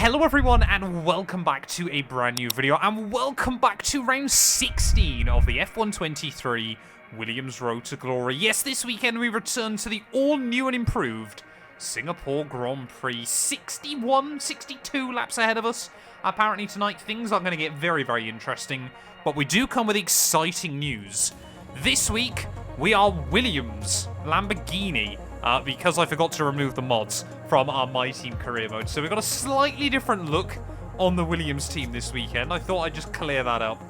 Hello everyone and welcome back to a brand new video and welcome back to round 16 of the F123 Williams Road to Glory. Yes, this weekend we return to the all new and improved Singapore Grand Prix. 62 laps ahead of us. Apparently tonight things are going to get very, very interesting, but we do come with exciting news. This week we are Williams Lamborghini. Because I forgot to remove the mods from our My Team career mode. So we've got a slightly different look on the Williams team this weekend. I thought I'd just clear that up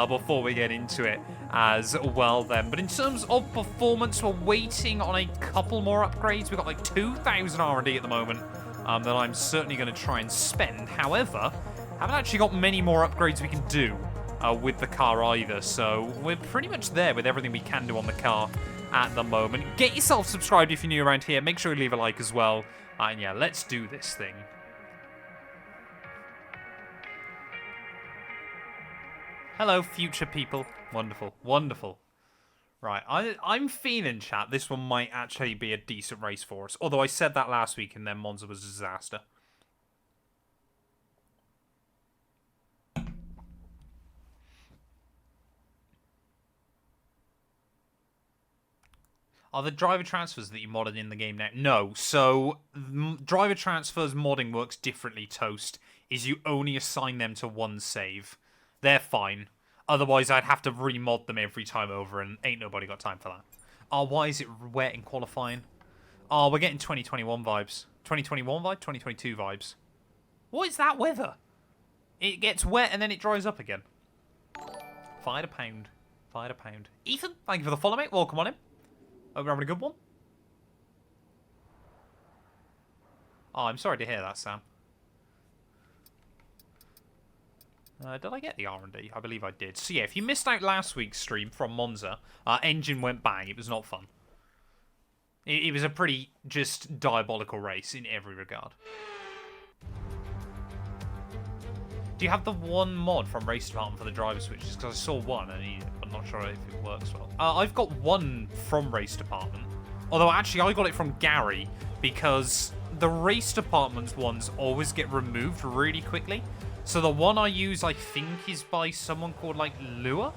before we get into it as well then. But in terms of performance, we're waiting on a couple more upgrades. We've got like 2,000 R&D at the moment that I'm certainly going to try and spend. However, haven't actually got many more upgrades we can do with the car either. So we're pretty much there with everything we can do on the car at the moment. Get yourself subscribed if you're new around here. Make sure you leave a like as well. And yeah, let's do this thing. Hello, future people. Wonderful, wonderful. Right, I'm feeling, chat, this one might actually be a decent race for us. Although I said that last week and then Monza was a disaster. Are the driver transfers that you modded in the game now? No. So, driver transfers modding works differently, Toast, is you only assign them to one save. They're fine. Otherwise, I'd have to remod them every time over, and ain't nobody got time for that. Oh, why is it wet in qualifying? Oh, we're getting 2021 vibes. 2021 vibe? 2022 vibes. What is that weather? It gets wet and then it dries up again. Fired a pound. Fired a pound. Ethan, thank you for the follow, mate. Welcome on in. Hope you're having a good one. Oh, I'm sorry to hear that, Sam. Did I get the R&D? I believe I did. So yeah, if you missed out last week's stream from Monza, our engine went bang. It was not fun. It was a pretty just diabolical race in every regard. Do you have the one mod from Race Department for the driver switches? Because I saw one and I'm not sure if it works well. I've got one from Race Department. Although actually I got it from Gary because the Race Department's ones always get removed really quickly. So the one I use I think is by someone called like Lua.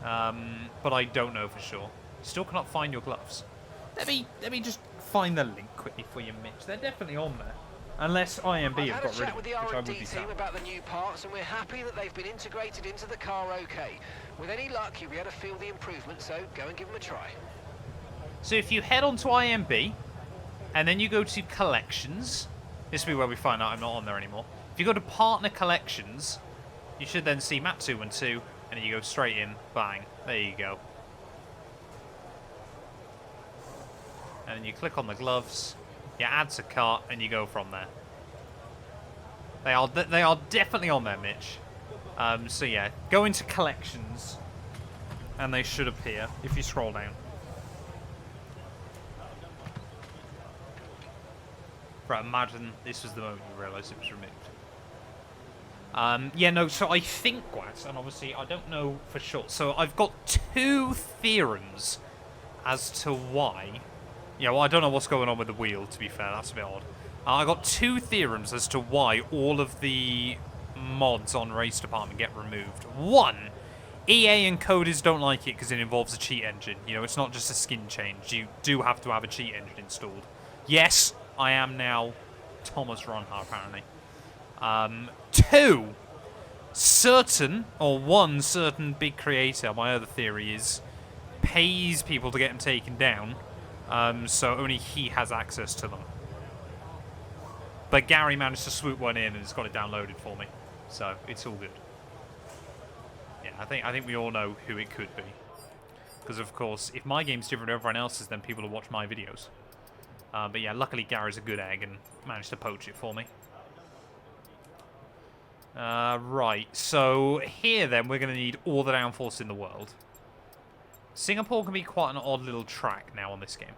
But I don't know for sure. Still cannot find your gloves. Let me just find the link quickly for you, Mitch. They're definitely on there. Unless IMB have got rid of it, which I would be sad. About the new parts, and we're happy that they've been integrated into the car okay. With any luck, you'll be able to feel the improvement, so go and give them a try. So if you head on to IMB, and then you go to Collections, this will be where we find out I'm not on there anymore. If you go to Partner Collections, you should then see Matt212, and then you go straight in, bang, there you go. And then you click on the gloves. You add to cart and you go from there. They are definitely on there, Mitch. So yeah, go into collections, and they should appear if you scroll down. Right, imagine this was the moment you realised it was removed. Yeah, no. So I think, Gwaz, and obviously I don't know for sure. So I've got two theorems as to why. Yeah, well, I don't know what's going on with the wheel, to be fair. That's a bit odd. I got two theorems as to why all of the mods on Race Department get removed. One, EA and coders don't like it because it involves a cheat engine. You know, it's not just a skin change. You do have to have a cheat engine installed. Yes, I am now Thomas Ronha, apparently. Two, one certain big creator, my other theory is, pays people to get them taken down. So only he has access to them. But Gary managed to swoop one in and has got it downloaded for me. So it's all good. Yeah, I think we all know who it could be. Because of course, if my game's different to everyone else's, then people will watch my videos. But yeah, luckily Gary's a good egg and managed to poach it for me. Right, so here then we're going to need all the downforce in the world. Singapore can be quite an odd little track now on this game.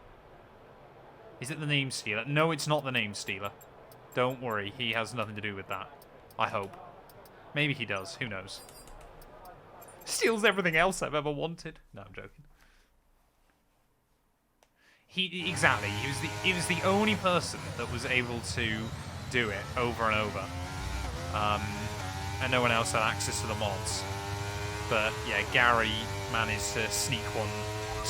Is it the name stealer? No, it's not the name stealer. Don't worry, he has nothing to do with that. I hope. Maybe he does, who knows. Steals everything else I've ever wanted. No, I'm joking. Exactly. He was the only person that was able to do it over and over. And no one else had access to the mods. But yeah, Gary managed to sneak one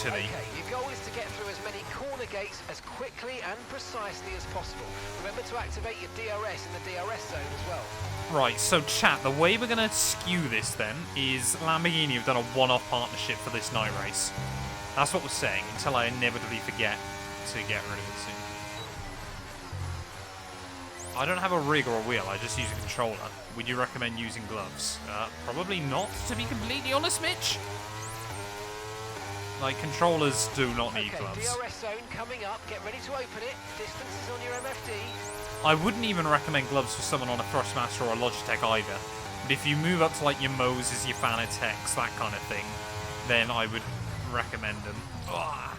to me. Okay, your goal is to get through as many corner gates as quickly and precisely as possible. Remember to activate your DRS in the DRS zone as well. Right, so chat, the way we're going to skew this then is Lamborghini have done a one-off partnership for this night race. That's what we're saying, until I inevitably forget to get rid of it soon. I don't have a rig or a wheel, I just use a controller. Would you recommend using gloves? Probably not, to be completely honest, Mitch. Like, controllers do not need gloves. DRS zone coming up, get ready to open it. Distance is on your MFD. I wouldn't even recommend gloves for someone on a Thrustmaster or a Logitech either. But if you move up to like your Moses, your Fanatec's, that kind of thing, then I would recommend them. Ugh.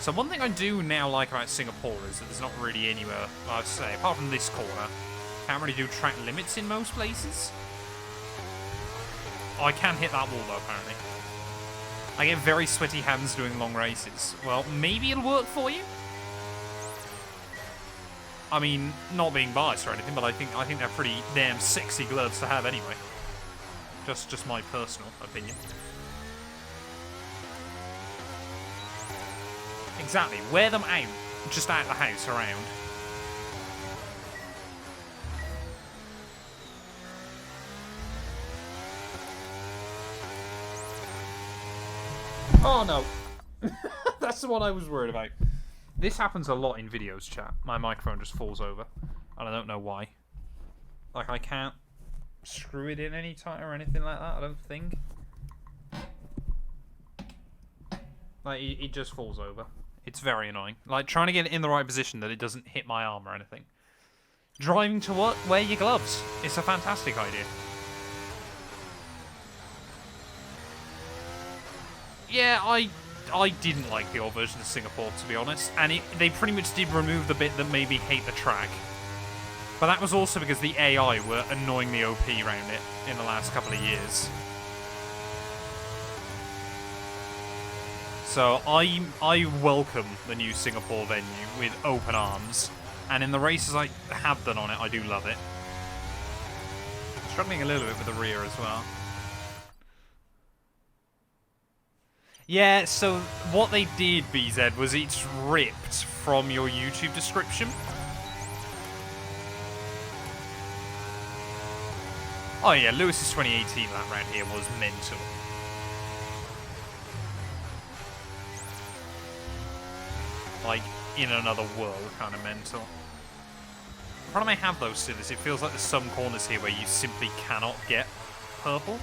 So one thing I do now like about Singapore is that there's not really anywhere, I'd say, apart from this corner, can't really do track limits in most places. Oh, I can hit that wall though, apparently. I get very sweaty hands doing long races. Well, maybe it'll work for you. I mean, not being biased or anything, but I think they're pretty damn sexy gloves to have anyway. Just my personal opinion. Exactly. Wear them out, just out the house around. Oh no. That's the one I was worried about. This happens a lot in videos, chat. My microphone just falls over, and I don't know why. Like, I can't screw it in any time or anything like that, I don't think. Like, it just falls over. It's very annoying. Like, trying to get it in the right position that it doesn't hit my arm or anything. Driving to what? Wear your gloves. It's a fantastic idea. Yeah, I didn't like the old version of Singapore, to be honest. And they pretty much did remove the bit that made me hate the track. But that was also because the AI were annoyingly OP around it in the last couple of years. So I welcome the new Singapore venue with open arms, and in the races I have done on it, I do love it. Struggling a little bit with the rear as well. Yeah, so what they did, BZ, was it's ripped from your YouTube description. Oh yeah, Lewis's 2018 lap round here was mental. Like, in another world, kind of mental. The problem I have, though, still, is it feels like there's some corners here where you simply cannot get purple.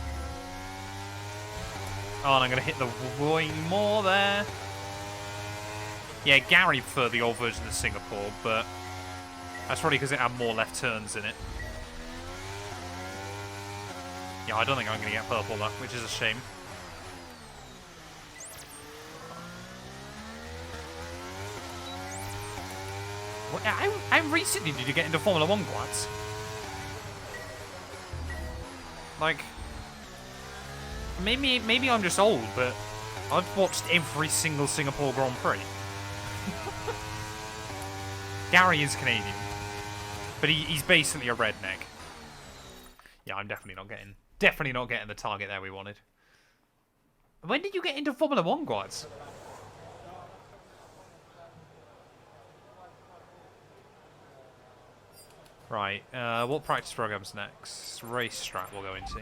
Oh, and I'm going to hit the way more there. Yeah, Gary preferred the old version of Singapore, but that's probably because it had more left turns in it. Yeah, I don't think I'm going to get purple, though, which is a shame. How recently did you get into Formula 1, Glads? Like, maybe I'm just old, but I've watched every single Singapore Grand Prix. Gary is Canadian, but he's basically a redneck. Yeah, I'm definitely not getting the target there we wanted. When did you get into Formula 1, Glads? Right, what practice program's next? Race strat we'll go into.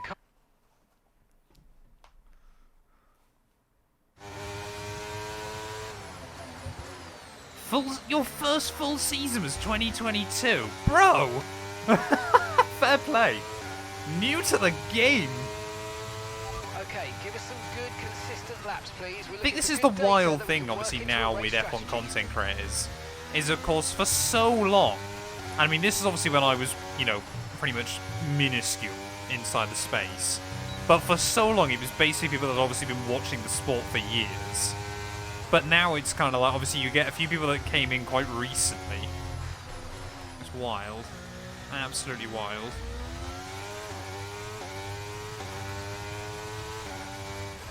Your first full season was 2022. Bro! Fair play. New to the game. Okay, give us some good, consistent laps, please. I think this is the wild thing, obviously, now with F1 content creators, is, of course, for so long, I mean, this is obviously when I was, you know, pretty much minuscule inside the space. But for so long, it was basically people that had obviously been watching the sport for years. But now it's kind of like, obviously, you get a few people that came in quite recently. It's wild. Absolutely wild.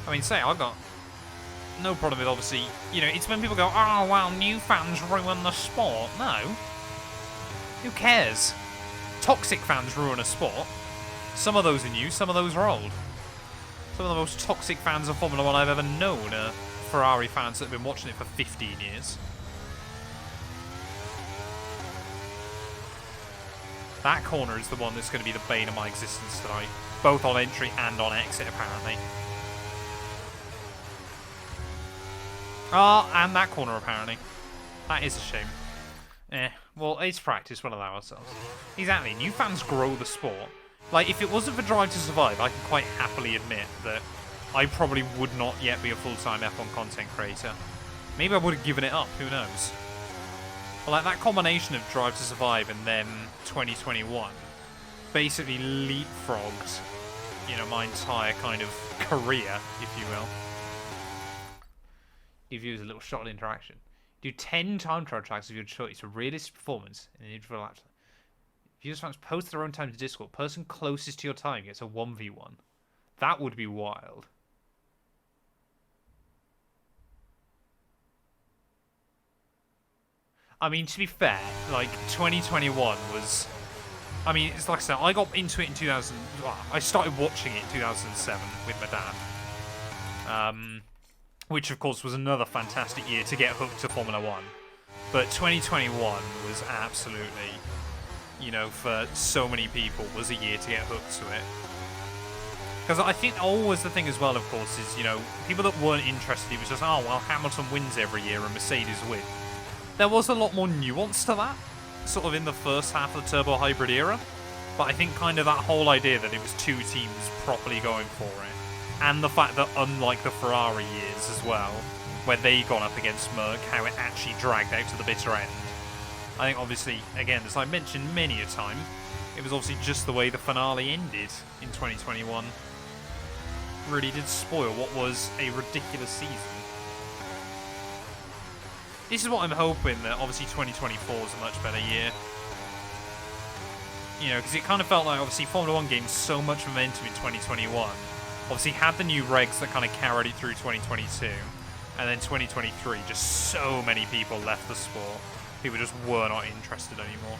I mean, say, I've got no problem with, obviously, you know, it's when people go, oh, well, new fans ruin the sport. No. Who cares? Toxic fans ruin a sport. Some of those are new, some of those are old. Some of the most toxic fans of Formula 1 I've ever known are Ferrari fans that have been watching it for 15 years. That corner is the one that's going to be the bane of my existence tonight. Both on entry and on exit, apparently. Ah, and that corner, apparently. That is a shame. Well, it's practice, we'll allow ourselves. Exactly, new fans grow the sport. Like, if it wasn't for Drive to Survive, I can quite happily admit that I probably would not yet be a full-time F1 content creator. Maybe I would have given it up, who knows? But like, that combination of Drive to Survive and then 2021 basically leapfrogged, you know, my entire kind of career, if you will. Give you a little shot of interaction. Do 10 time trial tracks of your choice for realistic performance in an individual lap. If users fans post their own time to Discord, person closest to your time gets a 1v1. That would be wild. I mean, to be fair, like, 2021 was... I mean, it's like I said, I got into it in 2000... Well, I started watching it in 2007 with my dad. Which, of course, was another fantastic year to get hooked to Formula 1. But 2021 was absolutely, you know, for so many people, was a year to get hooked to it. Because I think always the thing as well, of course, is, you know, people that weren't interested, it was just, oh, well, Hamilton wins every year and Mercedes win. There was a lot more nuance to that, sort of in the first half of the turbo hybrid era. But I think kind of that whole idea that it was two teams properly going for it. And the fact that, unlike the Ferrari years as well, where they gone up against Merc, how it actually dragged out to the bitter end. I think, obviously, again, as I mentioned many a time, it was obviously just the way the finale ended in 2021. Really did spoil what was a ridiculous season. This is what I'm hoping, that obviously 2024 is a much better year. You know, because it kind of felt like, obviously, Formula 1 gained so much momentum in 2021. Obviously had the new regs that kind of carried it through 2022, and then 2023, just so many people left the sport. People just were not interested anymore.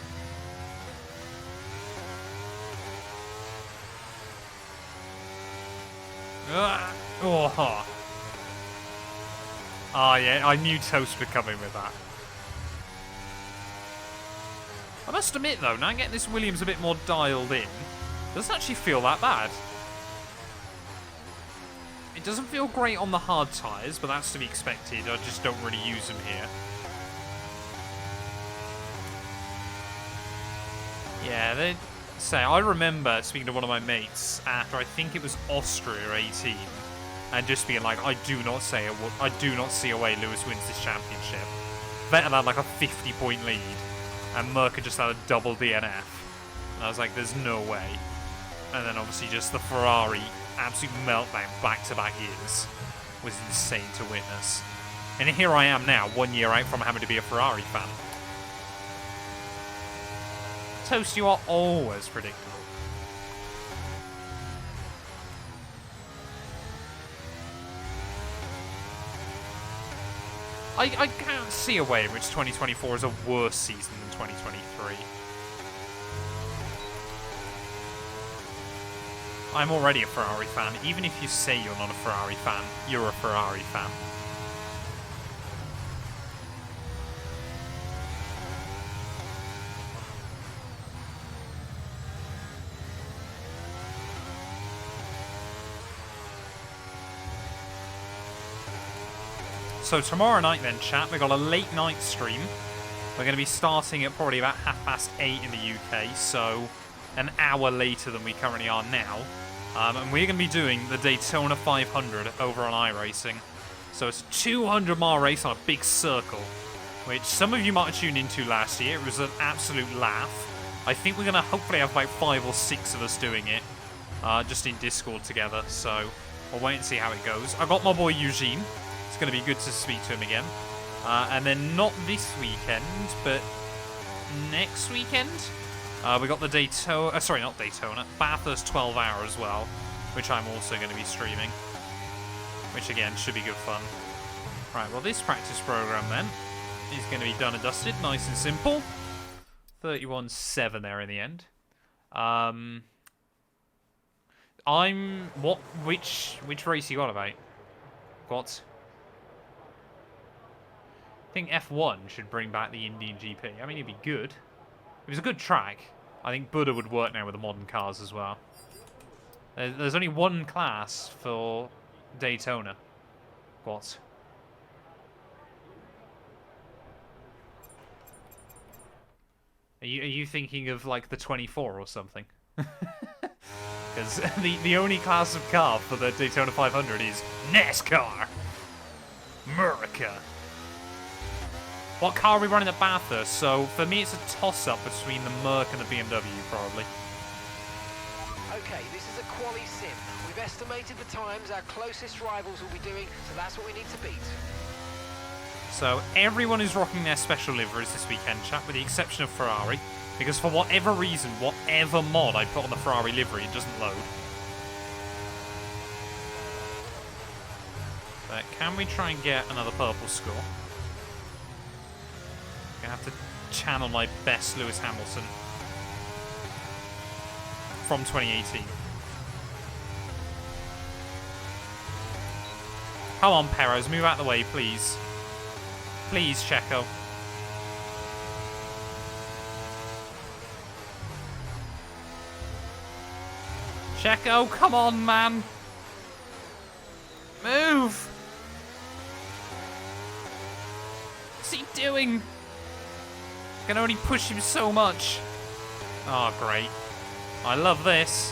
Oh, yeah, I knew Toast would come in with that. I must admit, though, now getting this Williams a bit more dialed in, doesn't actually feel that bad. It doesn't feel great on the hard tyres, but that's to be expected. I just don't really use them here. Yeah, they say, I remember speaking to one of my mates after, I think it was Austria 18, and just being like, I do not see a way Lewis wins this championship. Vettel had like a 50-point lead, and Merc just had a double DNF. And I was like, there's no way. And then obviously just the Ferrari absolute meltdown back-to-back years was insane to witness. And here I am now, 1 year out from having to be a Ferrari fan. Toast, you are always predictable. I can't see a way in which 2024 is a worse season than 2023. I'm already a Ferrari fan. Even if you say you're not a Ferrari fan, you're a Ferrari fan. So tomorrow night then, chat, we've got a late night stream. We're going to be starting at probably about 8:30 in the UK, so an hour later than we currently are now. And we're going to be doing the Daytona 500 over on iRacing. So it's a 200-mile race on a big circle, which some of you might have tuned into last year. It was an absolute laugh. I think we're going to hopefully have about 5 or 6 of us doing it, just in Discord together. So we'll wait and see how it goes. I got my boy Eugene. It's going to be good to speak to him again. And then not this weekend, but next weekend, we got the Daytona, sorry, not Daytona, Bathurst 12 Hour as well, which I'm also going to be streaming, which again should be good fun. Right, well, this practice program, then, is going to be done and dusted. Nice and simple. 31.7 there in the end. Which race you got about? What? I think F1 should bring back the Indian GP. I mean, it'd be good. It was a good track. I think Buddha would work now with the modern cars as well. There's only one class for Daytona. What? Are you thinking of like the 24 or something? Because the only class of car for the Daytona 500 is NASCAR. America. What car are we running at Bathurst? So for me, it's a toss-up between the Merc and the BMW, probably. Okay, this is a quali sim. We've estimated the times our closest rivals will be doing, so that's what we need to beat. So everyone is rocking their special liveries this weekend, chat, with the exception of Ferrari, because for whatever reason, whatever mod I put on the Ferrari livery, it doesn't load. But can we try and get another purple score? I'm gonna have to channel my best Lewis Hamilton from 2018. Come on, Perez, move out of the way, please. Please, Checo. Checo, come on, man. Move. What's he doing? I can only push him so much. Oh, great. I love this.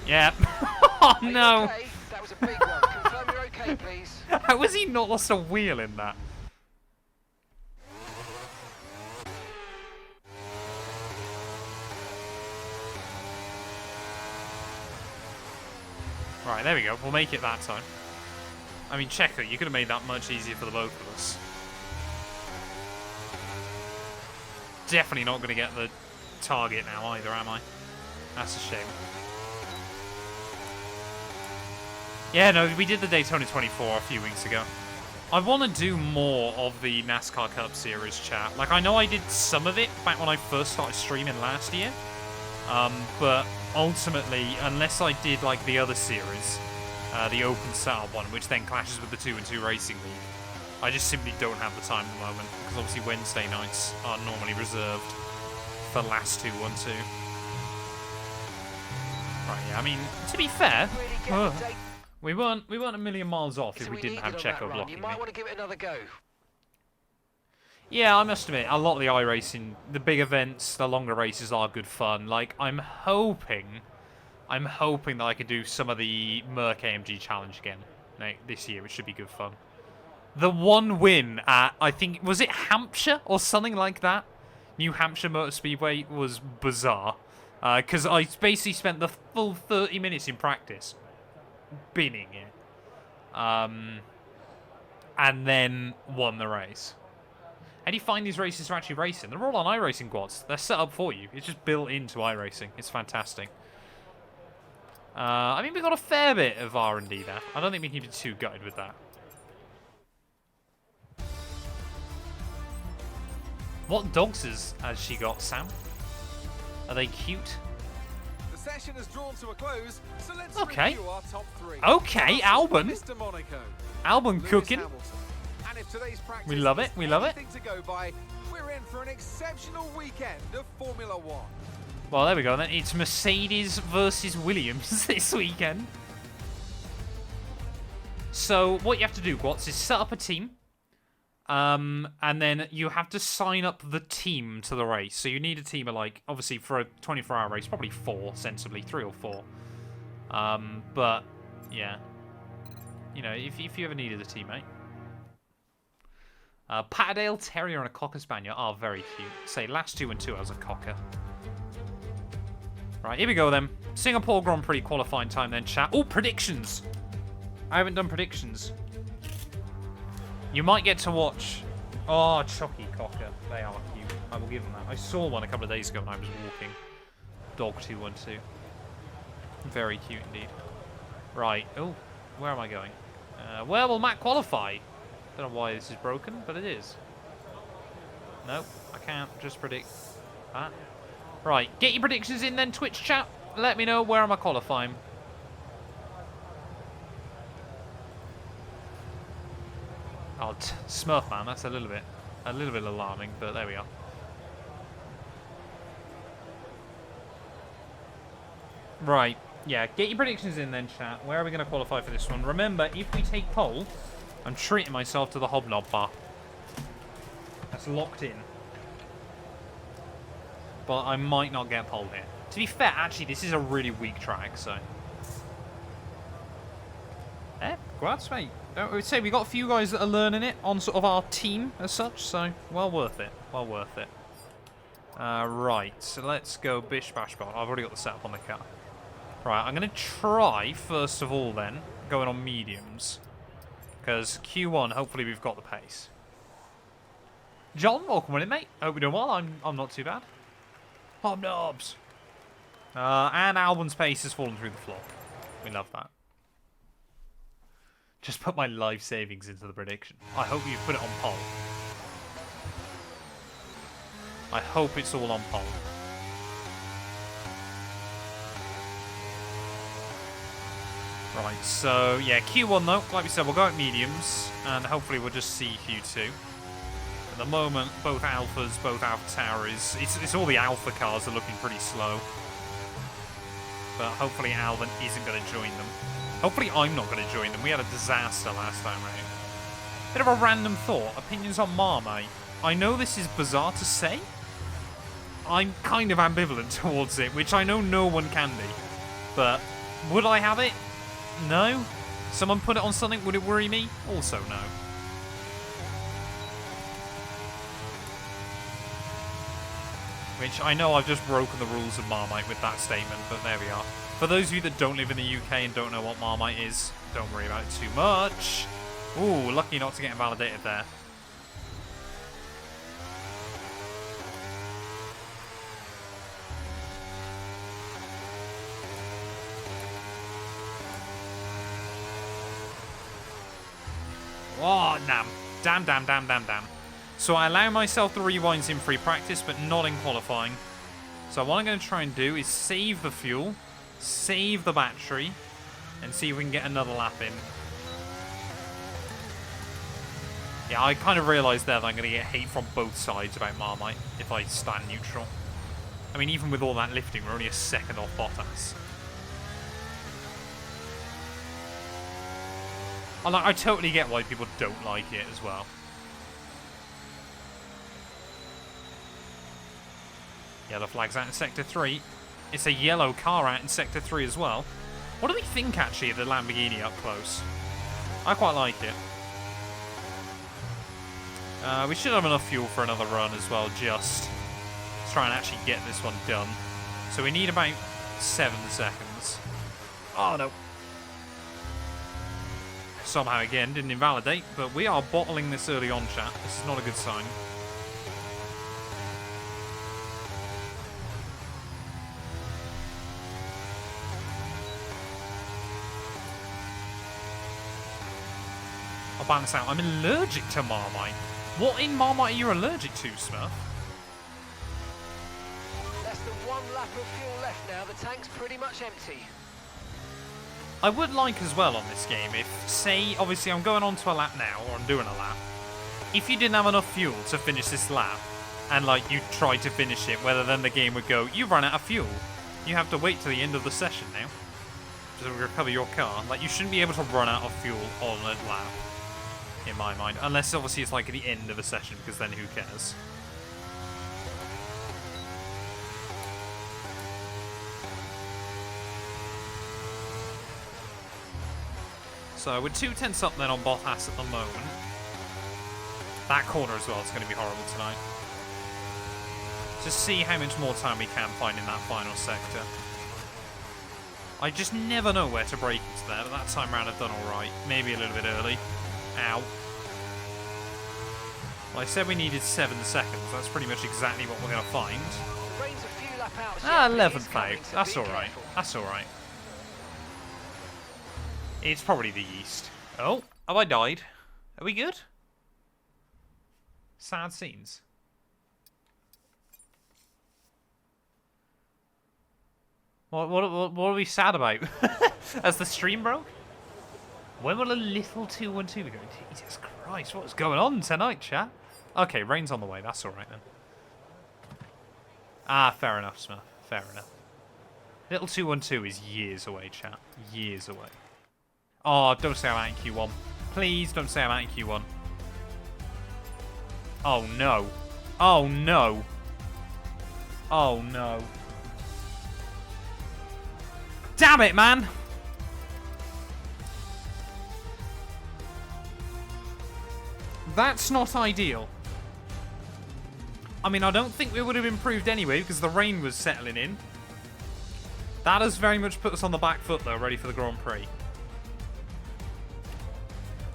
Yep. Oh, no. Okay? That was a big one. Confirm you're okay, please. How has he not lost a wheel in that? Right, there we go. We'll make it that time. I mean, Checo, you could have made that much easier for the both of us. Definitely not going to get the target now either, am I? That's a shame. Yeah, no, we did the Daytona 24 a few weeks ago. I want to do more of the NASCAR Cup Series, chat. Like, I know I did some of it back when I first started streaming last year. But ultimately, unless I did, like, the other series, the Open Setup one, which then clashes with the 2-2 Racing League, I just simply don't have the time at the moment, because obviously Wednesday nights are normally reserved for last 2-1-2. Right, yeah, I mean, to be fair, we weren't a million miles off if we didn't have Checo blocking You might want to give it another go. Yeah, I must admit, a lot of the iRacing, the big events, the longer races are good fun. Like, I'm hoping that I can do some of the Merc AMG Challenge again this year, which should be good fun. The one win at, I think, was it Hampshire or something like that? New Hampshire Motor Speedway was bizarre. Because I basically spent the full 30 minutes in practice binning it. And then won the race. How do you find these races are actually racing? They're all on iRacing quads. They're set up for you. It's just built into iRacing. It's fantastic. I mean, we got a fair bit of R&D there. I don't think we can be too gutted with that. What dogs has she got, Sam? Are they cute? The session has drawn to a close, so let's review our top three. Okay, Albon. Mr. Monaco, Albon Lewis cooking. Hamilton. And if today's practice We love it. We love it. to go by, we're in for an exceptional weekend of Formula One. Well, there we go then. It's Mercedes versus Williams this weekend. So what you have to do, Gwatz, is set up a team. And then you have to sign up the team to the race. So you need a team of, like, obviously for a 24-hour race, probably 4, sensibly, 3 or 4. But, yeah. You know, if you ever needed a teammate. Patterdale Terrier and a Cocker Spaniel are very cute. Say, last 2-2 as a Cocker. Right, here we go then. Singapore Grand Prix qualifying time then, chat. Oh, predictions! I haven't done predictions. You might get to watch... Oh, Chucky Cocker. They are cute. I will give them that. I saw one a couple of days ago when I was walking. Dog 212. Very cute indeed. Right. Oh, where am I going? Where will Matt qualify? Don't know why this is broken, but it is. Nope, I can't just predict that. Right, get your predictions in then, Twitch chat. Let me know where am I qualifying. Oh, Smurf man, that's a little bit alarming, but there we are. Right, yeah, get your predictions in then, chat. Where are we going to qualify for this one? Remember, if we take pole, I'm treating myself to the hobnob bar. That's locked in. But I might not get pole here. To be fair, actually, this is a really weak track, so... Congrats, mate. I would say we got a few guys that are learning it on sort of our team as such, so well worth it. Well worth it. Right, so let's go bish bash bot. I've already got the setup on the car. Right, I'm going to try, first of all then, going on mediums. Because Q1, hopefully we've got the pace. John, welcome in, mate. Hope you're doing well. I'm not too bad. Hobnobs. And Albon's pace has fallen through the floor. We love that. Just put my life savings into the prediction. I hope you put it on pole. I hope it's all on pole. Right, so yeah, Q1 though, like we said, we'll go at mediums, and hopefully we'll just see Q2. At the moment, both Alphas, both Alpha Tauris, it's all the Alpha cars are looking pretty slow. But hopefully Alvin isn't going to join them. Hopefully I'm not going to join them. We had a disaster last time, right? Bit of a random thought. Opinions on Marmite. I know this is bizarre to say. I'm kind of ambivalent towards it, which I know no one can be. But would I have it? No. Someone put it on something, would it worry me? Also no. Which I know I've just broken the rules of Marmite with that statement, but there we are. For those of you that don't live in the UK and don't know what Marmite is, don't worry about it too much. Ooh, lucky not to get invalidated there. Oh, damn. Damn. So I allow myself the rewinds in free practice, but not in qualifying. So what I'm going to try and do is save the fuel, save the battery, and see if we can get another lap in. Yeah, I kind of realised there that I'm going to get hate from both sides about Marmite if I stand neutral. I mean, even with all that lifting, we're only a second off Bottas. I totally get why people don't like it as well. Yellow flag's out in Sector 3. It's a yellow car out in Sector 3 as well. What do we think, actually, of the Lamborghini up close? I quite like it. We should have enough fuel for another run as well, just to try and actually get this one done. So we need about 7 seconds. Oh, no. Somehow, again, didn't invalidate, but we are bottling this early on, chat. This is not a good sign. I'll balance out. I'm allergic to Marmite. What in Marmite are you allergic to, Smurf? Less than 1 lap of fuel left now. The tank's pretty much empty. I would like as well on this game if, say, obviously I'm going on to a lap now, or I'm doing a lap. If you didn't have enough fuel to finish this lap, and like you tried to finish it, whether then the game would go, you've run out of fuel. You have to wait till the end of the session now to recover your car. Like, you shouldn't be able to run out of fuel on a lap, in my mind. Unless, obviously, it's like at the end of a session, because then who cares? So, we're 2/10 up then on Bottas at the moment. That corner as well is going to be horrible tonight. Just see how much more time we can find in that final sector. I just never know where to break into there, but that time round I've done alright. Maybe a little bit early. Ow. Well, I said we needed 7 seconds. That's pretty much exactly what we're going to find. The rain's a few lap outs yet, Ah, but it 11th is coming, out. so That's be alright. careful. That's alright. It's probably the yeast. Oh, have I died? Are we good? Sad scenes. What are we sad about? As the stream broke? When will a little 212 be going? Jesus Christ, what's going on tonight, chat? Okay, rain's on the way. That's alright then. Ah, fair enough, Smurf. Fair enough. Little 212 is years away, chat. Years away. Oh, don't say I'm out in Q1. Please don't say I'm out in Q1. Oh, no. Oh, no. Oh, no. Damn it, man! That's not ideal. I mean, I don't think we would have improved anyway because the rain was settling in. That has very much put us on the back foot, though, ready for the Grand Prix.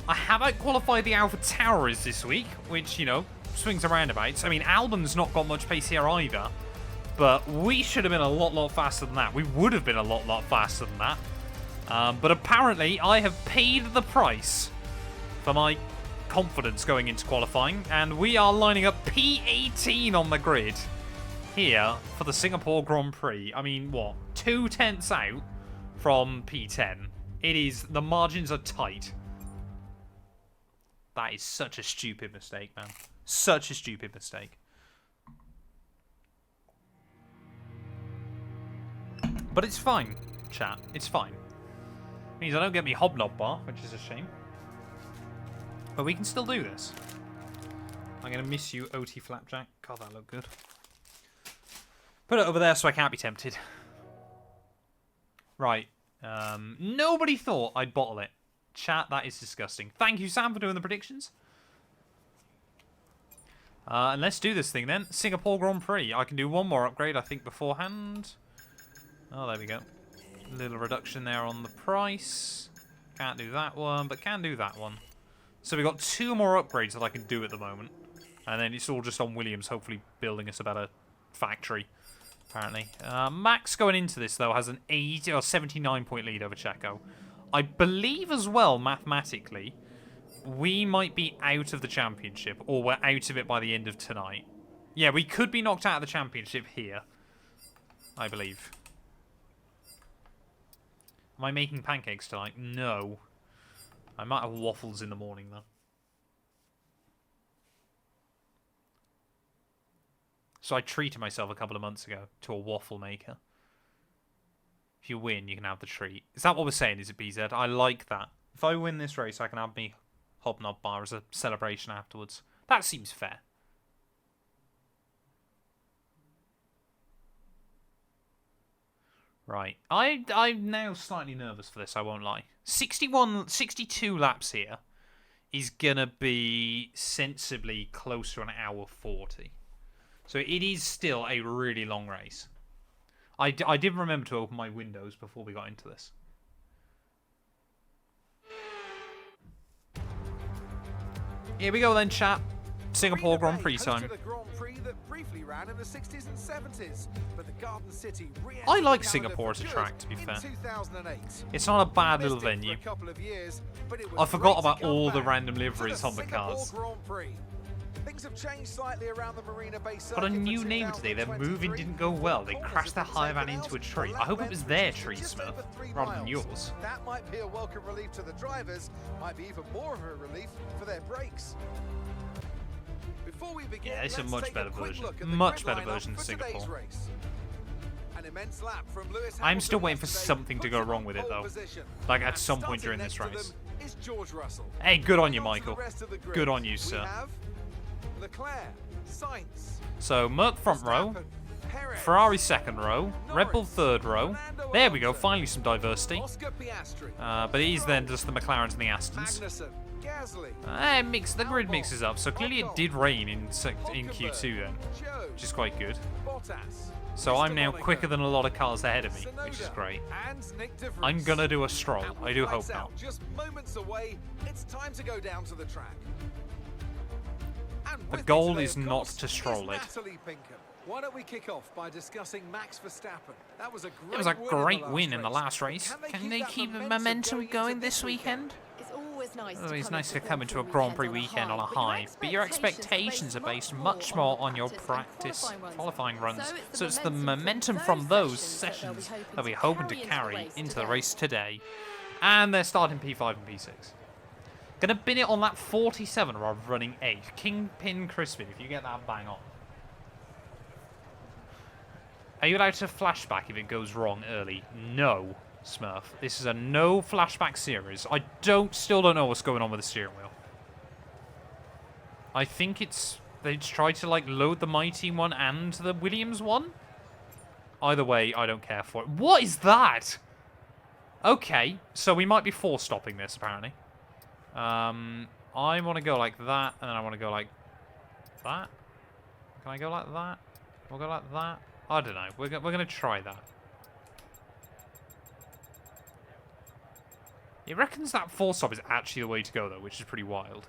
I have out-qualified the Alpha Tauri's this week, which, you know, swings and roundabouts. I mean, Albon's not got much pace here either, but we should have been a lot faster than that. We would have been a lot faster than that. But apparently, I have paid the price for my confidence going into qualifying, and we are lining up P18 on the grid here for the Singapore Grand Prix. I mean, what? 2 tenths out from P10. It is, the margins are tight. That is such a stupid mistake, man. Such a stupid mistake. But it's fine, chat. It's fine. Means I don't get me hobnob bar, which is a shame. But we can still do this. I'm going to miss you, OT Flapjack. God, that looked good. Put it over there so I can't be tempted. Right. Nobody thought I'd bottle it. Chat, that is disgusting. Thank you, Sam, for doing the predictions. And let's do this thing then. Singapore Grand Prix. I can do one more upgrade, I think, beforehand. Oh, there we go. Little reduction there on the price. Can't do that one, but can do that one. So we've got 2 more upgrades that I can do at the moment. And then it's all just on Williams, hopefully building us a better factory, apparently. Max going into this, though, has an 80 or 79-point lead over Checo. I believe as well, mathematically, we might be out of the championship, or we're out of it by the end of tonight. Yeah, we could be knocked out of the championship here, I believe. Am I making pancakes tonight? No. I might have waffles in the morning, though. So I treated myself a couple of months ago to a waffle maker. If you win, you can have the treat. Is that what we're saying, is it, BZ? I like that. If I win this race, I can have me hobnob bar as a celebration afterwards. That seems fair. Right. I'm now slightly nervous for this, I won't lie. 62 laps here is going to be sensibly close to an hour 40. So it is still a really long race. I did remember to open my windows before we got into this. Here we go then, chat. Singapore Grand Prix time. I like Singapore as a track, to be fair. It's not a bad little venue. I forgot about all the random liveries on the cars. Got a new neighbour today. Their moving didn't go well. They crashed their high van into a tree. I hope it was their tree, Smurf, rather than yours. That might be a welcome relief to the drivers. Might be even more of a relief for their brakes. Before we begin, yeah, it's a much better version. Much better version than Singapore. I'm still waiting for something to go wrong with it, though. Like at some point during this race. Hey, good on you, Michael. Good on you, sir. So, Merc front row, Ferrari second row, Red Bull third row. There we go, finally some diversity. But it is then just the McLarens and the Astons. The grid mixes up, so clearly it did rain in Q2 then, which is quite good. So I'm now quicker than a lot of cars ahead of me, which is great. I'm gonna do a stroll. I do hope not. Just moments away, it's time to go down to the track. The goal is not to stroll it. Why don't we kick off by discussing Max Verstappen? That was a great win in the last race. Can they keep the momentum going this weekend? always nice. It's nice to come into a Grand Prix weekend on a high, but your expectations are based much more on your practice qualifying runs. So it's the momentum from those sessions that we're hoping to carry into the race today. And they're starting P5 and P6. Gonna bin it on that 47 rather than running 8. Kingpin Crispin, if you get that bang on. Are you allowed to flashback if it goes wrong early? No, Smurf. This is a no flashback series. I still don't know what's going on with the steering wheel. I think they tried to like load the Mighty one and the Williams one. Either way, I don't care for it. What is that? Okay, so we might be force stopping this apparently. I want to go like that, and then I want to go like that. Can I go like that? We'll go like that. I don't know. We're going to try that. It reckons that force stop is actually the way to go, though, which is pretty wild.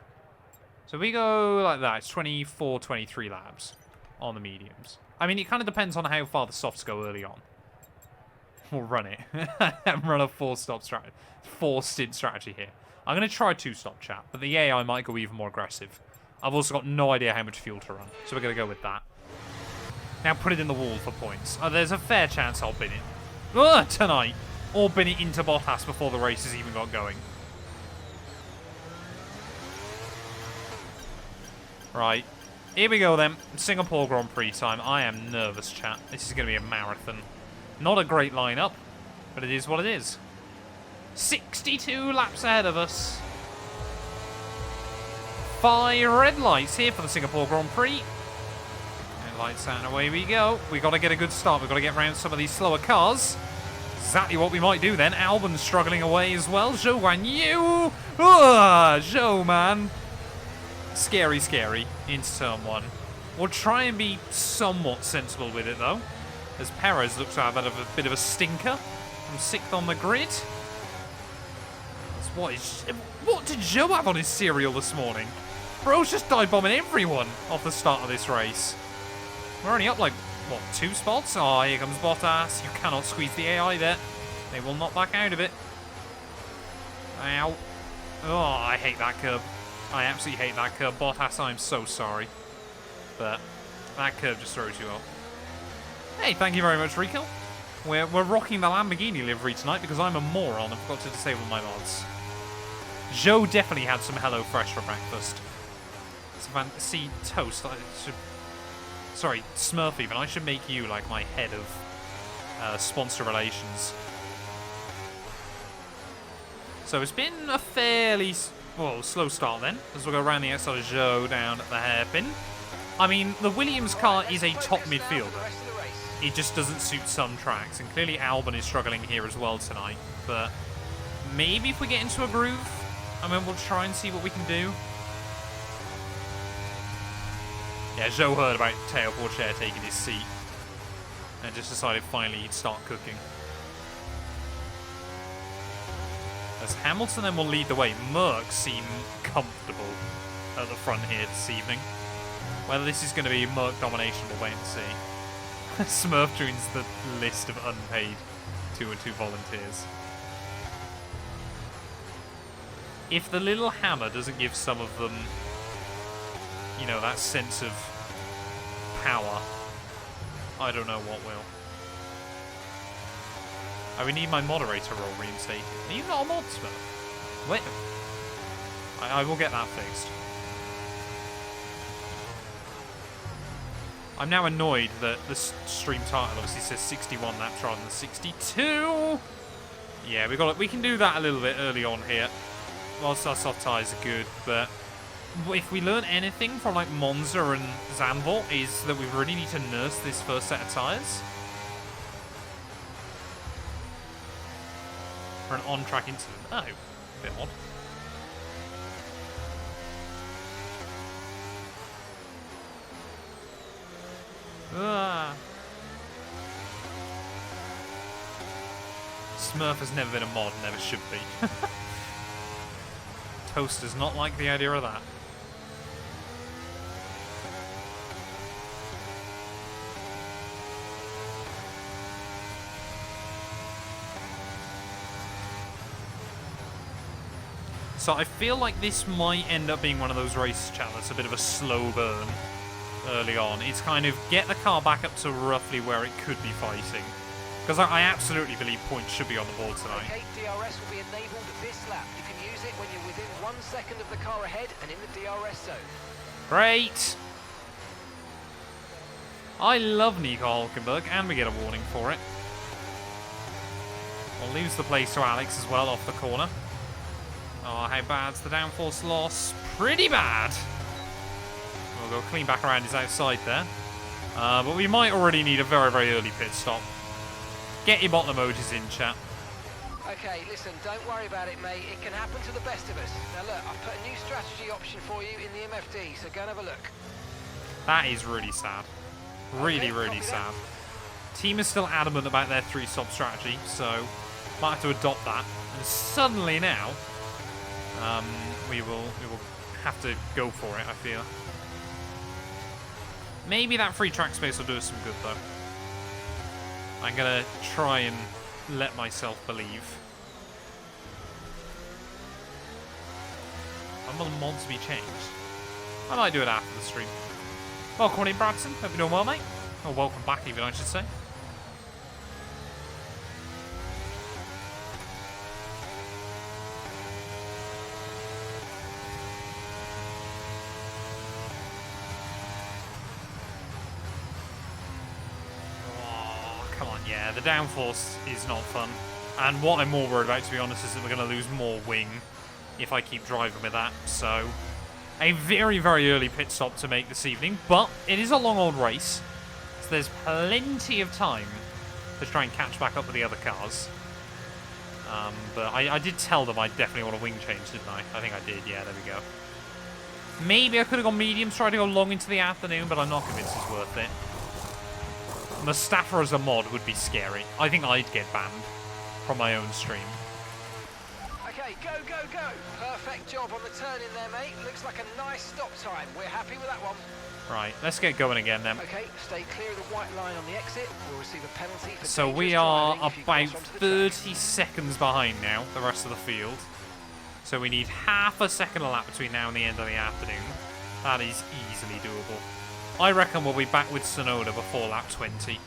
So we go like that. It's 24, 23 laps on the mediums. I mean, it kind of depends on how far the softs go early on. We'll run it. And run a four-stint strategy here. I'm going to try two-stop, chat, but the AI might go even more aggressive. I've also got no idea how much fuel to run, so we're going to go with that. Now put it in the wall for points. There's a fair chance I'll bin it. Tonight. Or bin it into Bottas before the race has even got going. Right. Here we go then. Singapore Grand Prix time. I am nervous, chat. This is going to be a marathon. Not a great lineup, but it is what it is. 62 laps ahead of us. 5 red lights here for the Singapore Grand Prix. Lights out and away we go. We've got to get a good start. We've got to get around some of these slower cars. Exactly what we might do then. Albon's struggling away as well. Zhou Guanyu. Zhou, man. Scary, scary. Into turn 1. We'll try and be somewhat sensible with it, though. As Perez looks to have a bit of a stinker. From 6th on the grid. What did Zhou have on his cereal this morning? Bro's just dive bombing everyone off the start of this race. We're only up like, what, 2 spots? Oh, here comes Bottas. You cannot squeeze the AI there. They will not back out of it. Ow. Oh, I hate that curb. I absolutely hate that curb. Bottas, I'm so sorry. But that curb just throws you off. Hey, thank you very much, Rico. We're rocking the Lamborghini livery tonight because I'm a moron. I forgot to disable my mods. Joe definitely had some HelloFresh for breakfast. See, toast. Sorry, Smurf even. I should make you like my head of sponsor relations. So it's been a fairly slow start then, as we'll go around the outside of Joe down at the hairpin. I mean, the Williams car is a top midfielder. It just doesn't suit some tracks, and clearly Albon is struggling here as well tonight. But maybe if we get into a groove, I mean, we'll try and see what we can do. Yeah, Zhou heard about Teo Porcher taking his seat and just decided finally he'd start cooking. As Hamilton then will lead the way. Merck seem comfortable at the front here this evening. Whether this is going to be Merck domination, we'll wait and see. Smurf joins the list of unpaid 2-2 volunteers. If the little hammer doesn't give some of them, you know, that sense of power, I don't know what will. Oh, we need my moderator role reinstated. Are you not a mod, Smurf? Wait. I will get that fixed. I'm now annoyed that the stream title obviously says 61 laps rather than 62. Yeah, we can do that a little bit early on here. Whilst our soft tyres are good, but if we learn anything from like Monza and Zandvoort is that we really need to nurse this first set of tyres. For an on-track incident. Oh, a bit odd. Smurf has never been a mod, never should be. Toast does not like the idea of that. So I feel like this might end up being one of those races, chat, that's a bit of a slow burn early on. It's kind of get the car back up to roughly where it could be fighting. Because I absolutely believe points should be on the board tonight. Okay, DRS will be enabled this lap. You can use it when you're within 1 second of the car ahead and in the DRS zone. Great! I love Nico Hulkenberg, and we get a warning for it. We'll lose the place to Alex as well off the corner. Oh, how bad's the downforce loss? Pretty bad! We'll go clean back around his outside there. But we might already need a very, very early pit stop. Get your bottom emojis in, chat. Okay, listen, don't worry about it, mate. It can happen to the best of us. Now look, I've put a new strategy option for you in the MFD, so go and have a look. That is really sad. Really, really sad. Team is still adamant about their 3-stop strategy, so might have to adopt that. And suddenly now, we will have to go for it, I feel. Maybe that free track space will do us some good, though. I'm going to try and let myself believe. When will the mods be changed? I might do it after the stream. Welcome in, Bradson. Hope you're doing well, mate. Or welcome back, even, I should say. Yeah, the downforce is not fun. And what I'm more worried about, to be honest, is that we're going to lose more wing if I keep driving with that. So, a very, very early pit stop to make this evening. But it is a long old race, so there's plenty of time to try and catch back up with the other cars. But I did tell them I definitely want a wing change, didn't I? I think I did, yeah, there we go. Maybe I could have gone medium, tried to go long into the afternoon, but I'm not convinced it's worth it. Mustafa as a mod would be scary. I think I'd get banned from my own stream. Okay, go, go, go. Perfect job on the turn in there, mate. Looks like a nice stop time. We're happy with that one. Right, let's get going again then. Okay, stay clear of the white line on the exit. We'll receive a penalty for so we are about 30 seconds behind now, the rest of the field. So we need half a second a lap between now and the end of the afternoon. That is easily doable. I reckon we'll be back with Sonoda before lap 20.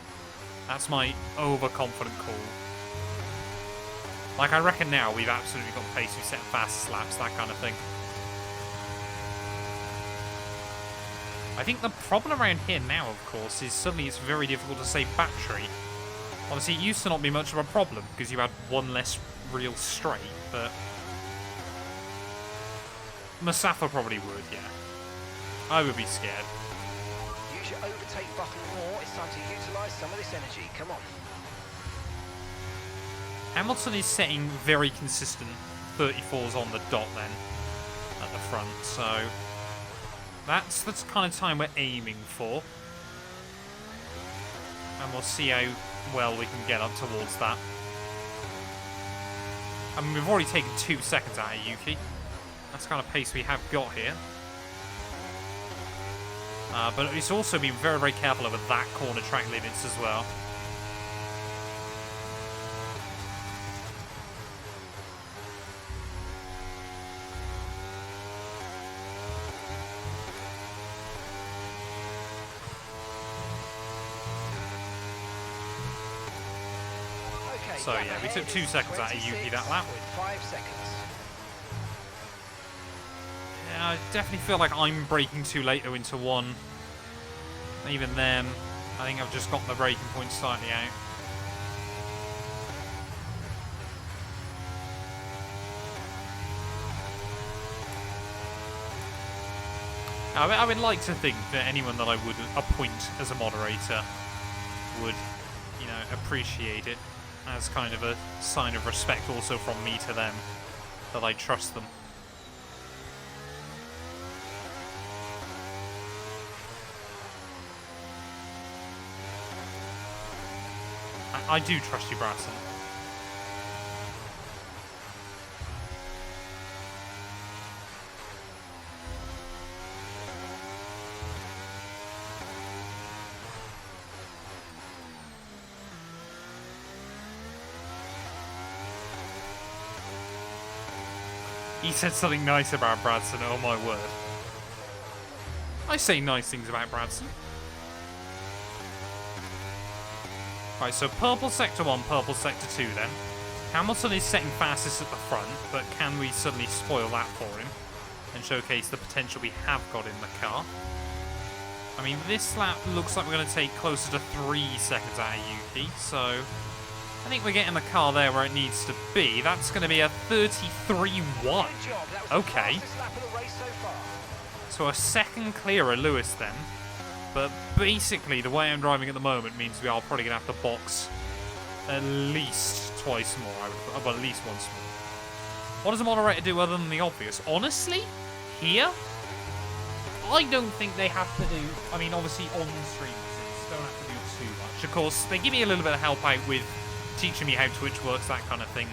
That's my overconfident call. Like, I reckon now we've absolutely got the pace, we set fastest laps, that kind of thing. I think the problem around here now, of course, is suddenly it's very difficult to save battery. Obviously, it used to not be much of a problem because you had one less real straight, but Mustafa probably would, yeah. I would be scared. Use your overtake button more. It's time to utilise some of this energy. Come on. Hamilton is setting very consistent 34s on the dot then at the front, so that's the kind of time we're aiming for. And we'll see how well we can get up towards that. I mean, we've already taken 2 seconds out of Yuki. That's the kind of pace we have got here. But it's also been very, very careful over that corner track limits as well. Okay, So yeah, we took 2 seconds out of Yuki that lap. With 5 seconds. Yeah, I definitely feel like I'm braking too late though into one. Even then, I think I've just got the braking point slightly out. I would like to think that anyone that I would appoint as a moderator would, you know, appreciate it as kind of a sign of respect also from me to them, that I trust them. I do trust you, Bradson. He said something nice about Bradson, oh my word. I say nice things about Bradson. Right, so purple sector 1, purple sector 2 then. Hamilton is setting fastest at the front, but can we suddenly spoil that for him and showcase the potential we have got in the car? I mean, this lap looks like we're going to take closer to 3 seconds out of Yuki, so I think we're getting the car there where it needs to be. That's going to be a 33.1. Okay. So a second clearer Lewis then. But basically, the way I'm driving at the moment means we are probably going to have to box at least twice more. Well, at least once more. What does the moderator do other than the obvious? Honestly, here, I don't think they have to do... I mean, obviously, on stream, they don't have to do too much. Of course, they give me a little bit of help out with teaching me how Twitch works, that kind of thing.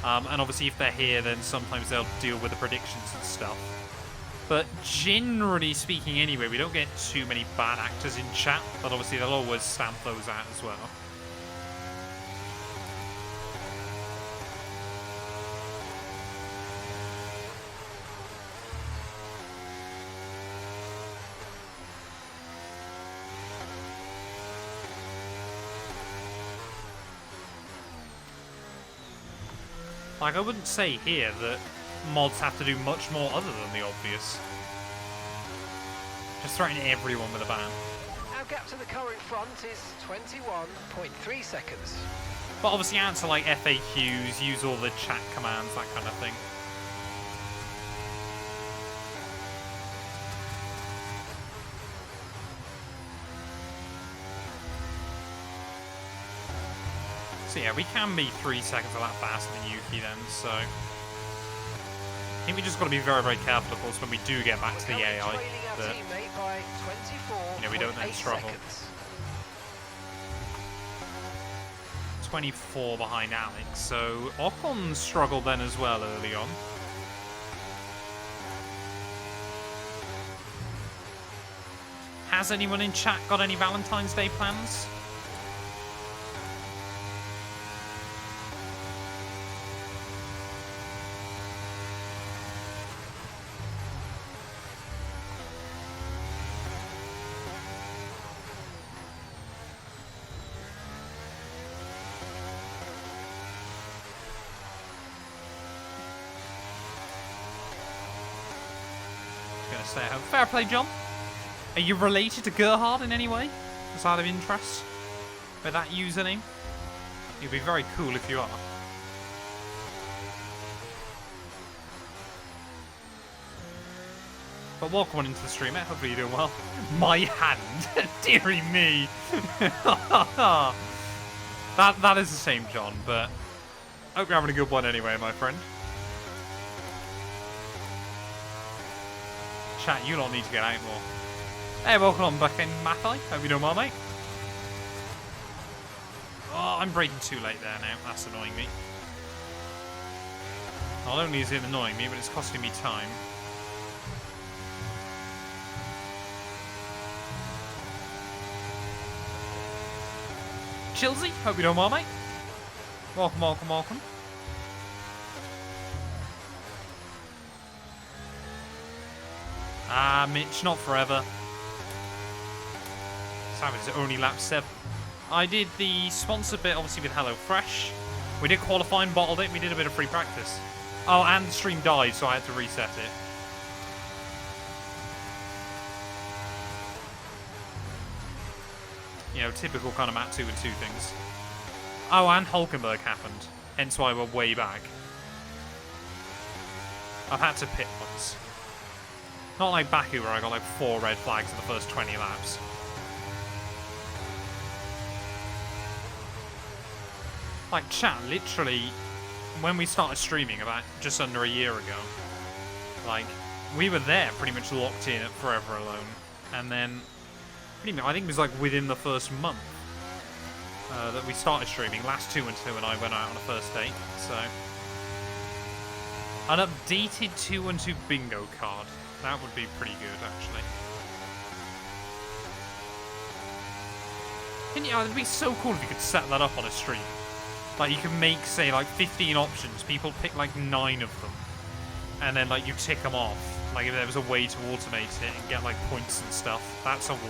And obviously, if they're here, then sometimes they'll deal with the predictions and stuff. But generally speaking anyway, we don't get too many bad actors in chat, but obviously they'll always stamp those out as well. Like, I wouldn't say here that mods have to do much more other than the obvious. Just threaten everyone with a ban. Our gap to the car in front is 21.3 seconds. But obviously answer like FAQs, use all the chat commands, that kind of thing. So yeah, we can be 3 seconds a lap faster than Yuki then, so... I think we just got to be very, very careful, of course, when we do get back to the AI, that, you know, we don't then struggle. 24 behind Alex, so Ocon struggled then as well early on. Has anyone in chat got any Valentine's Day plans? Stay at home. Fair play, John. Are you related to Gerhard in any way? Just out of interest? With that username? You'd be very cool if you are. But welcome on into the stream, mate. Hopefully you're doing well. My hand! Deary me! that is the same, John, but hope you're having a good one anyway, my friend. Chat, you lot need to get out more. Hey, welcome on back in, Mathai. Hope you're doing well, mate. Oh, I'm braking too late there now. That's annoying me. Not only is it annoying me, but it's costing me time. Chilsey, hope you're doing well, mate. Welcome, welcome, welcome. Ah, Mitch, not forever. Savage only lap 7. I did the sponsor bit, obviously, with HelloFresh. We did qualify and bottled it. We did a bit of free practice. Oh, and the stream died, so I had to reset it. You know, typical kind of Matt212 things. Oh, and Hulkenberg happened. Hence why we're way back. I've had to pit once. Not like Baku, where I got like 4 red flags in the first 20 laps. Like, chat, literally, when we started streaming about just under a year ago, like, we were there pretty much locked in at Forever Alone. And then, pretty much, I think it was like within the first month that we started streaming. Last 212 and I went out on a first date, so. An updated 212 bingo card. That would be pretty good, actually. It'd be so cool if you could set that up on a stream. Like, you can make, say, like 15 options. People pick like 9 of them. and then like you tick them off. Like if there was a way to automate it and get like points and stuff. That's a wall.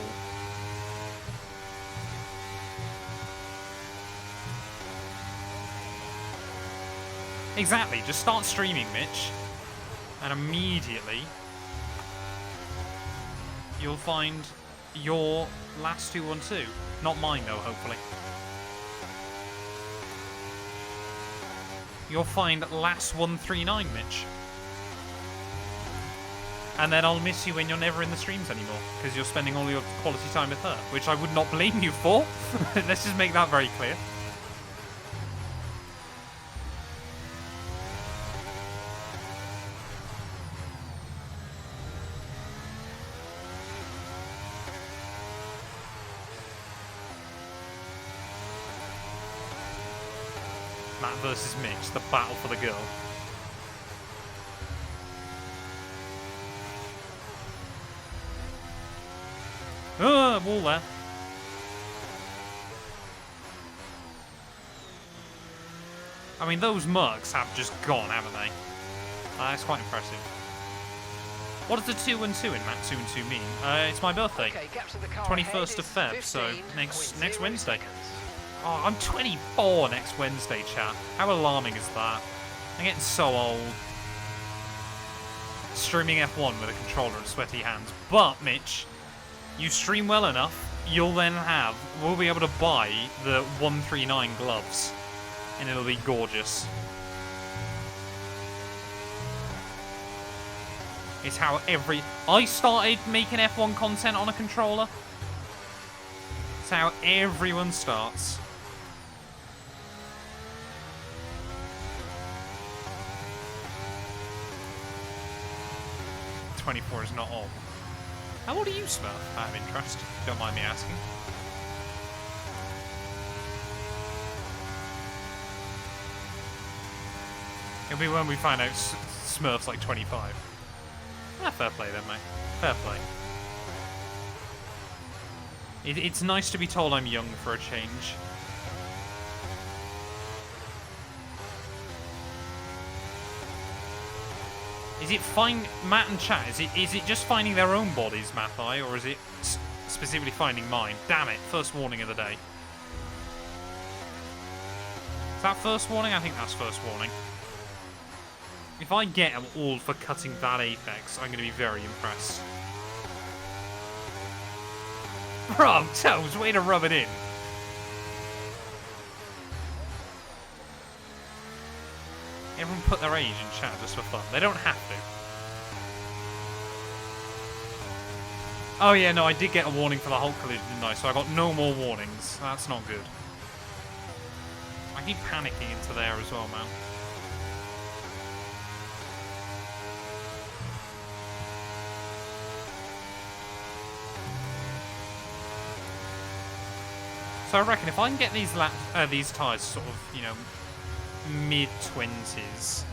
Exactly, just start streaming, Mitch, and immediately you'll find your last 212. Not mine, though, hopefully. You'll find last 139, Mitch. And then I'll miss you when you're never in the streams anymore, because you're spending all your quality time with her, which I would not blame you for. Let's just make that very clear. Matt versus Mitch, the battle for the girl. Wall there. I mean, those mercs have just gone, haven't they? That's quite impressive. What does the 2 and 2 in Matt212 mean? It's my birthday. Okay, gap to the car 21st of Feb, so next Wednesday. Oh, I'm 24 next Wednesday, chat. How alarming is that? I'm getting so old. Streaming F1 with a controller and sweaty hands. But, Mitch, you stream well enough, we'll be able to buy the 139 gloves. And it'll be gorgeous. It's how I started making F1 content on a controller. It's how everyone starts. .24 is not old. How old are you, Smurf? Out of interest. Don't mind me asking. It'll be when we find out Smurf's like 25. Ah, fair play then, mate. Fair play. It's nice to be told I'm young for a change. Is it Matt and chat? Is it just finding their own bodies, Mathai, or is it specifically finding mine? Damn it! First warning of the day. Is that first warning? I think that's first warning. If I get them all for cutting that apex, I'm going to be very impressed. Bro, Toes, way to rub it in. Everyone put their age in chat just for fun. They don't have to. Oh yeah, no, I did get a warning for the Hulk collision, didn't I? So I got no more warnings. That's not good. I keep panicking into there as well, man. So I reckon if I can get these tyres sort of, you know, mid-20s,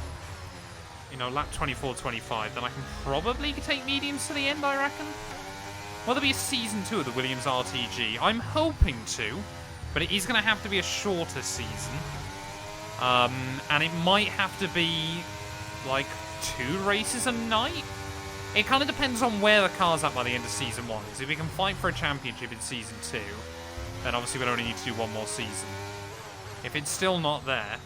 you know, lap 24, 25, then I can probably take mediums to the end, I reckon. Will there be a season 2 of the Williams RTG? I'm hoping to, but it is going to have to be a shorter season. And it might have to be, like, 2 races a night? It kind of depends on where the car's at by the end of Season 1. Because if we can fight for a championship in Season 2, then obviously we'd only need to do 1 more season. If it's still not there,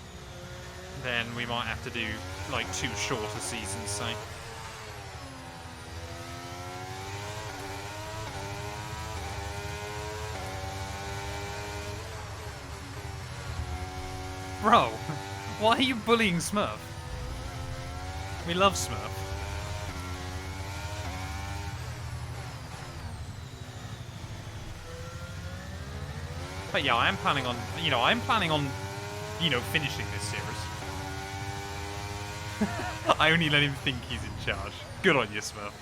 then we might have to do, like, 2 shorter seasons, say. Bro, why are you bullying Smurf? We love Smurf. But yeah, I am planning on, you know, finishing this series. I only let him think he's in charge. Good on you, Smurf.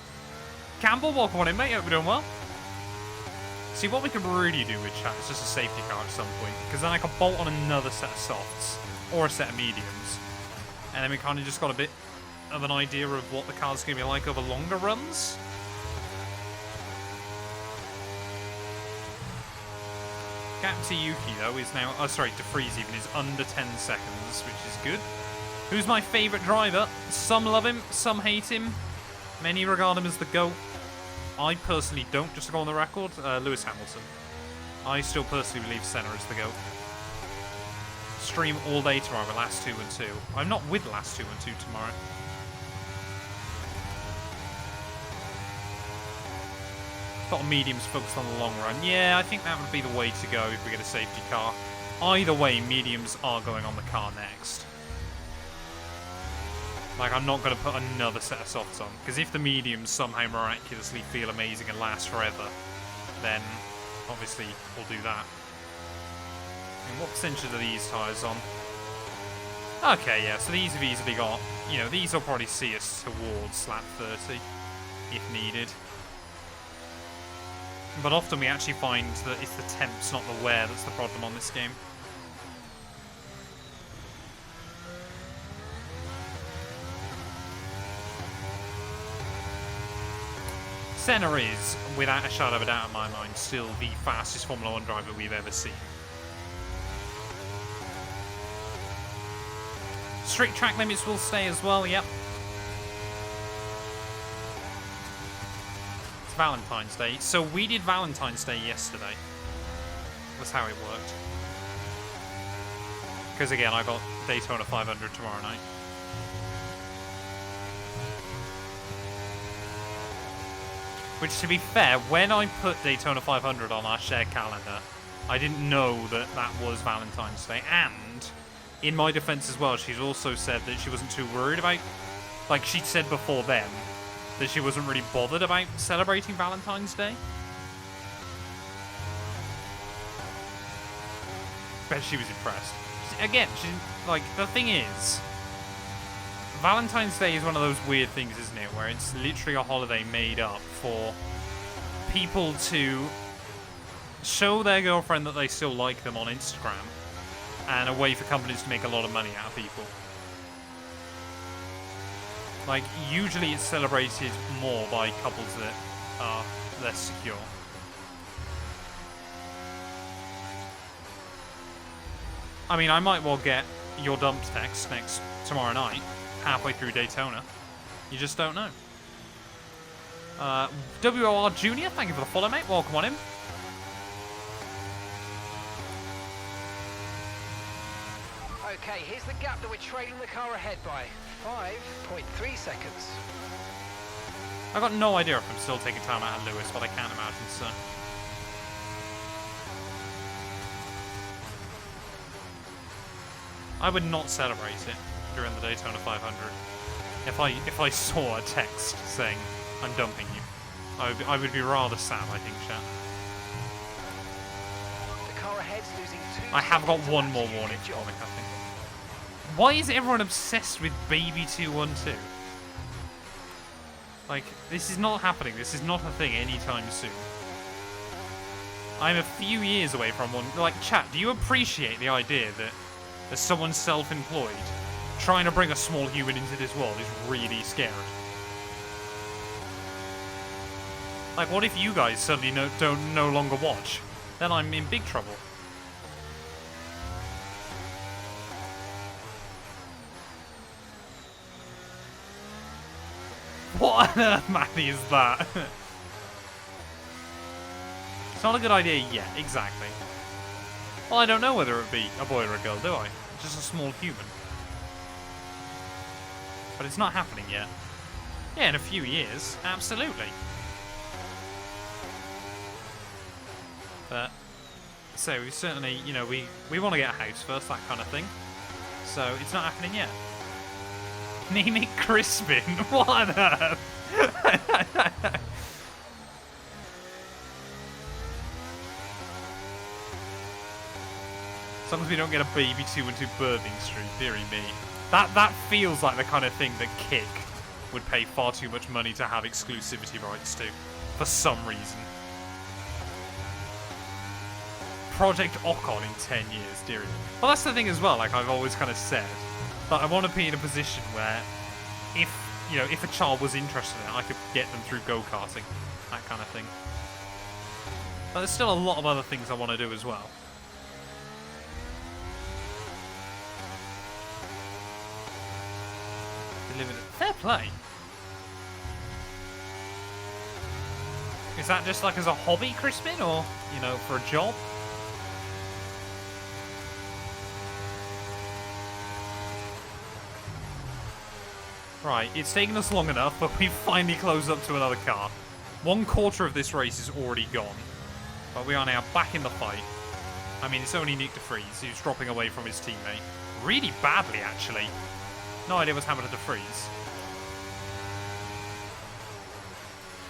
Campbell, welcome on in, mate. Hope you're doing well. See, what we could really do with chat is just a safety car at some point, because then I could bolt on another set of softs, or a set of mediums, and then we kind of just got a bit of an idea of what the car's going to be like over longer runs. Gap to Yuki, though, is now... Oh, sorry, to Freeze even is under 10 seconds, which is good. Who's my favourite driver? Some love him, some hate him. Many regard him as the GOAT. I personally don't, just to go on the record. Lewis Hamilton. I still personally believe Senna is the GOAT. Stream all day tomorrow with Last 2 and 2. I'm not with Last 2 and 2 tomorrow. Got mediums focused on the long run. Yeah, I think that would be the way to go if we get a safety car. Either way, mediums are going on the car next. Like, I'm not going to put another set of softs on. Because if the mediums somehow miraculously feel amazing and last forever, then obviously we'll do that. And what percentage are these tyres on? Okay, yeah, so these have easily got, you know, these will probably see us towards lap 30, if needed. But often we actually find that it's the temps, not the wear, that's the problem on this game. Senna is, without a shadow of a doubt in my mind, still the fastest Formula 1 driver we've ever seen. Strict track limits will stay as well, yep. It's Valentine's Day. So we did Valentine's Day yesterday. That's how it worked. Because again, I got Daytona 500 tomorrow night. Which, to be fair, when I put Daytona 500 on our shared calendar, I didn't know that that was Valentine's Day. And, in my defense as well, she's also said that she wasn't too worried about... Like, she'd said before then that she wasn't really bothered about celebrating Valentine's Day. Bet she was impressed. Again, like, the thing is... Valentine's Day is one of those weird things, isn't it? Where it's literally a holiday made up for people to show their girlfriend that they still like them on Instagram, and a way for companies to make a lot of money out of people. Like, usually it's celebrated more by couples that are less secure. I mean, I might well get your dumped text tomorrow night, halfway through Daytona. You just don't know. WOR Junior, thank you for the follow, mate. Welcome on in. Okay, here's the gap that we're trailing the car ahead by. 5.3 seconds. I got no idea if I'm still taking time out of Lewis, but I can't imagine so. I would not celebrate it during the Daytona 500. If I saw a text saying I'm dumping you, I would be rather sad, I think, chat. The car ahead's losing 2 I have got seconds one of more that warning huge for me, job. I think. Why is everyone obsessed with Baby 212? Like, this is not happening. This is not a thing anytime soon. I'm a few years away from one. Like, chat, do you appreciate the idea that as someone self-employed, trying to bring a small human into this world is really scary? Like, what if you guys suddenly don't no longer watch? Then I'm in big trouble. What on earth, Matty, is that? It's not a good idea yet, exactly. Well, I don't know whether it be a boy or a girl, do I? It's just a small human. But it's not happening yet. Yeah, in a few years, absolutely. But, so we certainly, you know, we want to get a house first, that kind of thing. So it's not happening yet. Name it Crispin. What on earth? As long as we don't get a Baby 212 birthing stream, dearie me. That feels like the kind of thing that Kick would pay far too much money to have exclusivity rights to, for some reason. Project Ocon in 10 years, dearie me. Well, that's the thing as well, like I've always kind of said. But I want to be in a position where, if a child was interested in it, I could get them through go-karting, that kind of thing. But there's still a lot of other things I want to do as well. Delivered it. Fair play. Is that just like as a hobby, Crispin, or, you know, for a job? Right, it's taken us long enough, but we've finally closed up to another car. 1/4 of this race is already gone. But we are now back in the fight. I mean, it's only Nick DeFries who's dropping away from his teammate. Really badly, actually. No idea what's happened to DeFries.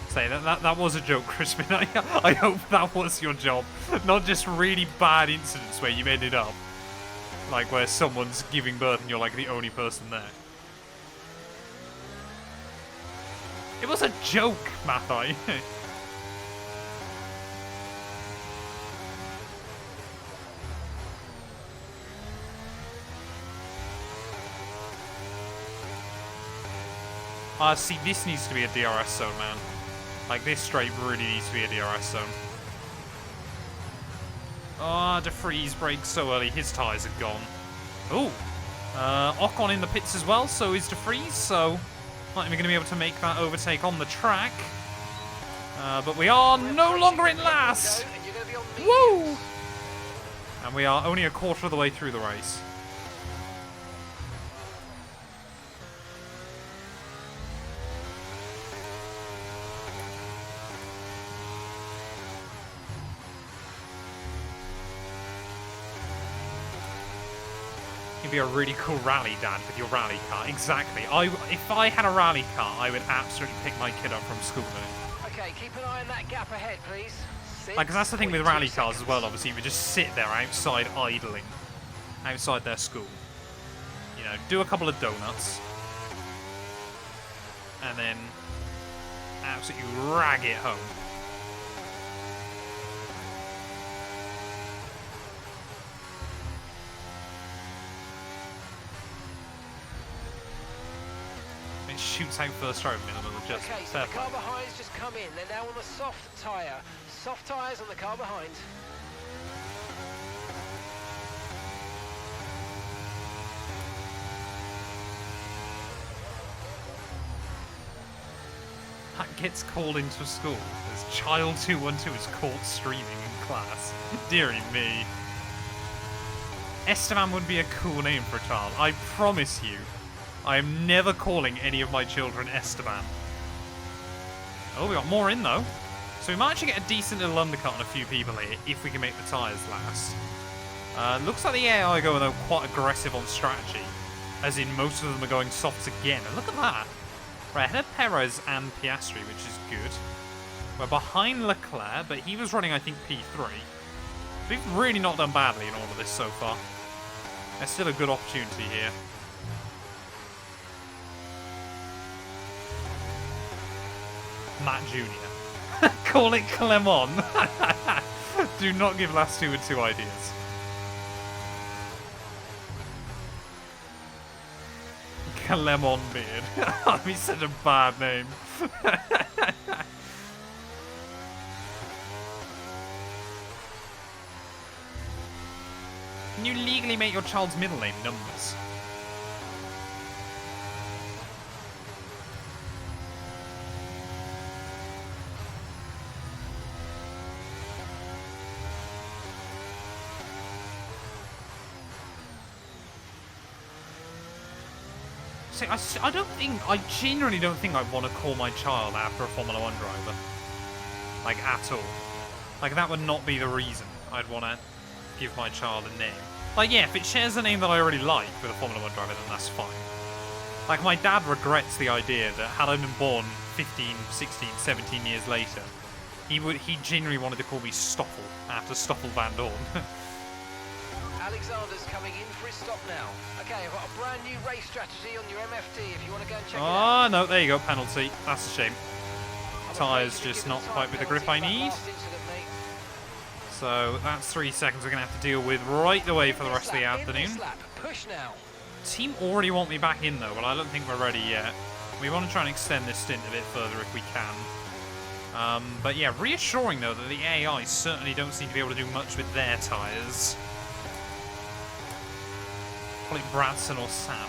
Say, that was a joke, Crispin. I hope that was your job. Not just really bad incidents where you ended up. Like where someone's giving birth and you're like the only person there. It was a joke, Mathai. See, this needs to be a DRS zone, man. Like, this straight really needs to be a DRS zone. Oh, DeFries brakes so early. His tyres are gone. Ooh. Ocon in the pits as well, so is DeFries, so not even going to be able to make that overtake on the track. But we are no longer in last. Woo! And we are only 1/4 of the way through the race. You'd be a really cool rally dad with your rally car. Exactly. If I had a rally car, I would absolutely pick my kid up from school in it. Okay, keep an eye on that gap ahead, please. Like, cause that's the thing with rally cars as well, obviously. You would just sit there outside idling. Outside their school. You know, do a couple of donuts. And then absolutely rag it home. It shoots out first row minimum adjustment. Okay, so the car behind's just come in. They're now on a soft tyre. Soft tyres on the car behind. That gets called into school as Child 212 is caught streaming in class. Dearie me. Esteban would be a cool name for a child. I promise you. I am never calling any of my children Esteban. Oh, we got more in though. So we might actually get a decent little undercut on a few people here if we can make the tyres last. Looks like the AI going though quite aggressive on strategy. As in most of them are going softs again. And look at that. Right, ahead of Perez and Piastri, which is good. We're behind Leclerc, but he was running, I think, P3. We've really not done badly in all of this so far. There's still a good opportunity here. Matt Jr. Call it Clemon. Do not give last 2 ideas. Clemon Beard. That'd be such a bad name. Can you legally make your child's middle name Numbers? I genuinely don't think I want to call my child after a Formula 1 driver. Like, at all. Like, that would not be the reason I'd want to give my child a name. Like, yeah, if it shares a name that I already like with a Formula 1 driver, then that's fine. Like, my dad regrets the idea that had I been born 15, 16, 17 years later, he genuinely wanted to call me Stoffel after Stoffel Van Dorn. Alexander's coming in for his stop now. Okay, I've got a brand new race strategy on your MFD if you want to go and check it out. Oh, no, there you go, penalty. That's a shame. Tyres just not quite with the grip I need. So that's 3 seconds we're going to have to deal with right away for the rest of the afternoon. Push now. Team already want me back in though, but I don't think we're ready yet. We want to try and extend this stint a bit further if we can. But yeah, reassuring though that the AI certainly don't seem to be able to do much with their tyres. Probably Bradson or Sam.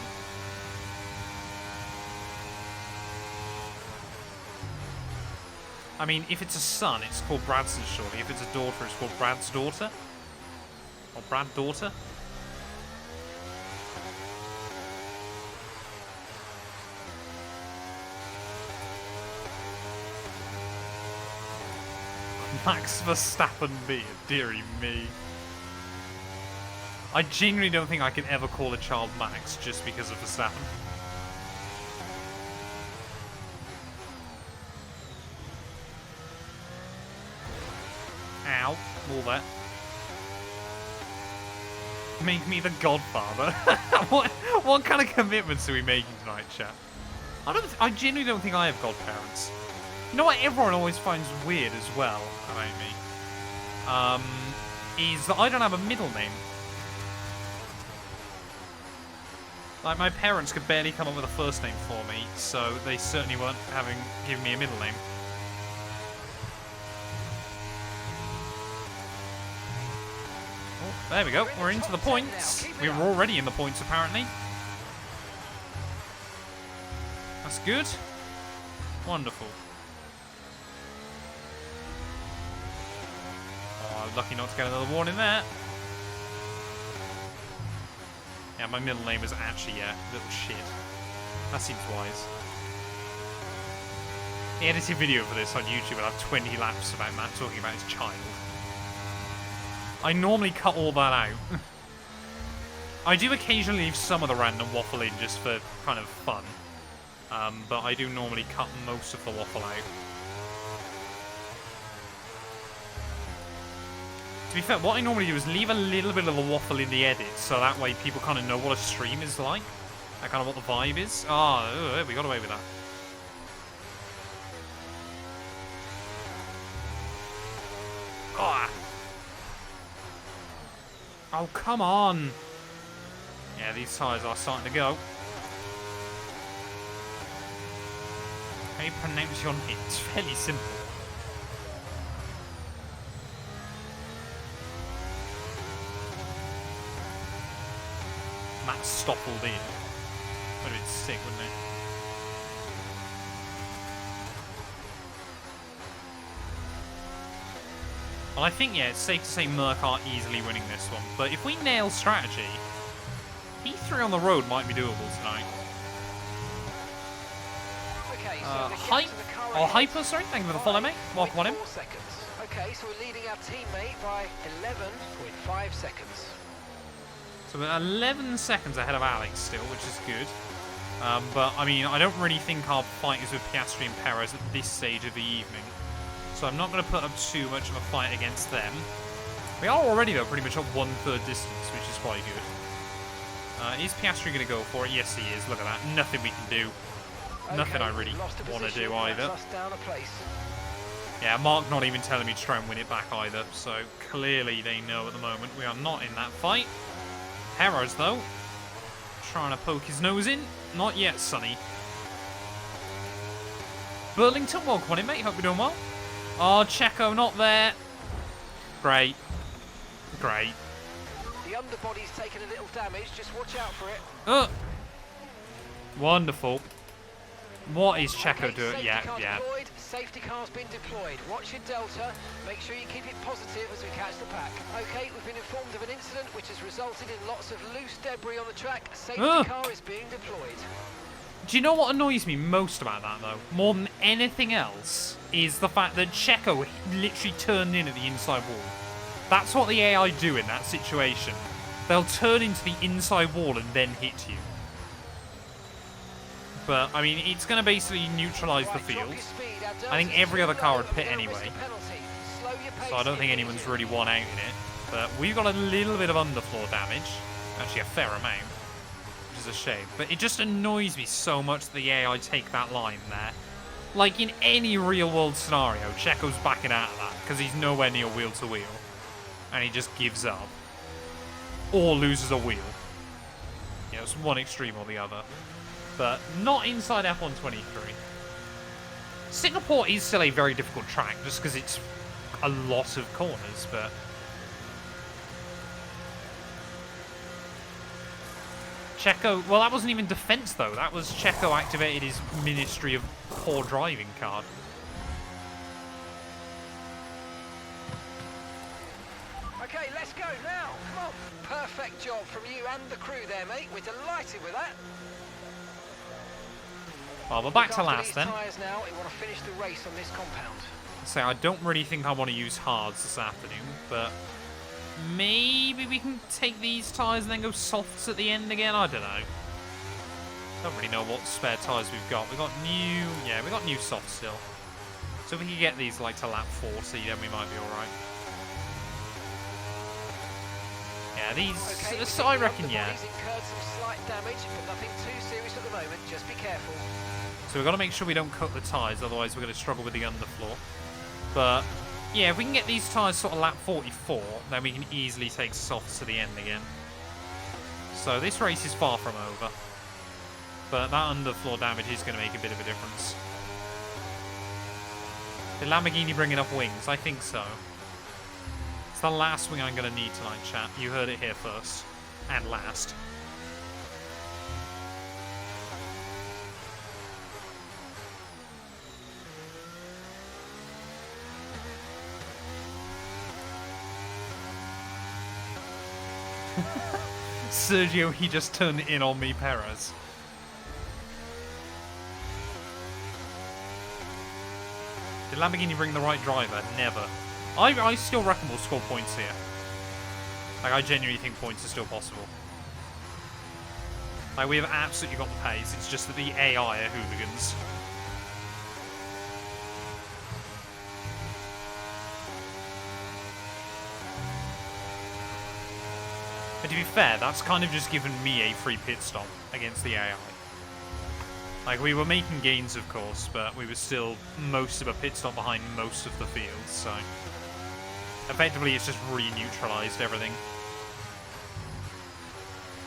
I mean, if it's a son, it's called Bradson, surely. If it's a daughter, it's called Brad's daughter. Or Brad daughter. Max Verstappen beard, dearie me. I genuinely don't think I can ever call a child Max just because of Verstappen. Ow, all that. Make me the godfather. what kind of commitments are we making tonight, chat? I genuinely don't think I have godparents. You know what everyone always finds weird as well about me? Is that I don't have a middle name. Like, my parents could barely come up with a first name for me, so they certainly weren't giving me a middle name. Oh, there we go. We're into the points. We were already in the points, apparently. That's good. Wonderful. Oh, lucky not to get another warning there. Yeah, my middle name is actually, little shit. That seems wise. The edited video for this on YouTube will have 20 laps about Matt talking about his child. I normally cut all that out. I do occasionally leave some of the random waffle in just for kind of fun. But I do normally cut most of the waffle out. To be fair, what I normally do is leave a little bit of the waffle in the edit, so that way people kind of know what a stream is like. Like, kind of what the vibe is. Oh, we got away with that. Oh, come on. Yeah, these tyres are starting to go. How do you pronounce your name? It's fairly simple. Matt Stoffled in. Would have been sick, wouldn't it? Well, I think, yeah, it's safe to say Merc are easily winning this one. But if we nail strategy, P3 on the road might be doable tonight. Okay, so Hyper, sorry, thank you for the follow, mate. Welcome on in. Okay, so we're leading our teammate by 11.5 seconds. So we're 11 seconds ahead of Alex still, which is good. But, I mean, I don't really think our fight is with Piastri and Perez at this stage of the evening. So I'm not going to put up too much of a fight against them. We are already, though, pretty much at 1/3 distance, which is quite good. Is Piastri going to go for it? Yes, he is. Look at that. Nothing we can do. Okay, nothing I really want to do either. Yeah, Mark not even telling me to try and win it back either. So clearly they know at the moment we are not in that fight. Perez, though, trying to poke his nose in. Not yet, Sonny. Burlington, welcome on in, mate. Hope you're doing well. Oh, Checo not there. Great. Great. The underbody's taken a little damage. Just watch out for it. Wonderful. What is Checo doing? Yeah. Deployed. Safety car's been deployed. Watch your delta. Make sure you keep it positive as we catch the pack. Okay, we've been informed of an incident which has resulted in lots of loose debris on the track. Safety car is being deployed. Do you know what annoys me most about that, though? More than anything else, is the fact that Checo literally turned in at the inside wall. That's what the AI do in that situation. They'll turn into the inside wall and then hit you. But, I mean, it's going to basically neutralise the field. I think every other car would pit anyway. So I don't think anyone's really won out in it. But we've got a little bit of underfloor damage. Actually, a fair amount. Which is a shame. But it just annoys me so much that the AI take that line there. Like, in any real-world scenario, Checo's backing out of that. Because he's nowhere near wheel-to-wheel. And he just gives up. Or loses a wheel. You know, it's one extreme or the other. But not inside F123. Singapore is still a very difficult track, just because it's a lot of corners, but... Checo... Well, that wasn't even defense, though. That was Checo activated his Ministry of Poor Driving card. out. Perfect job from you and the crew there, mate. We're delighted with that. Well, we're back to last then. Tyres now. We want to finish the race on this compound. So I don't really think I want to use hards this afternoon, but maybe we can take these tyres and then go softs at the end again. I don't know. Don't really know what spare tyres we've got. We got new, yeah, we got new softs still. So if we can get these like to lap 40, then we might be all right. Yeah, these. Okay, so I reckon, the yeah. body's incurred some slight damage, but nothing too serious at the moment. Just be careful. So we've got to make sure we don't cut the tyres, otherwise we're going to struggle with the underfloor. But yeah, if we can get these tyres sort of lap 44, then we can easily take softs to the end again. So this race is far from over. But that underfloor damage is going to make a bit of a difference. Did Lamborghini bring enough wings? I think so. It's the last wing I'm going to need tonight, chat. You heard it here first. And last. Sergio, he just turned in on me, Perez. Did Lamborghini bring the right driver? Never. I still reckon we'll score points here. Like, I genuinely think points are still possible. Like, we have absolutely got the pace. It's just that the AI are hooligans. But to be fair, that's kind of just given me a free pit stop against the AI. Like, we were making gains, of course, but we were still most of a pit stop behind most of the field, so effectively it's just re-neutralized everything.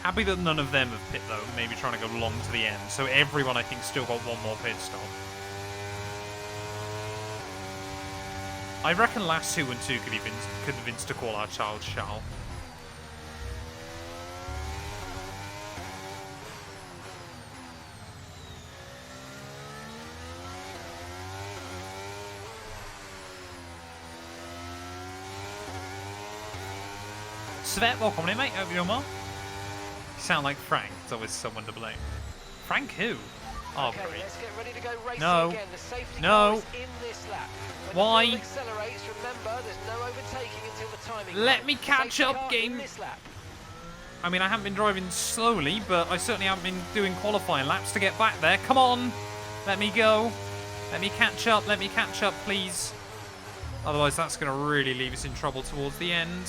Happy that none of them have pit, though, maybe trying to go long to the end, so everyone, I think, still got one more pit stop. I reckon last 2 and 2 could be convinced to call our child Charles. Svet, welcome in, mate. Hope you're well. You sound like Frank. It's always someone to blame. Frank who? Oh, okay, great. let's get ready to go racing No. again. The safety No. car is in this lap. When Why? the field accelerates, remember, there's no overtaking until the timing. Let me catch Safety up, car game. in this lap. I mean, I haven't been driving slowly, but I certainly haven't been doing qualifying laps to get back there. Come on. Let me go. Let me catch up. Let me catch up, please. Otherwise, that's going to really leave us in trouble towards the end.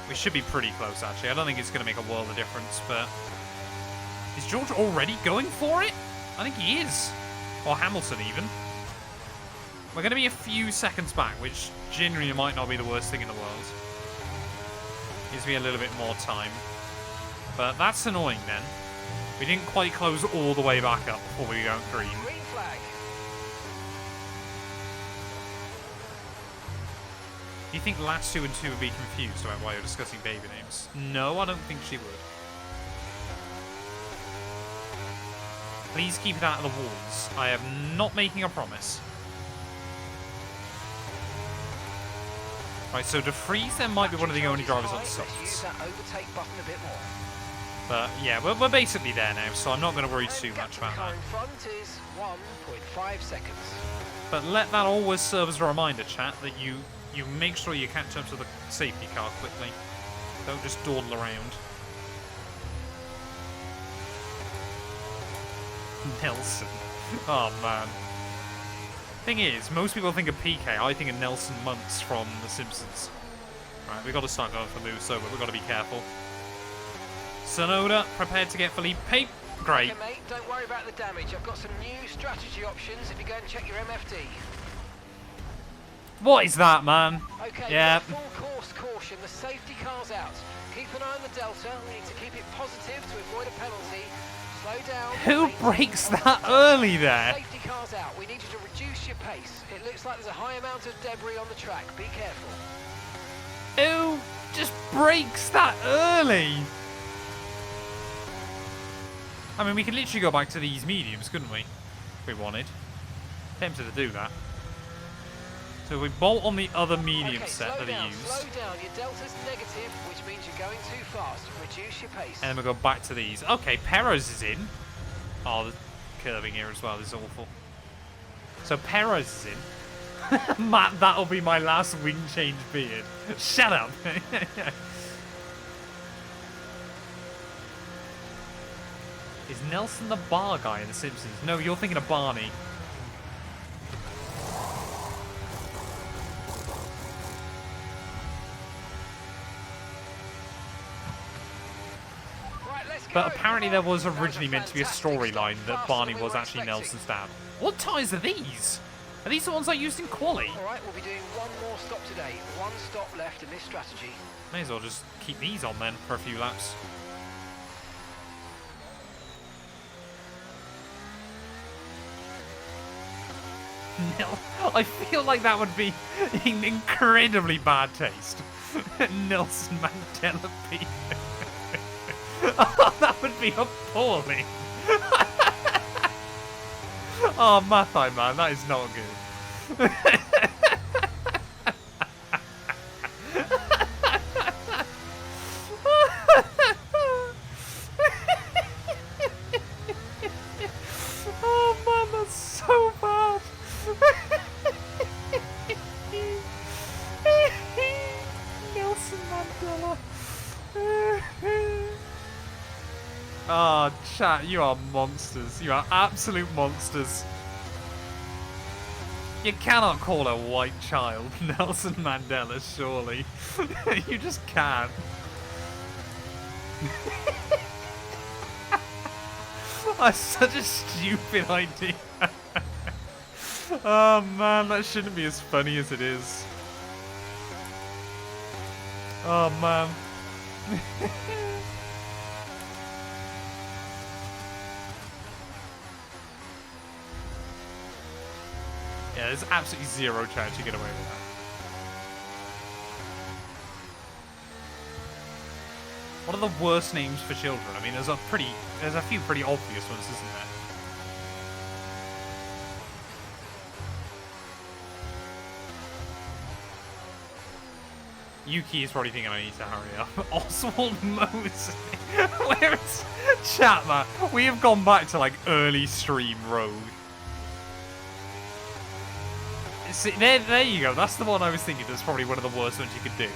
We should be pretty close, actually. I don't think it's going to make a world of difference, but is George already going for it? I think he is. Or Hamilton, even. We're going to be a few seconds back, which genuinely might not be the worst thing in the world. Gives me a little bit more time. But that's annoying, then. We didn't quite close all the way back up before we went green. Green flag. Do you think last 2 and 2 would be confused about why you're discussing baby names? No, I don't think she would. Please keep it out of the walls. I am not making a promise. Right, so DeFreeze then might be one of the only drivers on Let's use softs. that overtake button a bit more. But yeah, we're basically there now, so I'm not going to worry too much about Car that. in front is 1.5 seconds. But let that always serve as a reminder, chat, that you make sure you catch up to the safety car quickly. Don't just dawdle around. Nelson. Oh, man. Thing is, most people think of PK. I think of Nelson Muntz from The Simpsons. Right, we've got to start going for moves, so we've got to be careful. Sonoda, prepared to get Felipe. Great. Okay, mate, don't worry about the damage. I've got some new strategy options if you go and check your MFD. What is that, man? Okay, Yeah. full course caution. The safety car's out. Keep an eye on the delta. We need to keep it positive to avoid a penalty. Slow down. Who maintain breaks positive. that early there? Safety car's out. We need you to reduce your pace. It looks like there's a high amount of debris on the track. Be careful. Who just breaks that early? I mean, we could literally go back to these mediums, couldn't we? If we wanted. Tempted to do that. So we bolt on the other medium Okay, set that he used. slow down. Your delta's negative, which means you're going too fast. Reduce your pace. And then we go back to these. Okay, Perez is in. Oh, the curving here as well is awful. So Perez is in. Matt, that'll be my last wing change beard. Shut up. Is Nelson the bar guy in The Simpsons? No, you're thinking of Barney. But apparently there was originally meant to be a storyline that Barney was actually Nelson's dad. What tyres are these? Are these the ones I used in quali? Alright, we'll be doing one more stop today. One stop left in this strategy. May as well just keep these on then for a few laps. No, I feel like that would be in incredibly bad taste. Nelson Mandela P. Oh, that would be appalling. Oh, Mathai, man, that is not good. Oh, man, that's so bad. Nelson Mandela. Oh, chat, you are monsters. You are absolute monsters. You cannot call a white child Nelson Mandela, surely. You just can't. That's such a stupid idea. Oh man, that shouldn't be as funny as it is. Oh man. Yeah, there's absolutely zero chance you get away with that. What are the worst names for children? I mean, there's a few pretty obvious ones, isn't there? Yuki is probably thinking I need to hurry up. Oswald Moses. Where is chat, man? We have gone back to like early stream road. See, there you go. That's the one I was thinking. That's probably one of the worst ones you could do.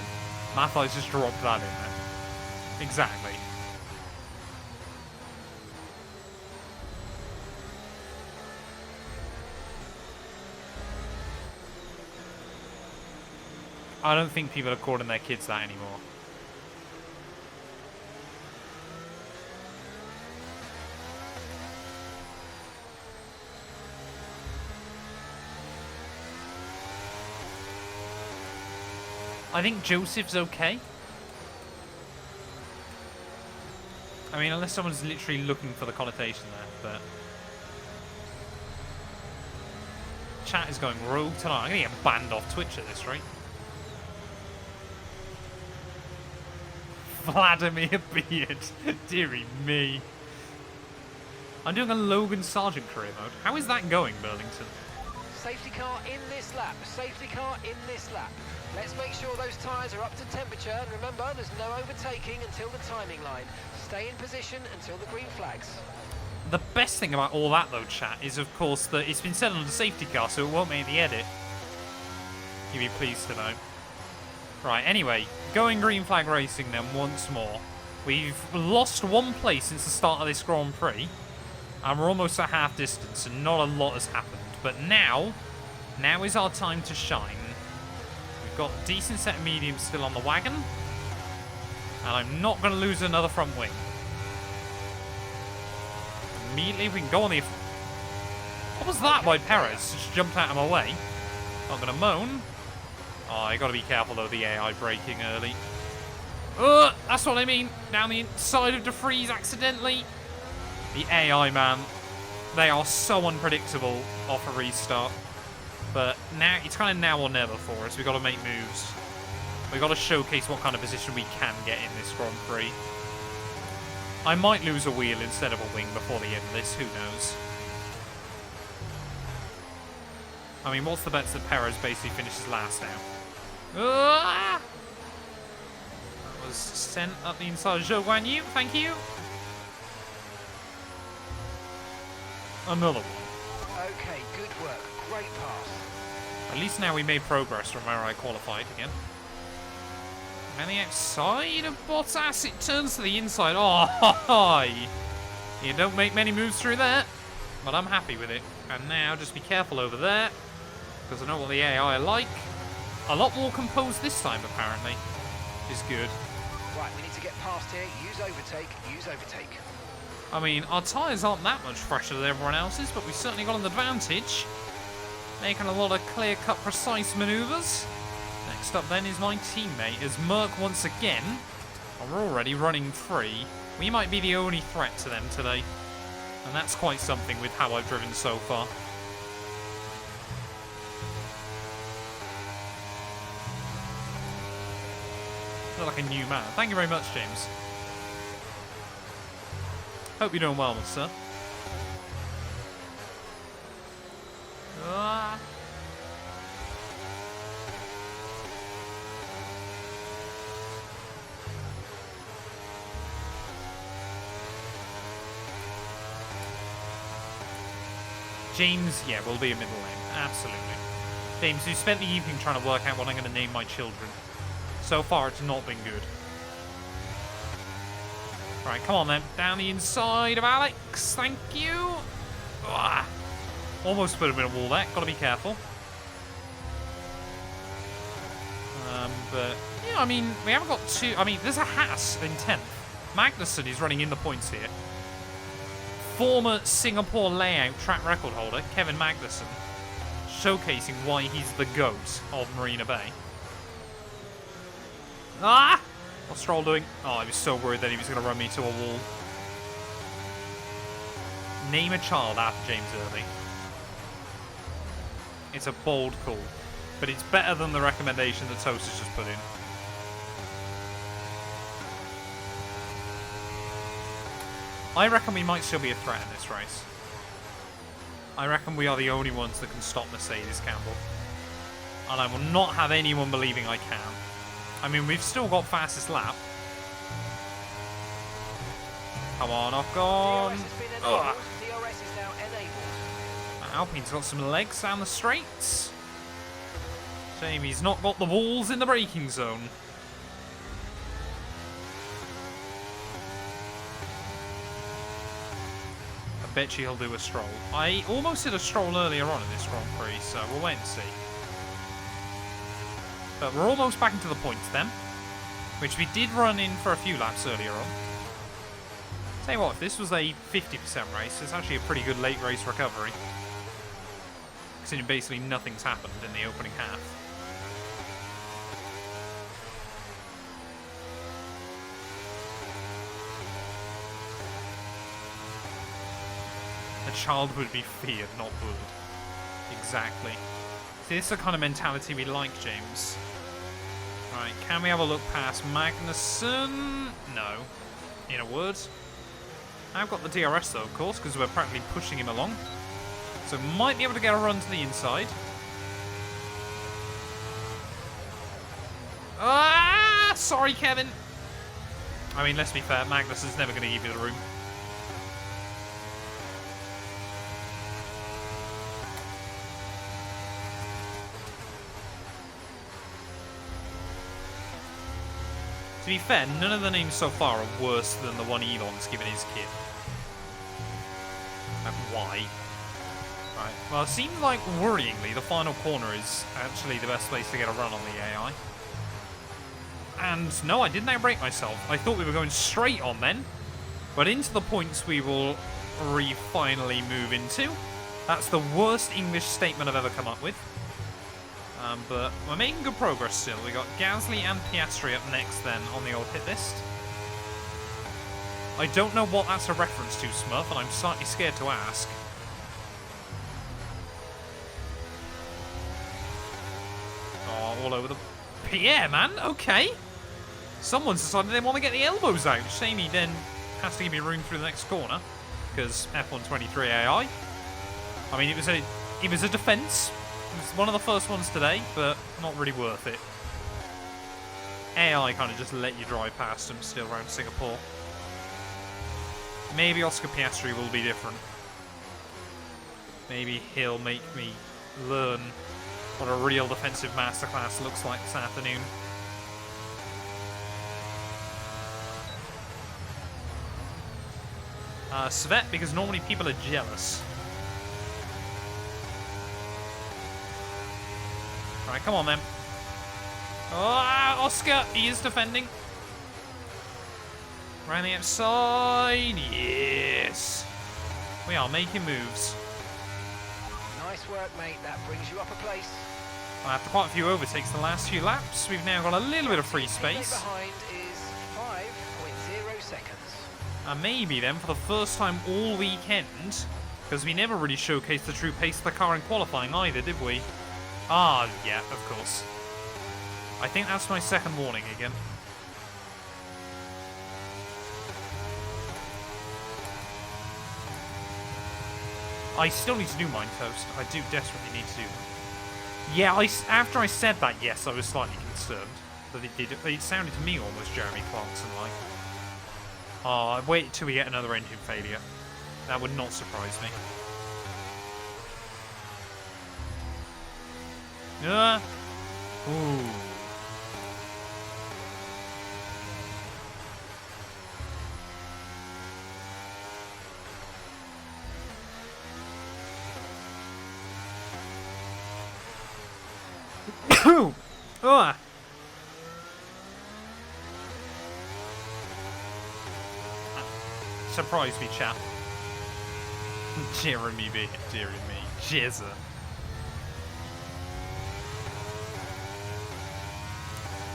Mathai's just dropped that in there. Exactly. I don't think people are calling their kids that anymore. I think Joseph's okay. I mean, unless someone's literally looking for the connotation there, but... Chat is going rogue tonight. I'm going to get banned off Twitch at this rate. Vladimir Beard. Dearie me. I'm doing a Logan Sargent career mode. How is that going, Burlington? Safety car in this lap. Safety car in this lap. Let's make sure those tyres are up to temperature. And remember, there's no overtaking until the timing line. Stay in position until the green flags. The best thing about all that, though, chat, is, of course, that it's been set on the safety car, so it won't make the edit. You'd be pleased to know. Right, anyway, going green flag racing then once more. We've lost one place since the start of this Grand Prix, and we're almost at half distance, and not a lot has happened. But now is our time to shine. We've got a decent set of mediums still on the wagon, and I'm not going to lose another front wing. Immediately we can go on the... What was that by Perez? Just jumped out of my way. Not going to moan. Oh, you got to be careful though, the AI braking early. That's what I mean. Down the inside of DeFreeze accidentally. The AI, man. They are so unpredictable off a restart. But now it's kind of now or never for us. We've got to make moves. We've got to showcase what kind of position we can get in this Grand Prix. I might lose a wheel instead of a wing before the end of this. Who knows? I mean, what's the bets that Perez basically finishes last now? That was sent up the inside of Zhou Guan Yu. Thank you. Another one. Okay, good work. Great pass. At least now we made progress from where I qualified again. And the outside of Bottas, it turns to the inside. Oh, you don't make many moves through that, but I'm happy with it. And now just be careful over there, because I know what the AI are like. A lot more composed this time, apparently, which is good. Right, we need to get past here. Use overtake. Use overtake. I mean, our tyres aren't that much fresher than everyone else's, but we've certainly got an advantage. Making a lot of clear-cut, precise manoeuvres. Next up then is my teammate, as Merc once again are already running free. We might be the only threat to them today. And that's quite something with how I've driven so far. I feel like a new man. Thank you very much, James. Hope you're doing well, sir. James, yeah, will be a middle lane. Absolutely. James, who spent the evening trying to work out what I'm going to name my children. So far, it's not been good. Right, come on then. Down the inside of Alex. Thank you. Ugh. Almost put him in a wall there. Got to be careful. But, yeah, I mean, we haven't got two... I mean, there's a Haas in 10th. Magnussen is running in the points here. Former Singapore layout track record holder, Kevin Magnussen, showcasing why he's the GOAT of Marina Bay. Ah! What's Stroll doing? Oh, I was so worried that he was going to run me to a wall. Name a child after James Early. It's a bold call, but it's better than the recommendation that Toast has just put in. I reckon we might still be a threat in this race. I reckon we are the only ones that can stop Mercedes, Campbell. And I will not have anyone believing I can. I mean, we've still got fastest lap. Come on, Ocon. Ugh. DRS is now enabled. Alpine's got some legs down the straights. Shame he's not got the walls in the braking zone. I bet you he'll do a Stroll. I almost did a Stroll earlier on in this Grand Prix, so we'll wait and see. But we're almost back into the points then, which we did run in for a few laps earlier on. Tell you what, if this was a 50% race, it's actually a pretty good late race recovery. Considering basically nothing's happened in the opening half. A child would be feared, not bullied. Exactly. See, this is the kind of mentality we like, James. Right, can we have a look past Magnussen? No. In a word. I've got the DRS though, of course, because we're practically pushing him along. So might be able to get a run to the inside. Ah! Sorry, Kevin. I mean, let's be fair, Magnussen's never going to give you the room. To be fair, none of the names so far are worse than the one Elon's given his kid. And why? Right. Well, it seems like, worryingly, the final corner is actually the best place to get a run on the AI. And no, I didn't outbrake myself. I thought we were going straight on then. But into the points we will finally move into. That's the worst English statement I've ever come up with. But we're making good progress still. We got Gasly and Piastri up next then on the old hit list. I don't know what that's a reference to, Smurf, and I'm slightly scared to ask. Oh, all over the... Pierre, man, okay. Someone's decided they want to get the elbows out. Shame he then has to give me room through the next corner. Because F123 AI. I mean, it was a defence. It was one of the first ones today, but not really worth it. AI kind of just let you drive past them still around Singapore. Maybe Oscar Piastri will be different. Maybe he'll make me learn what a real defensive masterclass looks like this afternoon. Svet, because normally people are jealous. Alright, come on then. Oh, Oscar, he is defending. Around the outside, yes. We are making moves. Nice work, mate. That brings you up a place. After quite a few overtakes the last few laps, we've now got a little bit of free space. Behind is 5.0 seconds. And maybe then, for the first time all weekend, because we never really showcased the true pace of the car in qualifying either, did we? Ah, yeah, of course. I think that's my second warning again. I still need to do mine toast. I do desperately need to do them. Yeah, after I said that, yes, I was slightly concerned. But it sounded to me almost Jeremy Clarkson-like. Oh, wait till we get another engine failure. That would not surprise me. Ooh. Oh. Surprise me, chap. Jeremy B. Jeremy. Jizzer.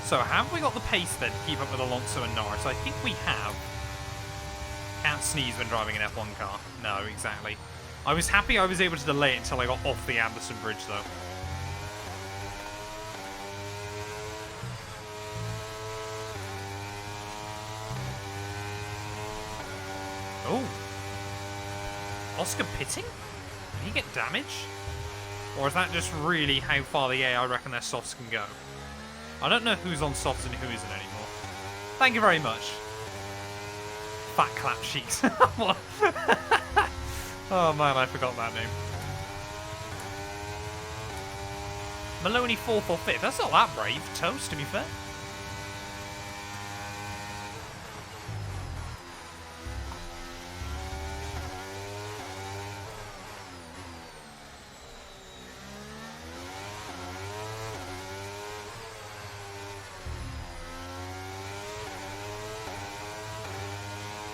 So, have we got the pace then to keep up with Alonso and Norris? I think we have. Can't sneeze when driving an F1 car. No, exactly. I was happy I was able to delay it until I got off the Anderson Bridge, though. Oh. Oscar pitting? Did he get damage? Or is that just really how far the AI reckon their softs can go? I don't know who's on softs and who isn't anymore. Thank you very much. Fat clap cheeks. What? Oh man, I forgot that name. Maloney 4th or 5th. That's not that brave. Toast, to be fair.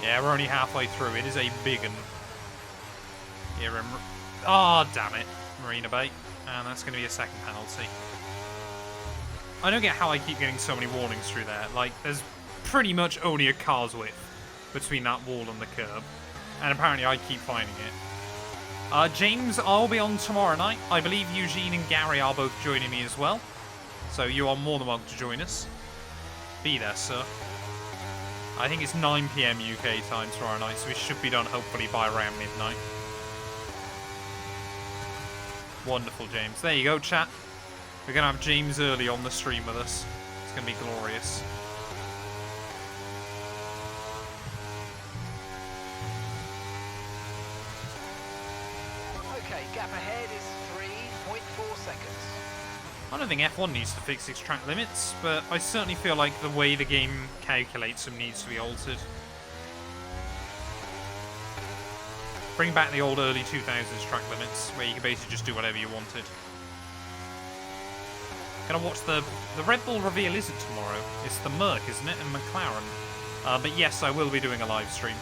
Yeah, we're only halfway through. It is a big one. Here in... Oh, damn it. Marina Bay. And that's going to be a second penalty. I don't get how I keep getting so many warnings through there. Like, there's pretty much only a car's width between that wall and the curb. And apparently I keep finding it. James, I'll be on tomorrow night. I believe Eugene and Gary are both joining me as well. So you are more than welcome to join us. Be there, sir. I think it's 9 PM UK time tomorrow night, so we should be done hopefully by around midnight. Wonderful, James. There you go, chat. We're going to have James early on the stream with us. It's going to be glorious. Okay, gap ahead is 3.4 seconds. I don't think F1 needs to fix its track limits, but I certainly feel like the way the game calculates them needs to be altered. Bring back the old early 2000s track limits, where you can basically just do whatever you wanted. Gonna watch the Red Bull reveal isn't tomorrow. It's the Merc, isn't it, and McLaren. But yes, I will be doing a live stream.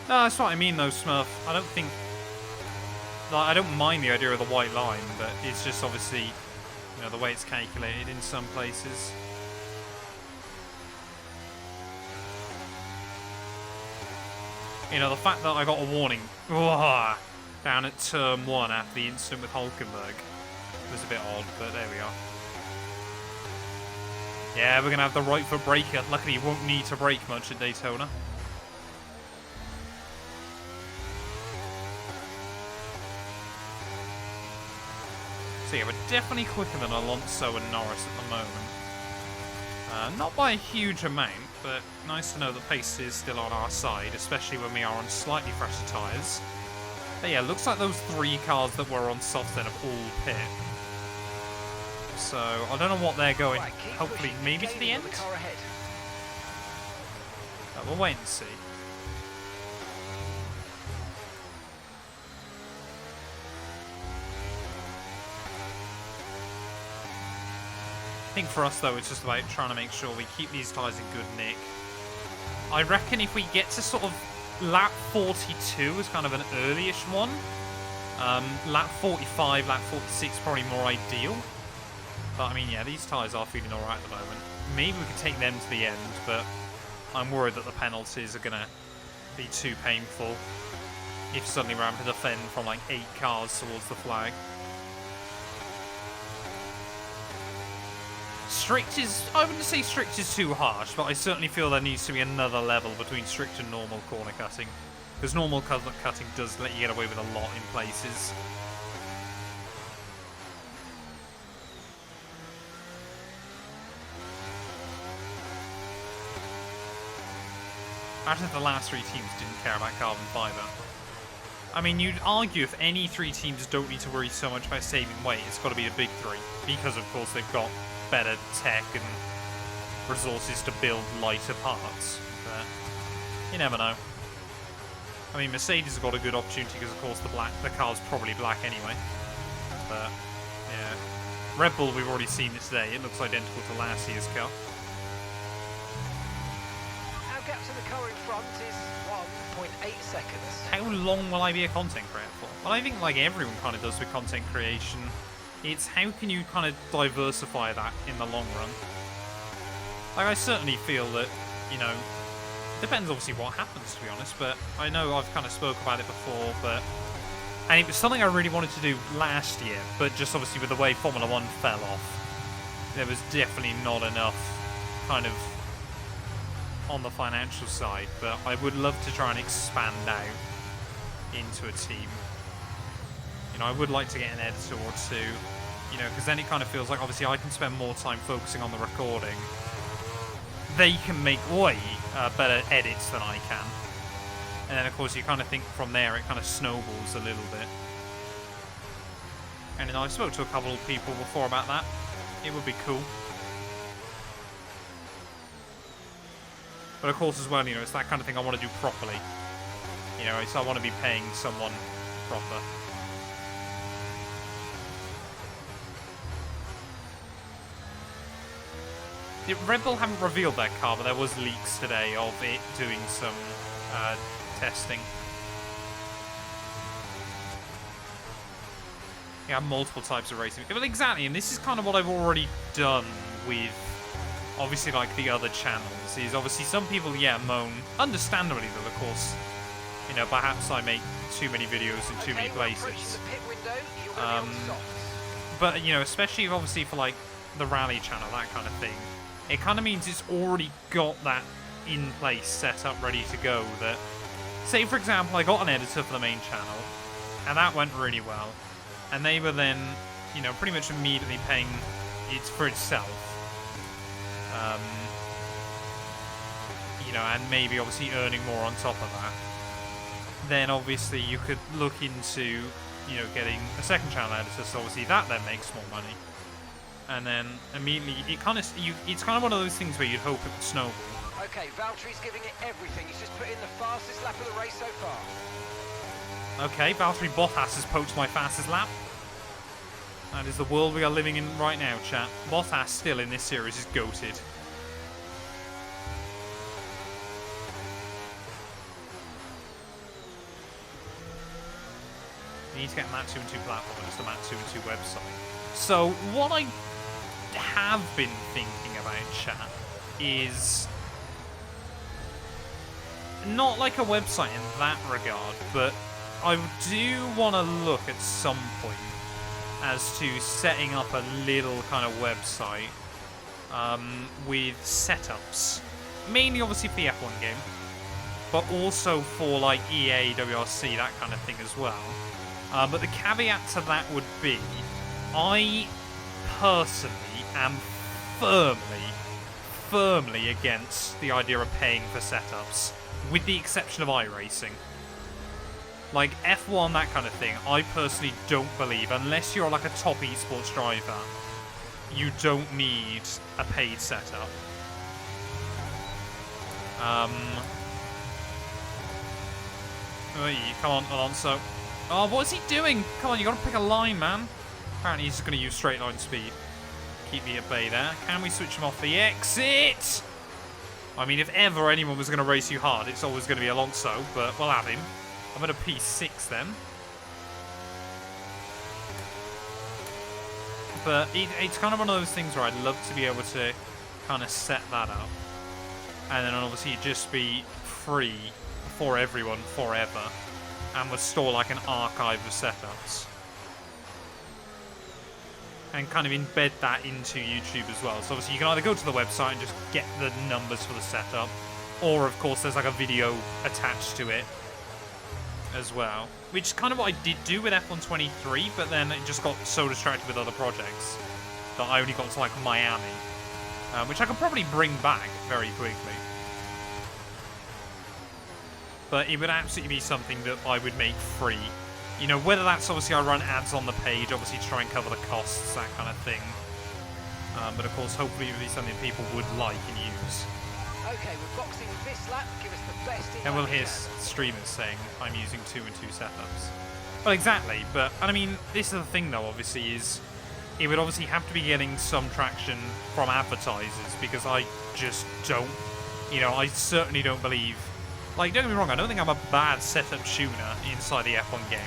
No, that's what I mean though, Smurf. I don't think... Like, I don't mind the idea of the white line, but it's just obviously, you know, the way it's calculated in some places. You know, the fact that I got a warning down at turn 1 after the incident with Hulkenberg. was a bit odd, but there we are. Yeah, we're going to have the right foot braker. Luckily, you won't need to brake much at Daytona. So yeah, we're definitely quicker than Alonso and Norris at the moment. Not by a huge amount, but nice to know the pace is still on our side, especially when we are on slightly fresher tyres. But yeah, looks like those 3 cars that were on softs then have all pit. So I don't know what they're going. Right, Hopefully, maybe to the end. We'll wait and see. I think for us though, it's just about trying to make sure we keep these tyres in good nick. I reckon if we get to sort of lap 42 is kind of an early-ish one. Lap 45, lap 46 probably more ideal. But I mean, yeah, these tyres are feeling alright at the moment. Maybe we could take them to the end, but I'm worried that the penalties are going to be too painful if suddenly we're having to defend from like 8 cars towards the flag. Strict is, I wouldn't say strict is too harsh, but I certainly feel there needs to be another level between strict and normal corner cutting. Because normal corner cutting does let you get away with a lot in places. Imagine if the last 3 teams didn't care about carbon fibre. I mean, you'd argue if any 3 teams don't need to worry so much about saving weight, it's got to be the big 3. Because, of course, they've got better tech and resources to build lighter parts. But you never know. I mean, Mercedes has got a good opportunity because, of course, the car's probably black anyway. But, yeah. Red Bull, we've already seen it today. It looks identical to last year's car. Our gap to the car in front is 1.8 seconds. How long will I be a content creator for? Well, I think like everyone kind of does with content creation. It's how can you kind of diversify that in the long run? Like, I certainly feel that, you know, depends obviously what happens, to be honest, but I know I've kind of spoke about it before, but... And it was something I really wanted to do last year, but just obviously with the way Formula 1 fell off, there was definitely not enough kind of on the financial side, but I would love to try and expand out into a team. You know, I would like to get an editor or 2, you know, because then it kind of feels like obviously I can spend more time focusing on the recording. They can make way better edits than I can. And then, of course, you kind of think from there it kind of snowballs a little bit. And I spoke to a couple of people before about that. It would be cool. But, of course, as well, you know, it's that kind of thing I want to do properly. You know, so I want to be paying someone proper. Red Bull haven't revealed their car, but there was leaks today of it doing some testing. Yeah, multiple types of racing. Well, exactly, and this is kind of what I've already done with, obviously, like the other channels. Is obviously some people, yeah, moan, understandably, that of course, you know, perhaps I make too many videos in too many places. But you know, especially obviously for like the rally channel, that kind of thing. It kind of means it's already got that in place, set up, ready to go. That, say for example, I got an editor for the main channel, and that went really well. And they were then, you know, pretty much immediately paying it for itself. You know, and maybe obviously earning more on top of that. Then obviously you could look into, you know, getting a second channel editor, so obviously that then makes more money. And then immediately, it kind of, it's kind of one of those things where you'd hope it would snowball. Okay, Valtteri's giving it everything. He's just put in the fastest lap of the race so far. Okay, Valtteri Bottas has poached my fastest lap. That is the world we are living in right now, chat. Bottas still in this series is goated. We need to get a Matt212 platform, it's the Matt212 website. So, what I have been thinking about, chat, is not like a website in that regard, but I do want to look at some point as to setting up a little kind of website with setups. Mainly, obviously, for the F1 game, but also for, like, EA, WRC, that kind of thing as well. But the caveat to that would be, I personally am firmly against the idea of paying for setups, with the exception of iRacing. Like, F1, that kind of thing, I personally don't believe, unless you're like a top esports driver, you don't need a paid setup. Come on, Alonso. Oh, what's he doing? Come on, you gotta pick a line, man. Apparently he's just gonna use straight line speed. Keep me at bay there. Can we switch him off the exit? I mean, if ever anyone was gonna race you hard, it's always gonna be Alonso, but we'll have him. I'm at a P6 then. But it's kind of one of those things where I'd love to be able to kind of set that up. And then obviously it'd just be free for everyone forever. And would store like an archive of setups. And kind of embed that into YouTube as well. So obviously you can either go to the website and just get the numbers for the setup. Or of course there's like a video attached to it as well, which is kind of what I did do with F1 23, but then it just got so distracted with other projects that I only got to like Miami, which I could probably bring back very quickly. But it would absolutely be something that I would make free. You know, whether that's obviously I run ads on the page, obviously to try and cover the costs, that kind of thing. But of course, hopefully it would be something people would like and use. Okay, we're boxing this lap. Give us the best. And we'll hear streamers saying I'm using 2 and 2 setups. Well, exactly. But and I mean, this is the thing, though. Obviously, is it would obviously have to be getting some traction from advertisers, because I just don't. You know, I certainly don't believe. Like, don't get me wrong. I don't think I'm a bad setup tuner inside the F1 game,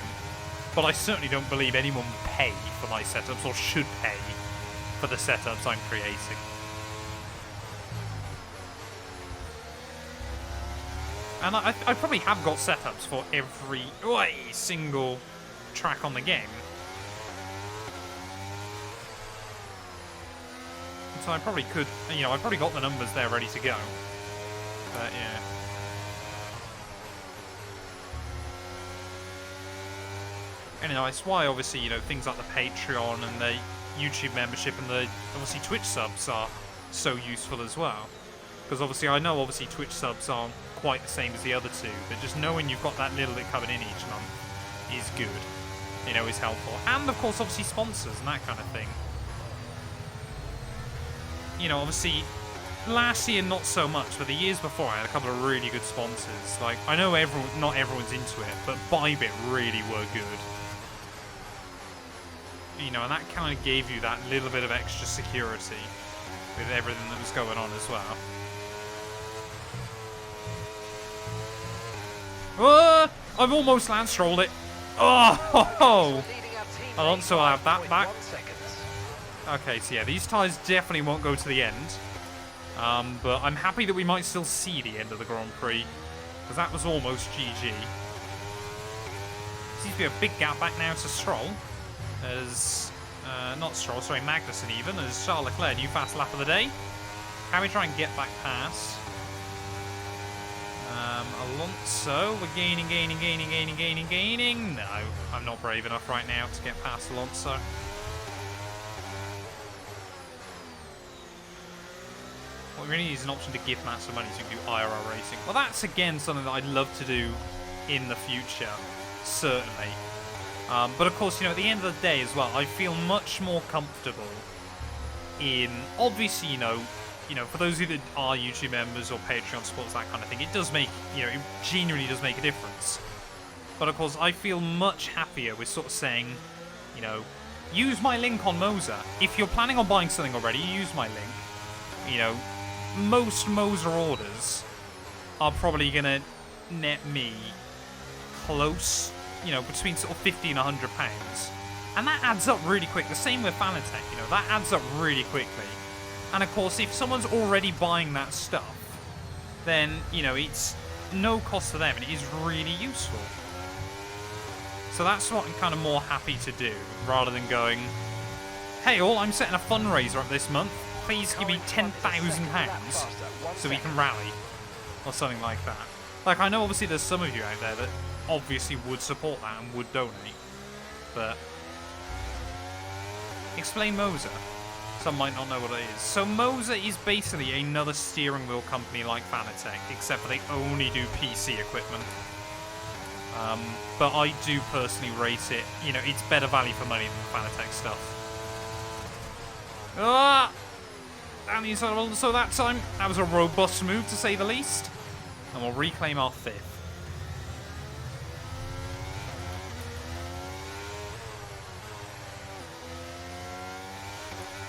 but I certainly don't believe anyone would pay for my setups or should pay for the setups I'm creating. And I probably have got setups for every single track on the game. So I probably could, you know, I've probably got the numbers there ready to go. But yeah. And that's why obviously, you know, things like the Patreon and the YouTube membership and the obviously Twitch subs are so useful as well. Because obviously I know obviously Twitch subs aren't quite the same as the other two, but just knowing you've got that little bit coming in each month is good, you know, is helpful. And of course obviously sponsors and that kind of thing. You know, obviously last year not so much, but the years before I had a couple of really good sponsors. Like, I know not everyone's into it, but Bybit really were good. You know, and that kind of gave you that little bit of extra security with everything that was going on as well. I've almost Lance Strolled it. Oh! Alonso will have that back. Okay, so yeah, these tyres definitely won't go to the end. But I'm happy that we might still see the end of the Grand Prix, because that was almost GG. Seems to be a big gap back now to Stroll. As, not Stroll, sorry, Magnussen even, as Charles Leclerc, new fast lap of the day. Can we try and get back past? Alonso, we're gaining. No, I'm not brave enough right now to get past Alonso. What we really need is an option to give Matt some money so you can do IRL racing. Well, that's again something that I'd love to do in the future, certainly. But of course, you know, at the end of the day as well, I feel much more comfortable in, obviously, you know, for those of you that are YouTube members or Patreon supporters, that kind of thing, it does make, you know, it genuinely does make a difference. But of course, I feel much happier with sort of saying, you know, use my link on Moser. If you're planning on buying something already, use my link. You know, most Moser orders are probably going to net me close, you know, between sort of 50 and 100 pounds. And that adds up really quick. The same with Fanatec, you know, that adds up really quickly. And of course, if someone's already buying that stuff, then, you know, it's no cost to them and it is really useful. So that's what I'm kind of more happy to do, rather than going, hey all, I'm setting a fundraiser up this month. Please give me £10,000 so we can rally. Or something like that. Like, I know obviously there's some of you out there that obviously would support that and would donate. But explain Moser. Some might not know what it is. So Moser is basically another steering wheel company like Fanatec, except for they only do PC equipment. But I do personally rate it, you know, it's better value for money than Fanatec stuff. Ah! So that time, that was a robust move to say the least. And we'll reclaim our 5th.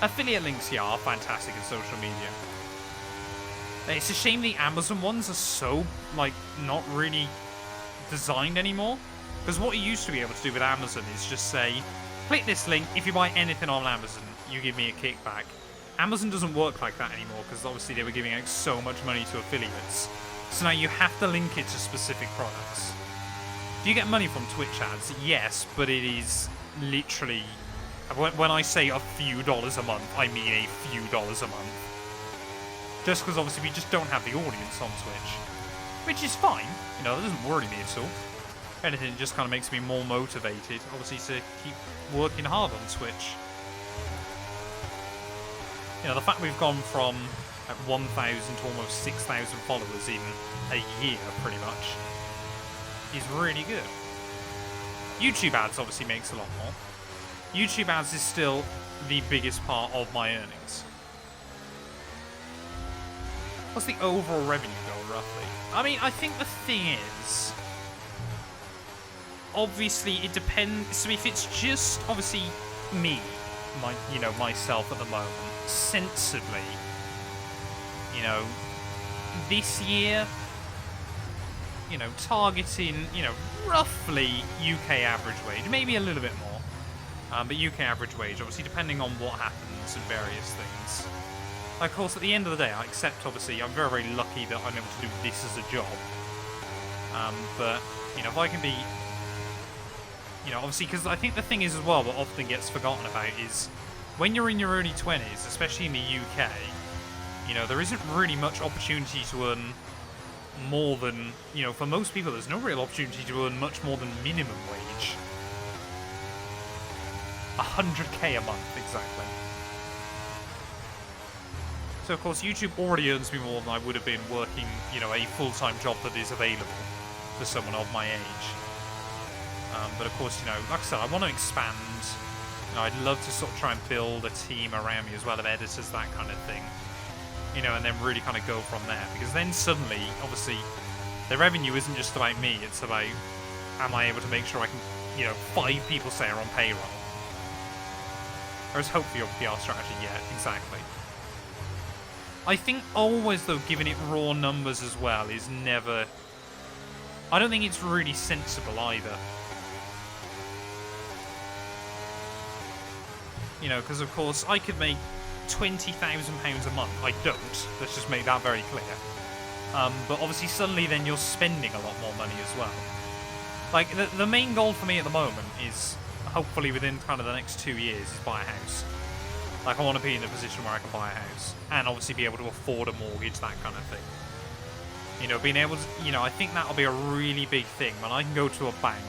Affiliate links here are fantastic in social media. It's a shame the Amazon ones are so, like, not really designed anymore. Because what you used to be able to do with Amazon is just say, click this link, if you buy anything on Amazon, you give me a kickback. Amazon doesn't work like that anymore because obviously they were giving out so much money to affiliates. So now you have to link it to specific products. Do you get money from Twitch ads? Yes, but it is literally... When I say a few dollars a month, I mean a few dollars a month. Just because obviously we just don't have the audience on Twitch. Which is fine. You know, that doesn't worry me at all. If anything, it just kind of makes me more motivated, obviously, to keep working hard on Twitch. You know, the fact we've gone from 1,000 to almost 6,000 followers in a year, pretty much, is really good. YouTube ads obviously makes a lot more. YouTube ads is still the biggest part of my earnings. What's the overall revenue goal, roughly? I mean, I think the thing is, obviously, it depends. So if it's just, obviously, me, myself at the moment, sensibly, you know, this year, you know, targeting, you know, roughly UK average wage, maybe a little bit more, but UK average wage, obviously, depending on what happens and various things. Of course, at the end of the day, I accept, obviously, I'm very, very lucky that I'm able to do this as a job. But, you know, if I can be, you know, obviously, because I think the thing is as well, what often gets forgotten about is when you're in your early 20s, especially in the UK, you know, there isn't really much opportunity to earn more than, you know, for most people, there's no real opportunity to earn much more than minimum wage. 100k a month, exactly. So, of course, YouTube already earns me more than I would have been working, you know, a full-time job that is available for someone of my age. But, of course, you know, like I said, I want to expand. You know, I'd love to sort of try and build a team around me as well of editors, that kind of thing. You know, and then really kind of go from there. Because then suddenly, obviously, the revenue isn't just about me. It's about, am I able to make sure I can, you know, 5 people, say, are on payroll. Whereas hopefully your PR strategy, yeah, exactly. I think always, though, giving it raw numbers as well is never... I don't think it's really sensible either. You know, because, of course, I could make £20,000 a month. I don't. Let's just make that very clear. But obviously, suddenly then you're spending a lot more money as well. Like, the main goal for me at the moment is, hopefully within kind of the next 2 years, is buy a house. Like, I want to be in a position where I can buy a house. And obviously be able to afford a mortgage, that kind of thing. You know, being able to, you know, I think that'll be a really big thing. When I can go to a bank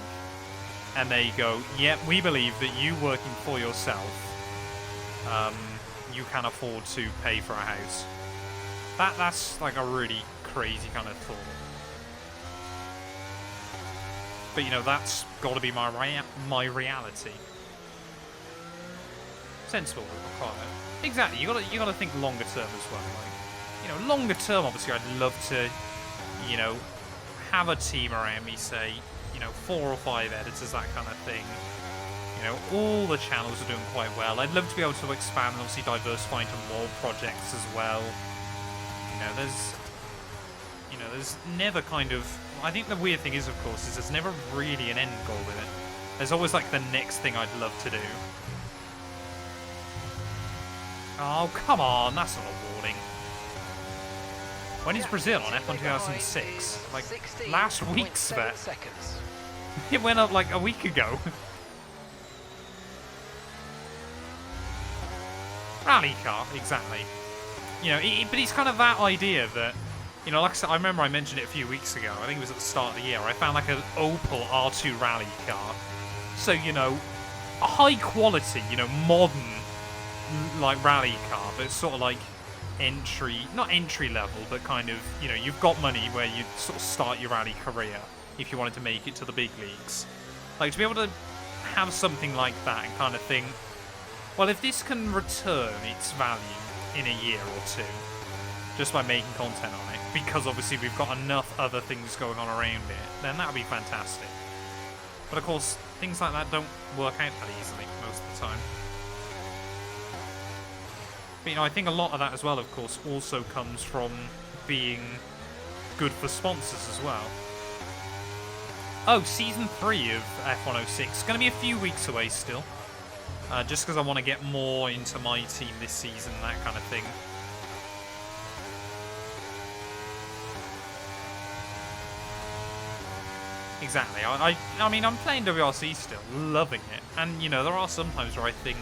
and they go, yep, we believe that you working for yourself, you can afford to pay for a house. That's like a really crazy kind of thought. But, you know, that's got to be my reality. Sensible requirement. Exactly. You gotta think longer term as well. Like, you know, longer term. Obviously, I'd love to, you know, have a team around me. Say, you know, 4 or 5 editors, that kind of thing. You know, all the channels are doing quite well. I'd love to be able to expand and obviously diversify into more projects as well. You know, there's never kind of. I think the weird thing is, of course, is there's never really an end goal with it. There's always like the next thing I'd love to do. Oh, come on, that's not a warning. When is Brazil on F1 2006? Like, last week's bet. It went up like a week ago. Rally car, exactly. You know, but it's kind of that idea that, you know, like I said, I remember I mentioned it a few weeks ago. I think it was at the start of the year. I found like an Opel R2 rally car. So, you know, a high quality, you know, modern, like, rally car, but it's sort of like not entry level, but kind of, you know, you've got money where you sort of start your rally career if you wanted to make it to the big leagues. Like, to be able to have something like that and kind of think, well, if this can return its value in a year or two, just by making content on it, because obviously we've got enough other things going on around it, then that would be fantastic. But of course, things like that don't work out that easily most of the time. But, you know, I think a lot of that as well, of course, also comes from being good for sponsors as well. Oh, Season 3 of F106. Going to be a few weeks away still. Just because I want to get more into my team this season, that kind of thing. Exactly. I mean, I'm playing WRC still, loving it. And, you know, there are some times where I think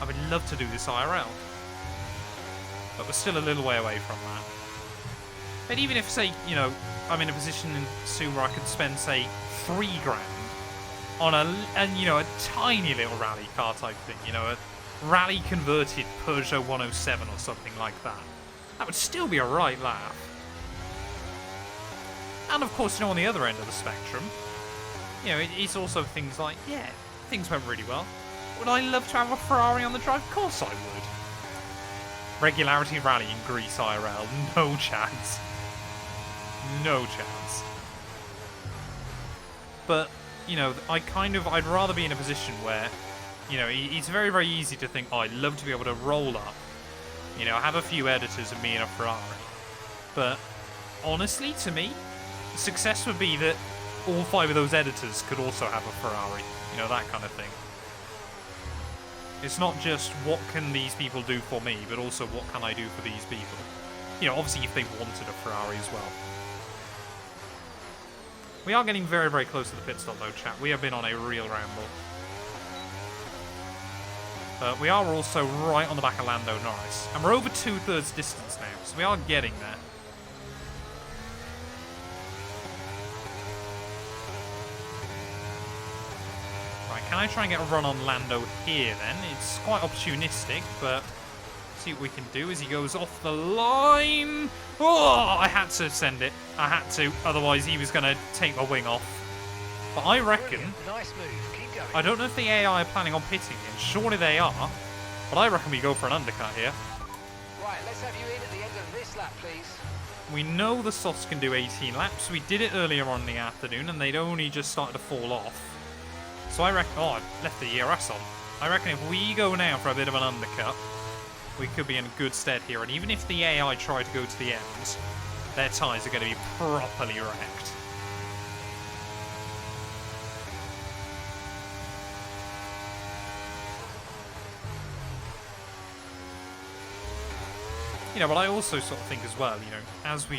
I would love to do this IRL. But we're still a little way away from that. But even if, say, you know, I'm in a position soon where I could spend, say, $3,000 on you know, a tiny little rally car type thing, you know, a rally converted Peugeot 107 or something like that. That would still be a right laugh. And of course, you know, on the other end of the spectrum, you know, it's also things like, yeah, things went really well. Would I love to have a Ferrari on the drive? Of course I would. Regularity rally in Greece IRL, no chance. No chance. But, you know, I'd rather be in a position where, you know, it's very, very easy to think, oh, I'd love to be able to roll up, you know, have a few editors and me in a Ferrari. But, honestly, to me, success would be that all 5 of those editors could also have a Ferrari. You know, that kind of thing. It's not just what can these people do for me, but also what can I do for these people. You know, obviously if they wanted a Ferrari as well. We are getting very, very close to the pit stop though, chat. We have been on a real ramble. But we are also right on the back of Lando Norris. And we're over 2/3 distance now, so we are getting there. Can I try and get a run on Lando here then? It's quite opportunistic, but see what we can do as he goes off the line. Oh, I had to send it. I had to, otherwise he was going to take my wing off. But I reckon... Nice move. Keep going. I don't know if the AI are planning on pitting him. Surely they are. But I reckon we go for an undercut here. Right, let's have you in at the end of this lap, please. We know the softs can do 18 laps. We did it earlier on in the afternoon, and they'd only just started to fall off. So I reckon... Oh, I left the ERS on. I reckon if we go now for a bit of an undercut, we could be in good stead here. And even if the AI try to go to the end, their tyres are going to be properly wrecked. You know, but I also sort of think as well, you know, as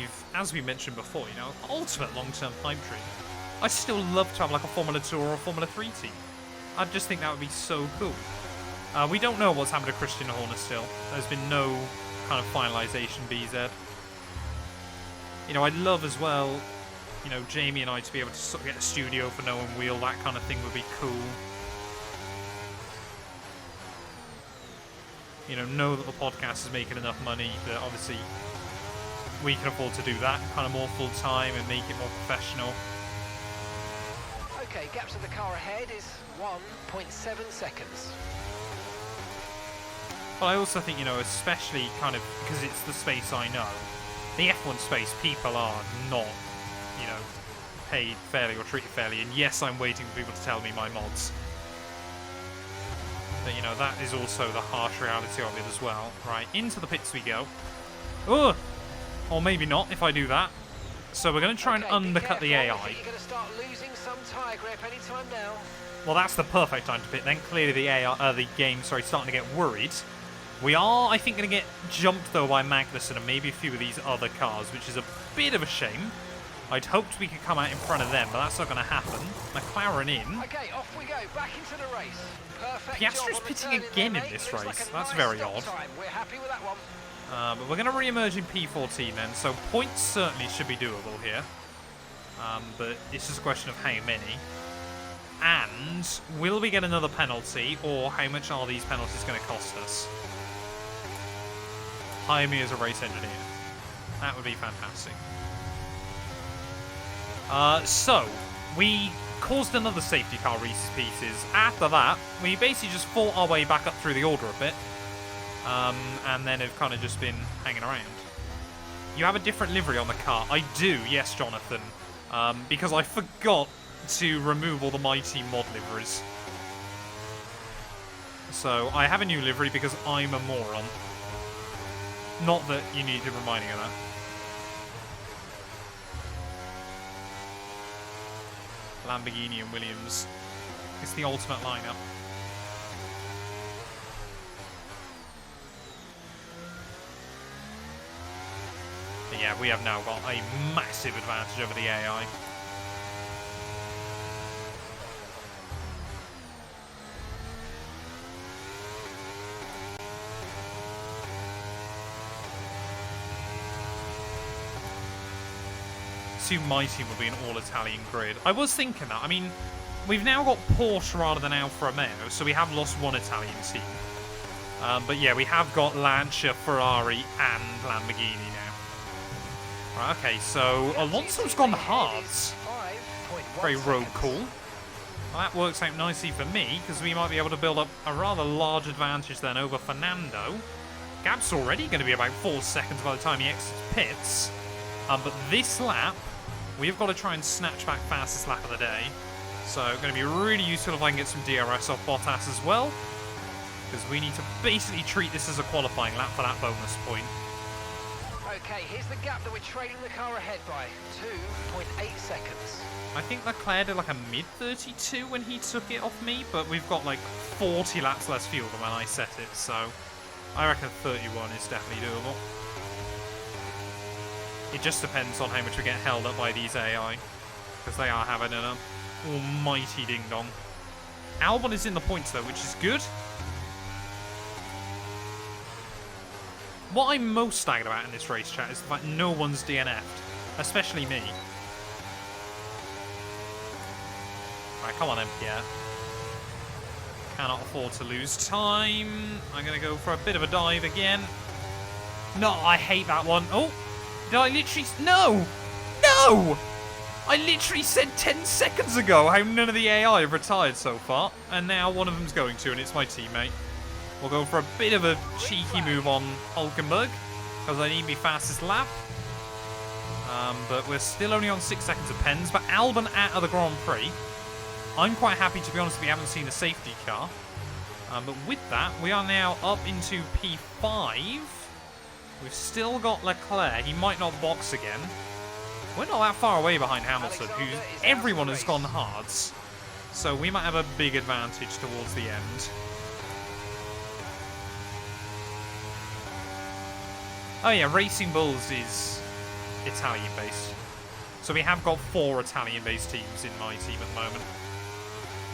we mentioned before, you know, ultimate long-term pipe dream. I still love to have like a Formula 2 or a Formula 3 team. I just think that would be so cool. We don't know what's happened to Christian Horner still. There's been no kind of finalisation, BZ. You know, I'd love as well, you know, Jamie and I to be able to sort of get a studio for No One Wheel. That kind of thing would be cool. You know that the podcast is making enough money that obviously we can afford to do that kind of more full time and make it more professional. Okay, gap to the car ahead is 1.7 seconds. But I also think, you know, especially kind of because it's the space I know, the F1 space, people are not, you know, paid fairly or treated fairly. And yes, I'm waiting for people to tell me my mods. But, you know, that is also the harsh reality of it as well. Right, into the pits we go. Oh! Or maybe not, if I do that. So we're going to try and undercut the AI. You're going to start losing some tyre grip anytime now. Well, that's the perfect time to pit. Then clearly the AI, the game, starting to get worried. We are, I think, going to get jumped though by Magnussen and maybe a few of these other cars, which is a bit of a shame. I'd hoped we could come out in front of them, but that's not going to happen. McLaren in. Okay, off we go, back into the race. Perfect. Piastri's job on the pitting turn again there, in mate. this Looks race. like a That's nice very stop odd. time. We're happy with that one. But we're going to re-emerge in P14 then, so points certainly should be doable here. But it's just a question of how many. And will we get another penalty, or how much are these penalties going to cost us? Hire me as a race engineer. That would be fantastic. So, we caused another safety car Reese's Pieces. After that, we basically just fought our way back up through the order a bit. And then have kind of just been hanging around. You have a different livery on the car. I do, yes, Jonathan. Because I forgot to remove all the Mighty mod liveries. So, I have a new livery because I'm a moron. Not that you need reminding of that. Lamborghini and Williams. It's the ultimate lineup. But yeah, we have now got a massive advantage over the AI. Assume my team will be an all-Italian grid. I was thinking that. I mean, we've now got Porsche rather than Alfa Romeo, so we have lost one Italian team. But yeah, we have got Lancia, Ferrari, and Lamborghini now. Right, okay, so Alonso's gone hards. Very road cool. Well, that works out nicely for me, because we might be able to build up a rather large advantage then over Fernando. Gap's already going to be about 4 seconds by the time he exits pits. But this lap, we've got to try and snatch back fastest lap of the day. So, going to be really useful if I can get some DRS off Bottas as well. Because we need to basically treat this as a qualifying lap for that bonus point. Okay, here's the gap that we're trailing the car ahead by. 2.8 seconds. I think Leclerc did like a mid-32 when he took it off me, but we've got like 40 laps less fuel than when I set it, so I reckon 31 is definitely doable. It just depends on how much we get held up by these AI, because they are having an almighty ding-dong. Albon is in the points though, which is good. What I'm most staggered about in this race, chat, is the fact no one's DNF'd, especially me. Right, come on then, Pierre. Cannot afford to lose time. I'm going to go for a bit of a dive again. No, I hate that one. Oh, did I literally... No! No! I literally said 10 seconds ago how none of the AI have retired so far, and now one of them's going to, and it's my teammate. We'll go for a bit of a cheeky move on Hulkenberg, because I need my fastest lap. But we're still only on 6 seconds of pens, but Albon out of the Grand Prix. I'm quite happy, to be honest, we haven't seen a safety car. But with that, we are now up into P5. We've still got Leclerc. He might not box again. We're not that far away behind Hamilton, who everyone has gone hards. So we might have a big advantage towards the end. Oh yeah, Racing Bulls is Italian-based. So we have got 4 Italian-based teams in my team at the moment.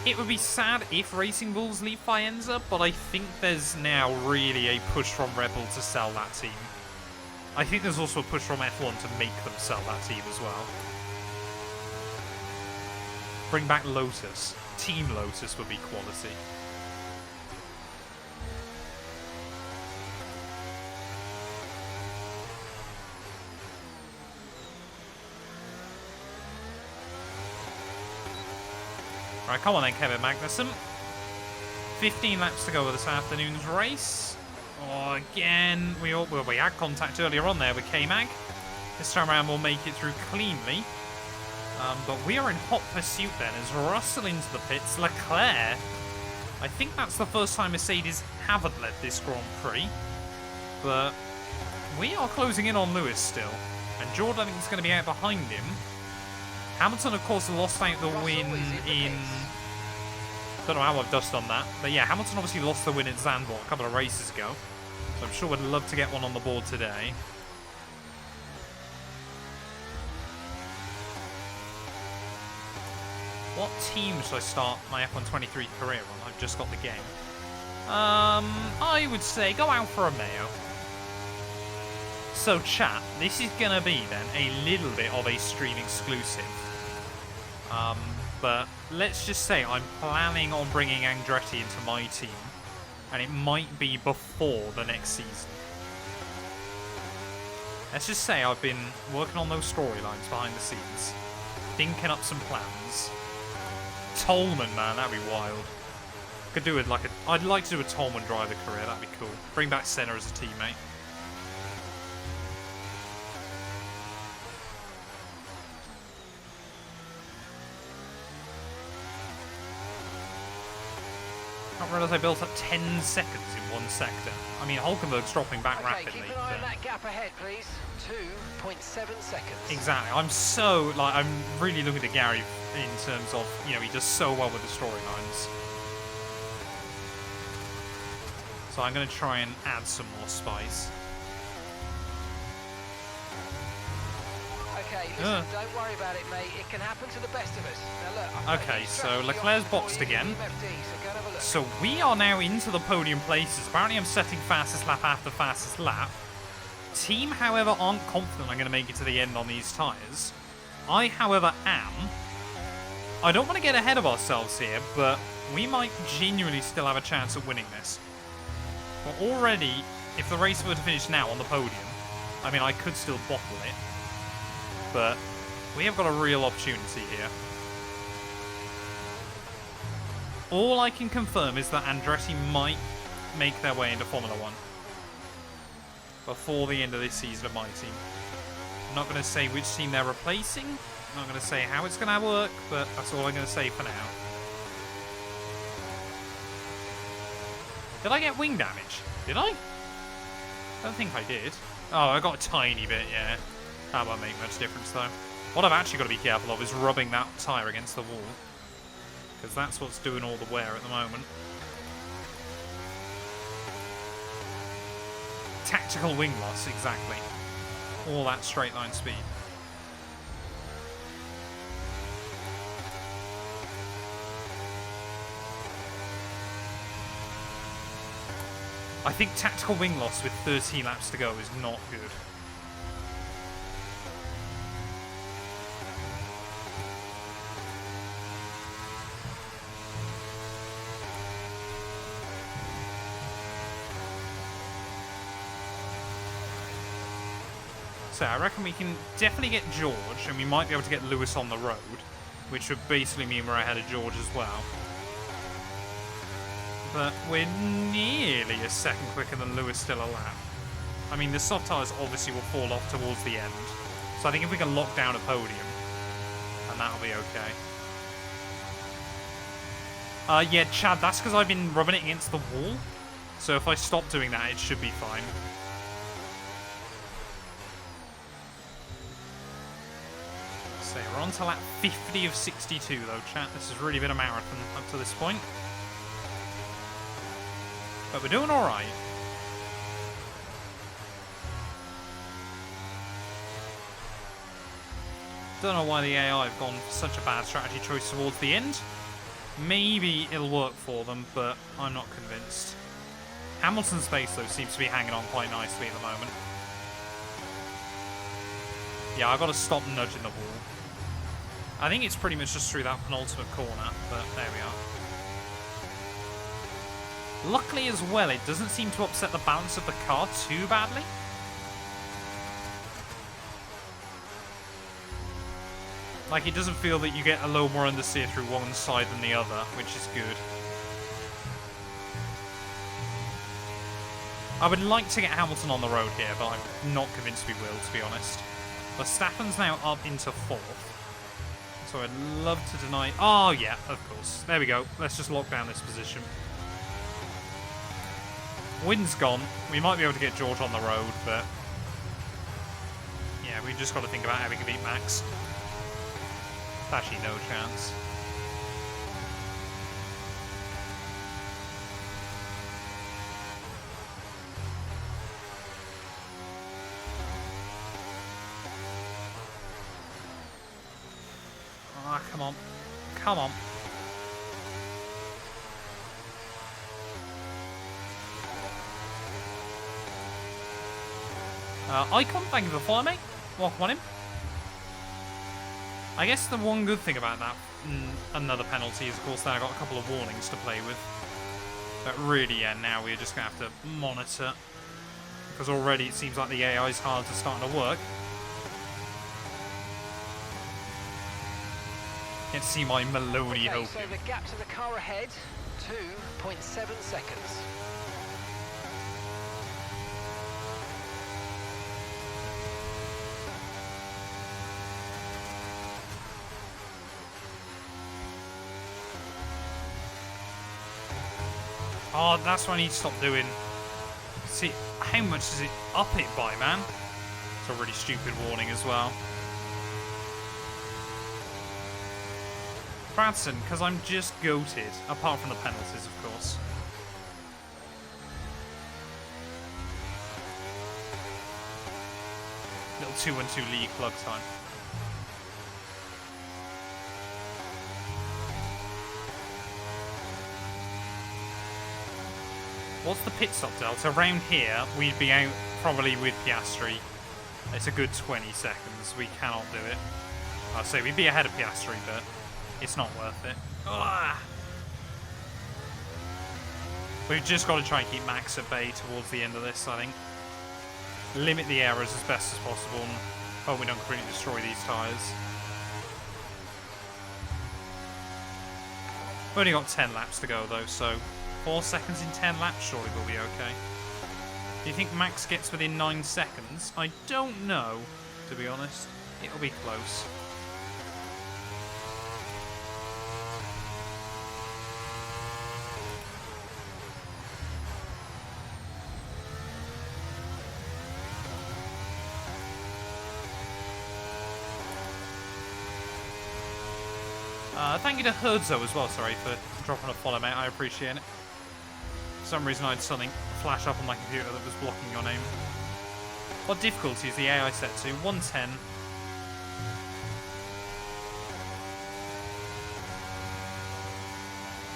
It would be sad if Racing Bulls leave Faenza, but I think there's now really a push from Red Bull to sell that team. I think there's also a push from F1 to make them sell that team as well. Bring back Lotus. Team Lotus would be quality. Right, come on then, Kevin Magnussen. 15 laps to go with this afternoon's race. Oh, again, we had contact earlier on there with K-Mag. This time around we'll make it through cleanly. But we are in hot pursuit then as Russell into the pits. Leclerc, I think that's the first time Mercedes haven't led this Grand Prix. But we are closing in on Lewis still. And Jordan, I think, is going to be out behind him. Hamilton, of course, lost out the win in... Don't know how I've dust on that. But yeah, Hamilton obviously lost the win at Zandvoort a couple of races ago. So I'm sure we'd love to get one on the board today. What team should I start my F123 career on? I've just got the game. I would say go out for a Mayo. So chat, this is going to be then a little bit of a stream exclusive. But let's just say I'm planning on bringing Andretti into my team. And it might be before the next season. Let's just say I've been working on those storylines behind the scenes. Thinking up some plans. Tolman, man, that'd be wild. Could do it like I'd like to do a Tolman driver career, that'd be cool. Bring back Senna as a teammate. I realised I built up 10 seconds in one sector. I mean, Hulkenberg's dropping back rapidly. Keep an eye on that gap ahead, please. 2.7 seconds. Exactly. I'm really looking at Gary in terms of, you know, he does so well with the storylines. So I'm going to try and add some more spice. Okay, listen, don't worry about it, mate. It can happen to the best of us. Now look, okay, so Leclerc's boxed again. So we are now into the podium places. Apparently I'm setting fastest lap after fastest lap. Team, however, aren't confident I'm going to make it to the end on these tyres. I, however, am. I don't want to get ahead of ourselves here, but we might genuinely still have a chance at winning this. But already, if the race were to finish now on the podium, I mean, I could still bottle it. But we have got a real opportunity here. All I can confirm is that Andretti might make their way into Formula 1 before the end of this season of my team. I'm not going to say which team they're replacing. I'm not going to say how it's going to work, but that's all I'm going to say for now. Did I get wing damage? Did I? I don't think I did. Oh, I got a tiny bit, yeah. That won't make much difference, though. What I've actually got to be careful of is rubbing that tyre against the wall. Because that's what's doing all the wear at the moment. Tactical wing loss, exactly. All that straight line speed. I think tactical wing loss with 13 laps to go is not good. So I reckon we can definitely get George, and we might be able to get Lewis on the road, which would basically mean we're ahead of George as well. But we're nearly a second quicker than Lewis still a lap. I mean, the soft tyres obviously will fall off towards the end. So I think if we can lock down a podium, and that'll be okay. Yeah, Chad, that's because I've been rubbing it against the wall. So if I stop doing that, it should be fine. So we're on to lap 50 of 62, though, chat. This has really been a marathon up to this point. But we're doing all right. Don't know why the AI have gone for such a bad strategy choice towards the end. Maybe it'll work for them, but I'm not convinced. Hamilton's pace, though, seems to be hanging on quite nicely at the moment. Yeah, I've got to stop nudging the wall. I think it's pretty much just through that penultimate corner, but there we are. Luckily as well, it doesn't seem to upset the balance of the car too badly. Like, it doesn't feel that you get a little more understeer through one side than the other, which is good. I would like to get Hamilton on the road here, but I'm not convinced we will, to be honest. Verstappen's now up into 4th. So I'd love to deny... Oh, yeah, of course. There we go. Let's just lock down this position. Wind's gone. We might be able to get George on the road, but... yeah, we've just got to think about how we can beat Max. Actually, no chance. Ah, come on. Come on. Icon, thank you for following me. Welcome on in. I guess the one good thing about that, another penalty, is of course that I got a couple of warnings to play with. But really, yeah, now we're just going to have to monitor. Because already it seems like the AI's hard to starting to work. Can't see my Maloney hoping. So the gap to the car ahead, 2.7 seconds. Oh, that's what I need to stop doing. See, how much does it up it by, man? It's a really stupid warning as well. Bradson, because I'm just goated, apart from the penalties, of course. Little 2-1-2 league plug time. What's the pit stop delta? Around here, we'd be out probably with Piastri. It's a good 20 seconds. We cannot do it. I'll say we'd be ahead of Piastri, but it's not worth it. Ugh. We've just got to try and keep Max at bay towards the end of this, I think. Limit the errors as best as possible and hope we don't completely destroy these tyres. We've only got 10 laps to go though, so 4 seconds in 10 laps surely we'll be okay. Do you think Max gets within 9 seconds? I don't know, to be honest. It'll be close. Thank you to Herdzo as well, sorry, for dropping a follow, mate. I appreciate it. For some reason I had something flash up on my computer that was blocking your name. What difficulty is the AI set to? 110.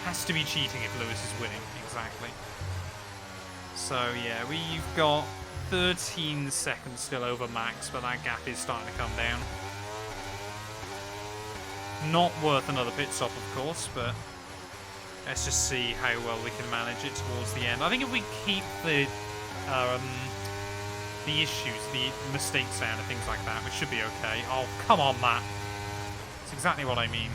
Has to be cheating if Lewis is winning, exactly. So yeah, we've got 13 seconds still over Max, but that gap is starting to come down. Not worth another pit stop, of course, but let's just see how well we can manage it towards the end. I think if we keep the issues, the mistakes down and things like that, we should be okay. Oh, come on, Matt. That's exactly what I mean.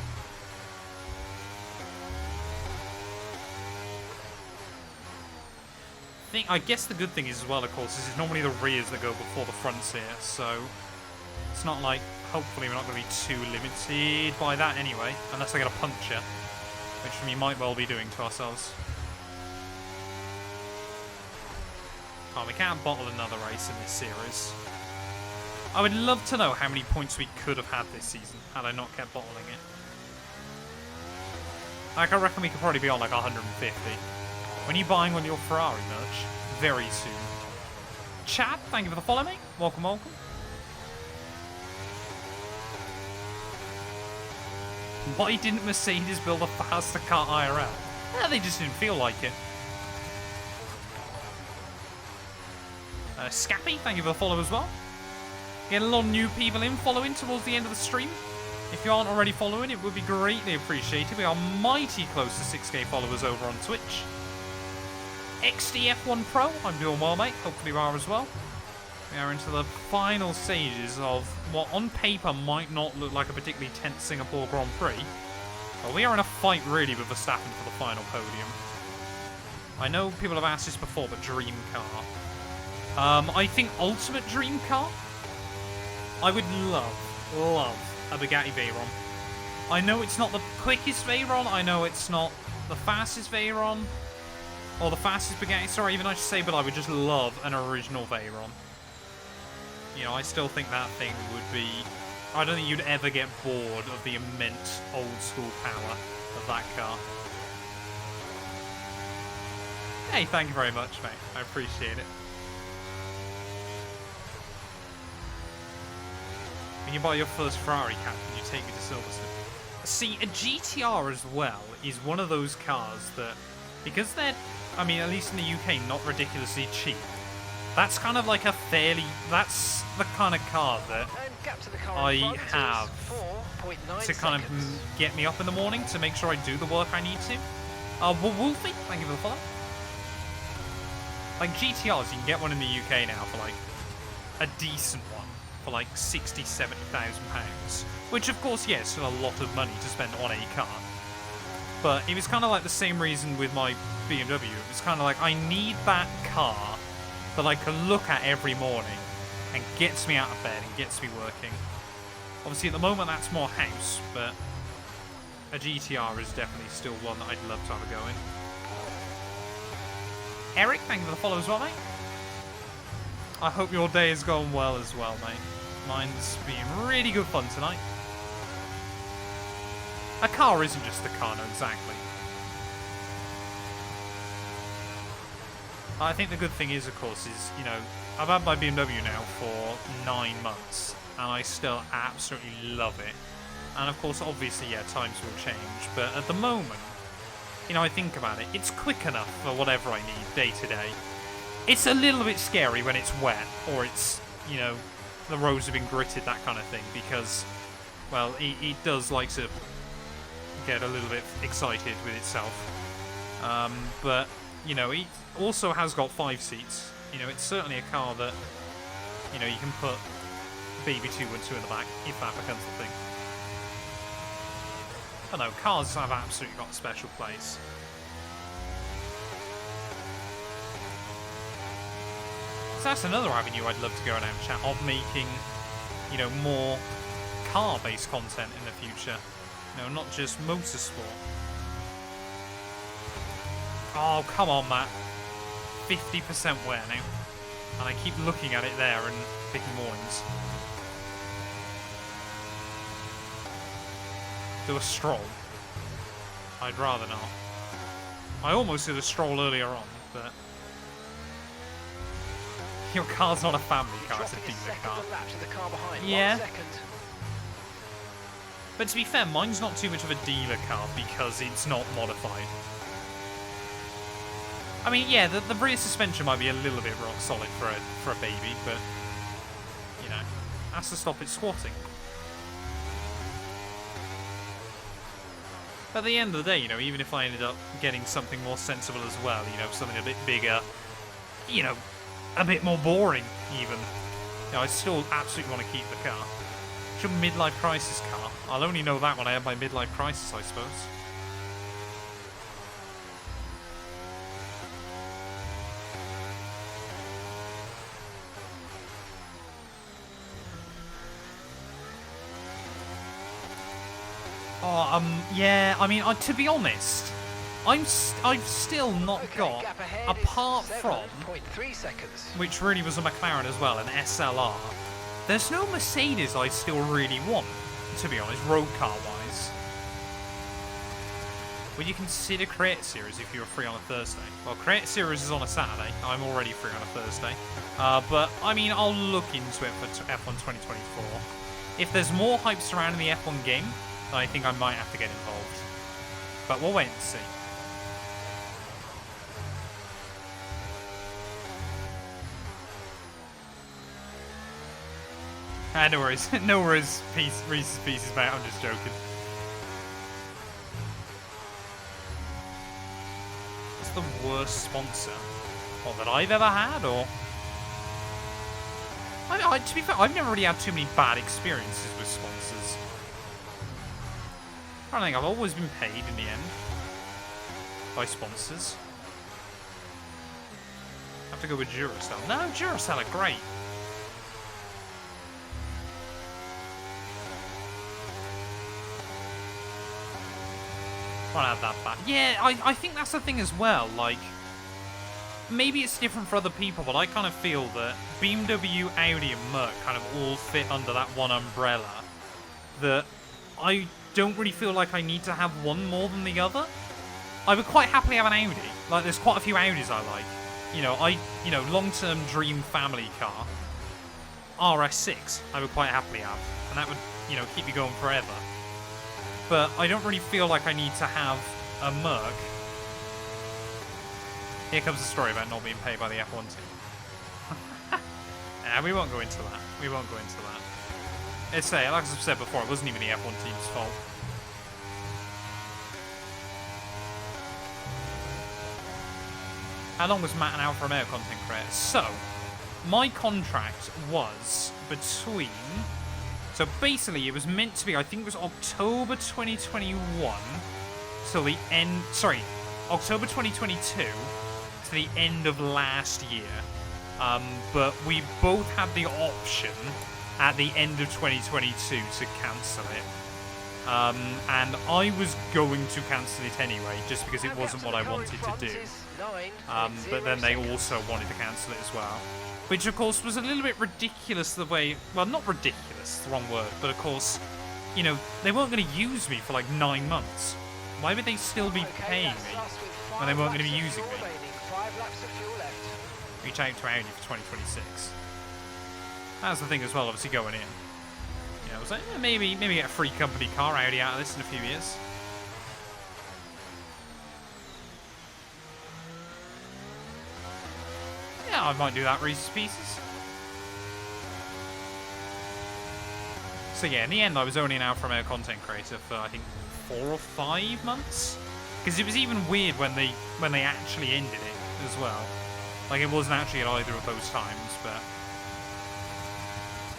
I guess the good thing is as well, of course, is it's normally the rears that go before the fronts here, so it's not like, hopefully we're not going to be too limited by that anyway, unless I get a puncture, which we might well be doing to ourselves. Oh, we can't bottle another race in this series. I would love to know how many points we could have had this season had I not kept bottling it. Like, I reckon we could probably be on like 150. When are you buying on your Ferrari merch? Very soon. Chad, thank you for the follow, mate. Welcome, welcome. Why didn't Mercedes build a faster car IRL? They just didn't feel like it. Scappy, thank you for the follow as well. Get a lot of new people in following towards the end of the stream. If you aren't already following, it would be greatly appreciated. We are mighty close to 6k followers over on Twitch. XDF1 Pro, I'm doing well, mate. Hopefully you are as well. We are into the final stages of what on paper might not look like a particularly tense Singapore Grand Prix. But we are in a fight really with Verstappen for the final podium. I know people have asked this before, but dream car. I think ultimate dream car? I would love a Bugatti Veyron. I know it's not the quickest Veyron, I know it's not the fastest Veyron, or the fastest Bugatti, sorry, even I should say, but I would just love an original Veyron. You know, I still think that thing would be... I don't think you'd ever get bored of the immense old-school power of that car. Hey, thank you very much, mate. I appreciate it. When you buy your first Ferrari cap, can you take me to Silverstone? See, a GTR as well is one of those cars that, because they're, I mean, at least in the UK, not ridiculously cheap, that's kind of like a fairly, that's the kind of car that And gap to the car I in front have is 4.9 to kind seconds. of get me up in the morning to make sure I do the work I need to. Wolfie, thank you for the follow. Like GTRs, you can get one in the UK now for like a decent one for like 60, 70,000 pounds, which of course, yes, still a lot of money to spend on a car. But it was kind of like the same reason with my BMW. It was kind of like, I need that car that I can look at every morning and gets me out of bed and gets me working. Obviously, at the moment, that's more house, but a GTR is definitely still one that I'd love to have a go in. Eric, thank you for the follow as well, mate. I hope your day is going well as well, mate. Mine's been really good fun tonight. A car isn't just a car, no, exactly. I think the good thing is, of course, is, you know, I've had my BMW now for 9 months, and I still absolutely love it. And of course, obviously, yeah, times will change, but at the moment, you know, I think about it, it's quick enough for whatever I need day to day. It's a little bit scary when it's wet, or it's, you know, the roads have been gritted, that kind of thing, because, well, it does like to get a little bit excited with itself. But, you know, it also has got 5 seats. You know, it's certainly a car that, you know, you can put baby 212 in the back, if that becomes the thing. I don't know, cars have absolutely got a special place. So that's another avenue I'd love to go and have a chat of, making, you know, more car-based content in the future. You know, not just motorsport. Oh, come on, Matt. 50% wear now. And I keep looking at it there and picking mornings. Do a stroll. I'd rather not. I almost did a stroll earlier on, but your car's not a family car, it's a dealer car. Yeah. But to be fair, mine's not too much of a dealer car because it's not modified. I mean, yeah, the rear suspension might be a little bit rock solid for a baby, but, you know, has to stop it squatting. At the end of the day, you know, even if I ended up getting something more sensible as well, you know, something a bit bigger, you know, a bit more boring, even. You know, I still absolutely want to keep the car. It's your midlife crisis car. I'll only know that when I have my midlife crisis, I suppose. Oh, yeah, I mean, to be honest, I've still not got, apart from, which really was a McLaren as well, an SLR, there's no Mercedes I still really want, to be honest, road car-wise. Would you consider Create Series if you were free on a Thursday? Well, Create Series is on a Saturday. I'm already free on a Thursday. But, I mean, I'll look into it for F1 2024. If there's more hype surrounding the F1 game, I think I might have to get involved. But we'll wait and see. No worries. No worries, Reese's Pieces, mate. I'm just joking. What's the worst sponsor? What, that I've ever had, or? To be fair, I've never really had too many bad experiences with sponsors. I don't think I've always been paid in the end by sponsors. I have to go with Duracell. No, Duracell are great. I'll have that back. Yeah, I think that's the thing as well. Like, maybe it's different for other people, but I kind of feel that BMW, Audi, and Merc kind of all fit under that one umbrella. That I don't really feel like I need to have one more than the other. I would quite happily have an Audi. Like, there's quite a few Audis I like. You know, long-term dream family car. RS6, I would quite happily have. And that would, you know, keep me going forever. but I don't really feel like I need to have a Merc. Here comes the story about not being paid by the F1 team. Nah, we won't go into that. We won't go into that. It's like I've said before, it wasn't even the F1 team's fault. How long was Matt an Alfa Romeo content creator? So, my contract was between... So basically, it was meant to be, I think it was October 2021 till the end... Sorry, October 2022 to the end of last year. But we both had the option at the end of 2022 to cancel it. And I was going to cancel it anyway, just because it wasn't what I wanted to do. But then they also wanted to cancel it as well. Which, of course, was a little bit ridiculous the way... Well, not ridiculous, the wrong word. But, of course, you know, they weren't going to use me for, like, 9 months. Why would they still be paying me when they weren't going to be using me? Reach out to Audi for 2026. That's the thing as well, obviously, going in. You know, I was like, maybe get a free company car Audi out of this in a few years. Yeah, I might do that, Reese's Pieces. So yeah, in the end, I was only an Alfa Romeo content creator for, I think, 4 or 5 months. Because it was even weird when they actually ended it as well. Like, it wasn't actually at either of those times, but...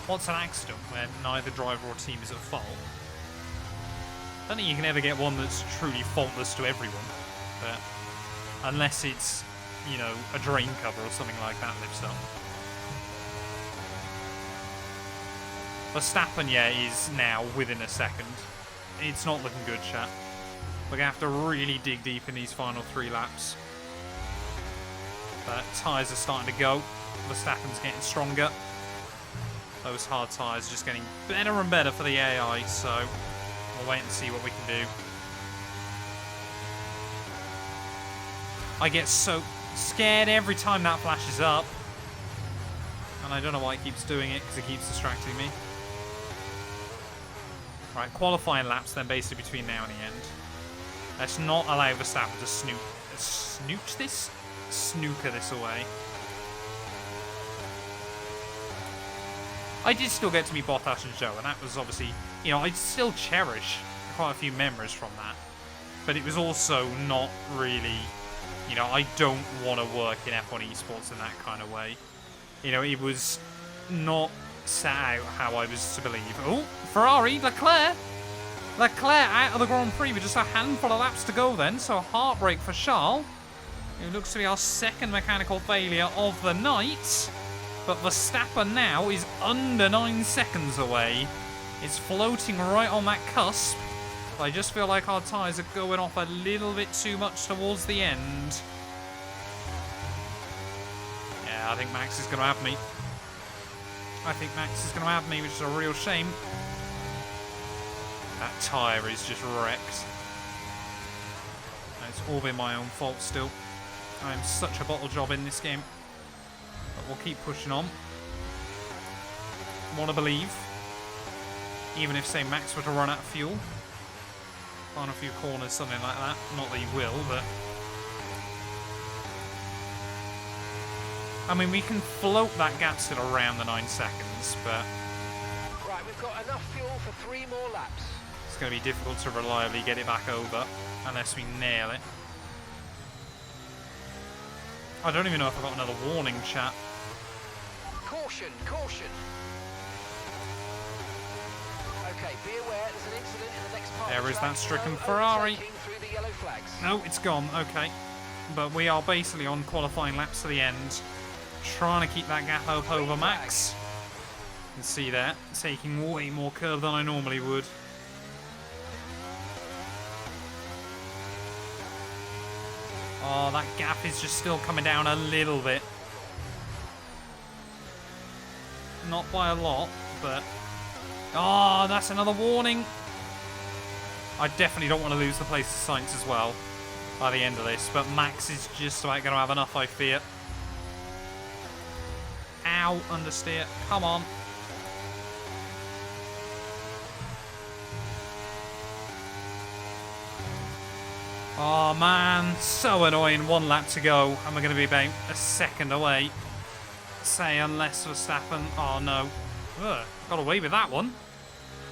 What's an accident when neither driver or team is at fault? I don't think you can ever get one that's truly faultless to everyone. But unless it's, you know, a drain cover or something like that lifts up. Verstappen, yeah, is now within a second. It's not looking good, chat. We're going to have to really dig deep in these final 3 laps. But tyres are starting to go. Verstappen's getting stronger. Those hard tyres are just getting better and better for the AI, so we'll wait and see what we can do. I get so scared every time that flashes up. And I don't know why it keeps doing it, because it keeps distracting me. Right, qualifying laps then basically between now and the end. Let's not allow Verstappen to snooker this away. I did still get to meet Bottas and Joe, and that was obviously, you know, I still cherish quite a few memories from that. But it was also not really, you know, I don't want to work in F1 esports in that kind of way. You know, it was not set out how I was to believe. Oh, Ferrari, Leclerc out of the Grand Prix with just a handful of laps to go then, so a heartbreak for Charles. It looks to be our second mechanical failure of the night. But Verstappen now is under 9 seconds away. It's floating right on that cusp. I just feel like our tyres are going off a little bit too much towards the end. Yeah, I think Max is going to have me. Which is a real shame. That tyre is just wrecked. It's all been my own fault still. I am such a bottle job in this game. But we'll keep pushing on. Want to believe. Even if, say, Max were to run out of fuel. On a few corners, something like that. Not that he will, but... I mean, we can float that gap still around the 9 seconds, but... Right, we've got enough fuel for 3 more laps. It's going to be difficult to reliably get it back over. Unless we nail it. I don't even know if I've got another warning, chat. Caution, caution. Okay, be aware there's an incident in the next part. There is that stricken Ferrari. Through the yellow flags. No, it's gone. Okay. But we are basically on qualifying laps to the end. Trying to keep that gap up over Max. You can see that. Taking way more curve than I normally would. Oh, that gap is just still coming down a little bit. Not by a lot, but... Oh, that's another warning. I definitely don't want to lose the place of science as well by the end of this, but Max is just about going to have enough, I fear. Ow, understeer. Come on. Oh, man. So annoying. 1 lap to go. And we're going to be about a second away. Say, unless Verstappen... Oh, no. Ugh, got away with that one.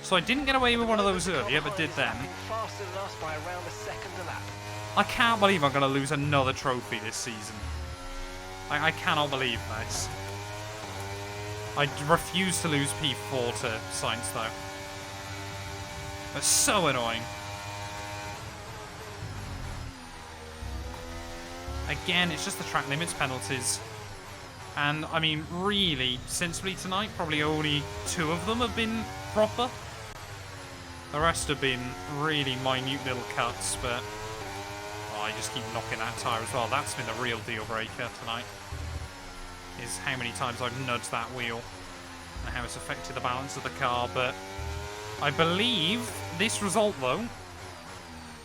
So I didn't get away with one of those earlier, but did then. Faster than us by around a second a lap. I can't believe I'm going to lose another trophy this season. I cannot believe this. I refuse to lose P4 to Sainz, though. That's so annoying. Again, it's just the track limits penalties. And, I mean, really, sensibly tonight, probably only 2 of them have been proper. The rest have been really minute little cuts, but... Oh, I just keep knocking that tyre as well. That's been the real deal breaker tonight. Is how many times I've nudged that wheel. And how it's affected the balance of the car, but... I believe this result, though,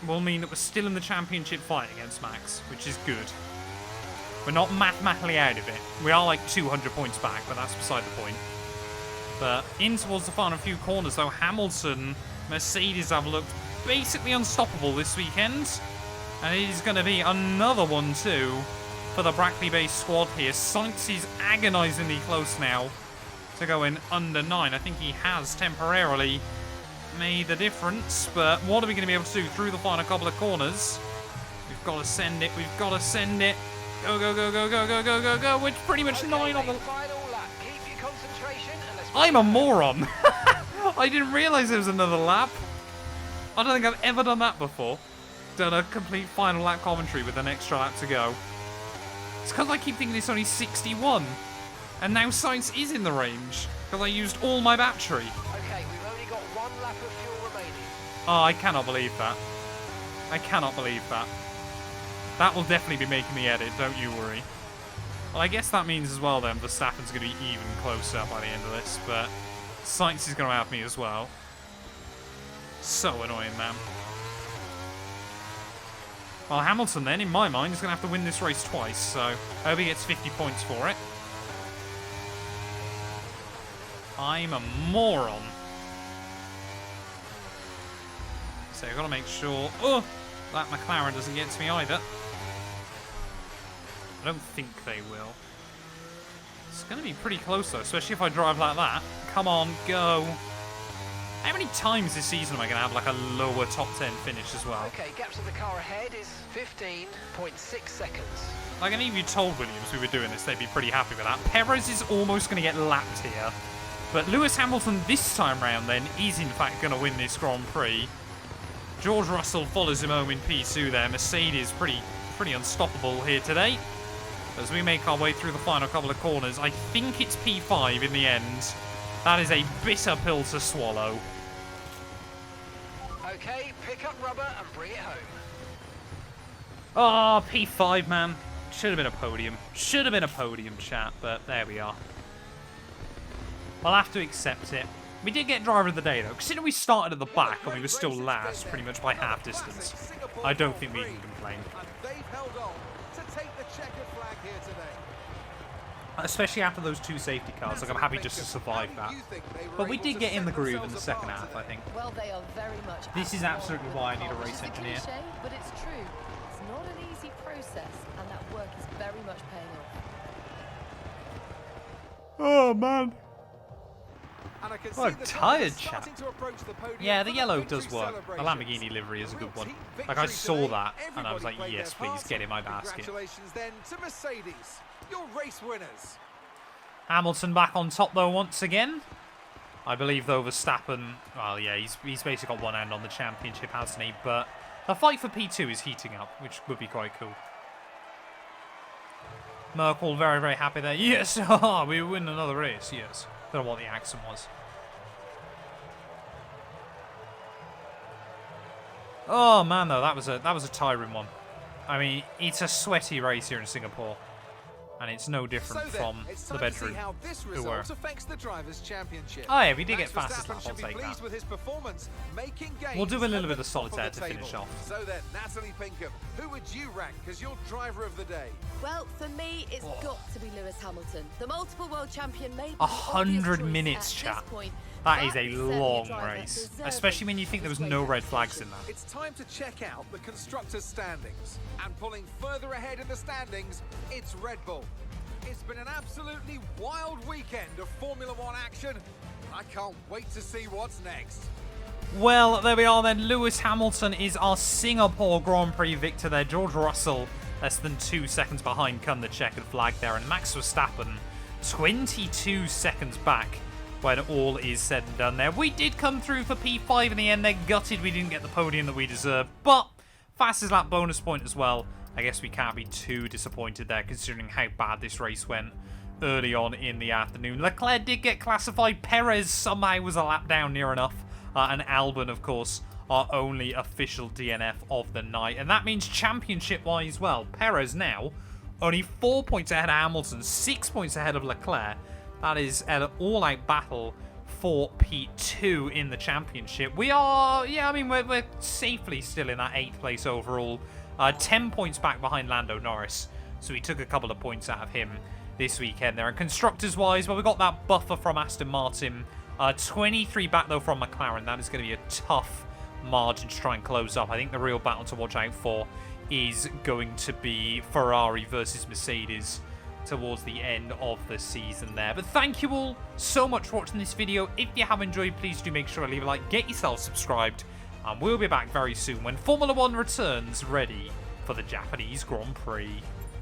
will mean that we're still in the championship fight against Max, which is good. We're not mathematically out of it. We are like 200 points back, but that's beside the point. But in towards the final few corners, though, Hamilton, Mercedes have looked basically unstoppable this weekend. And it is going to be another one, too, for the Brackley-based squad here. Sainz is agonisingly close now to going under 9. I think he has temporarily made the difference, but what are we going to be able to do through the final couple of corners? We've got to send it. We've got to send it. Go, go, go, go, go, go, go, go, go. We're pretty much 9 on the... Final lap. Keep your concentration and let's... I'm a moron. I didn't realise there was another lap. I don't think I've ever done that before. Done a complete final lap commentary with an extra lap to go. It's because I keep thinking it's only 61. And now Sainz is in the range. Because I used all my battery. Okay, we've only got 1 lap of fuel remaining. Oh, I cannot believe that. I cannot believe that. That will definitely be making the edit, don't you worry. Well, I guess that means as well then Verstappen's going to be even closer by the end of this, but Sainz is going to have me as well. So annoying, man. Well, Hamilton then, in my mind, is going to have to win this race twice, so I hope he gets 50 points for it. I'm a moron. So I've got to make sure... Oh! That McLaren doesn't get to me either. I don't think they will. It's going to be pretty close, though, especially if I drive like that. Come on, go. How many times this season am I going to have, like, a lower top 10 finish as well? Okay, gap to the car ahead is 15.6 seconds. Like, any of you told Williams we were doing this, they'd be pretty happy with that. Perez is almost going to get lapped here. But Lewis Hamilton this time round, then, is in fact going to win this Grand Prix. George Russell follows him home in P2 there. Mercedes pretty unstoppable here today. As we make our way through the final couple of corners, I think it's P5 in the end. That is a bitter pill to swallow. Okay, pick up rubber and bring it home. Oh, P5, man. Should have been a podium. Should have been a podium, chat, but there we are. I'll have to accept it. We did get driver of the day, though. Considering we started at the back and we were still last pretty much by half distance, I don't think we can complain. Especially after those 2 safety cars, like I'm happy just to survive that. But we did get in the groove in the second half, I think. Well, they are very much. This is absolutely why I need a race engineer. It's a cliché, but it's true. It's not an easy process, and that work is very much paying off. Oh man. Oh, I'm tired, chap. Yeah, the yellow does work. The Lamborghini livery is a good one. Like, I saw that, and I was like, yes, please, get in my basket. Congratulations then to Mercedes, your race winners. Hamilton back on top, though, once again. I believe, though, Verstappen... Well, yeah, he's basically got one hand on the championship, hasn't he? But the fight for P2 is heating up, which would be quite cool. Merkel very, very happy there. Yes, we win another race, yes. Don't know what the accent was. Oh man, though that was a tiring one. I mean, it's a sweaty race here in Singapore, And it's no different So from then, it's the time to see bedroom. how this who were. result affects the Drivers' Championship. Oh yeah, we did Max get fastest Verstappen lap, I'll should be take pleased that. with his performance, making gains We'll do a little at bit the of top solitaire the to finish table. off. So then, Natalie Pinkham, who would you rank as your driver of the day? Well, for me, it's got to be Lewis Hamilton. The multiple world champion may be 100 minutes, chat. That is a long race, deserving especially when you think there was no red flags in that. It's time to check out the constructors' standings. And pulling further ahead in the standings, it's Red Bull. It's been an absolutely wild weekend of Formula One action. I can't wait to see what's next. Well, there we are then. Lewis Hamilton is our Singapore Grand Prix victor there. George Russell, less than 2 seconds behind, come the checkered flag there. And Max Verstappen, 22 seconds back when all is said and done there. We did come through for P5 in the end. They're gutted we didn't get the podium that we deserved. But fastest lap bonus point as well. I guess we can't be too disappointed there considering how bad this race went early on in the afternoon. Leclerc did get classified. Perez somehow was a lap down near enough. And Albon, of course, our only official DNF of the night. And that means championship-wise, well, Perez now only 4 points ahead of Hamilton, 6 points ahead of Leclerc. That is an all-out battle for P2 in the championship. We are, yeah, I mean, we're safely still in that 8th place overall. 10 points back behind Lando Norris. So we took a couple of points out of him this weekend there. And constructors-wise, well, we got that buffer from Aston Martin. 23 back, though, from McLaren. That is going to be a tough margin to try and close up. I think the real battle to watch out for is going to be Ferrari versus Mercedes towards the end of the season there. But thank you all so much for watching this video. If you have enjoyed, please do make sure to leave a like, get yourself subscribed, and we'll be back very soon when Formula One returns ready for the Japanese Grand Prix.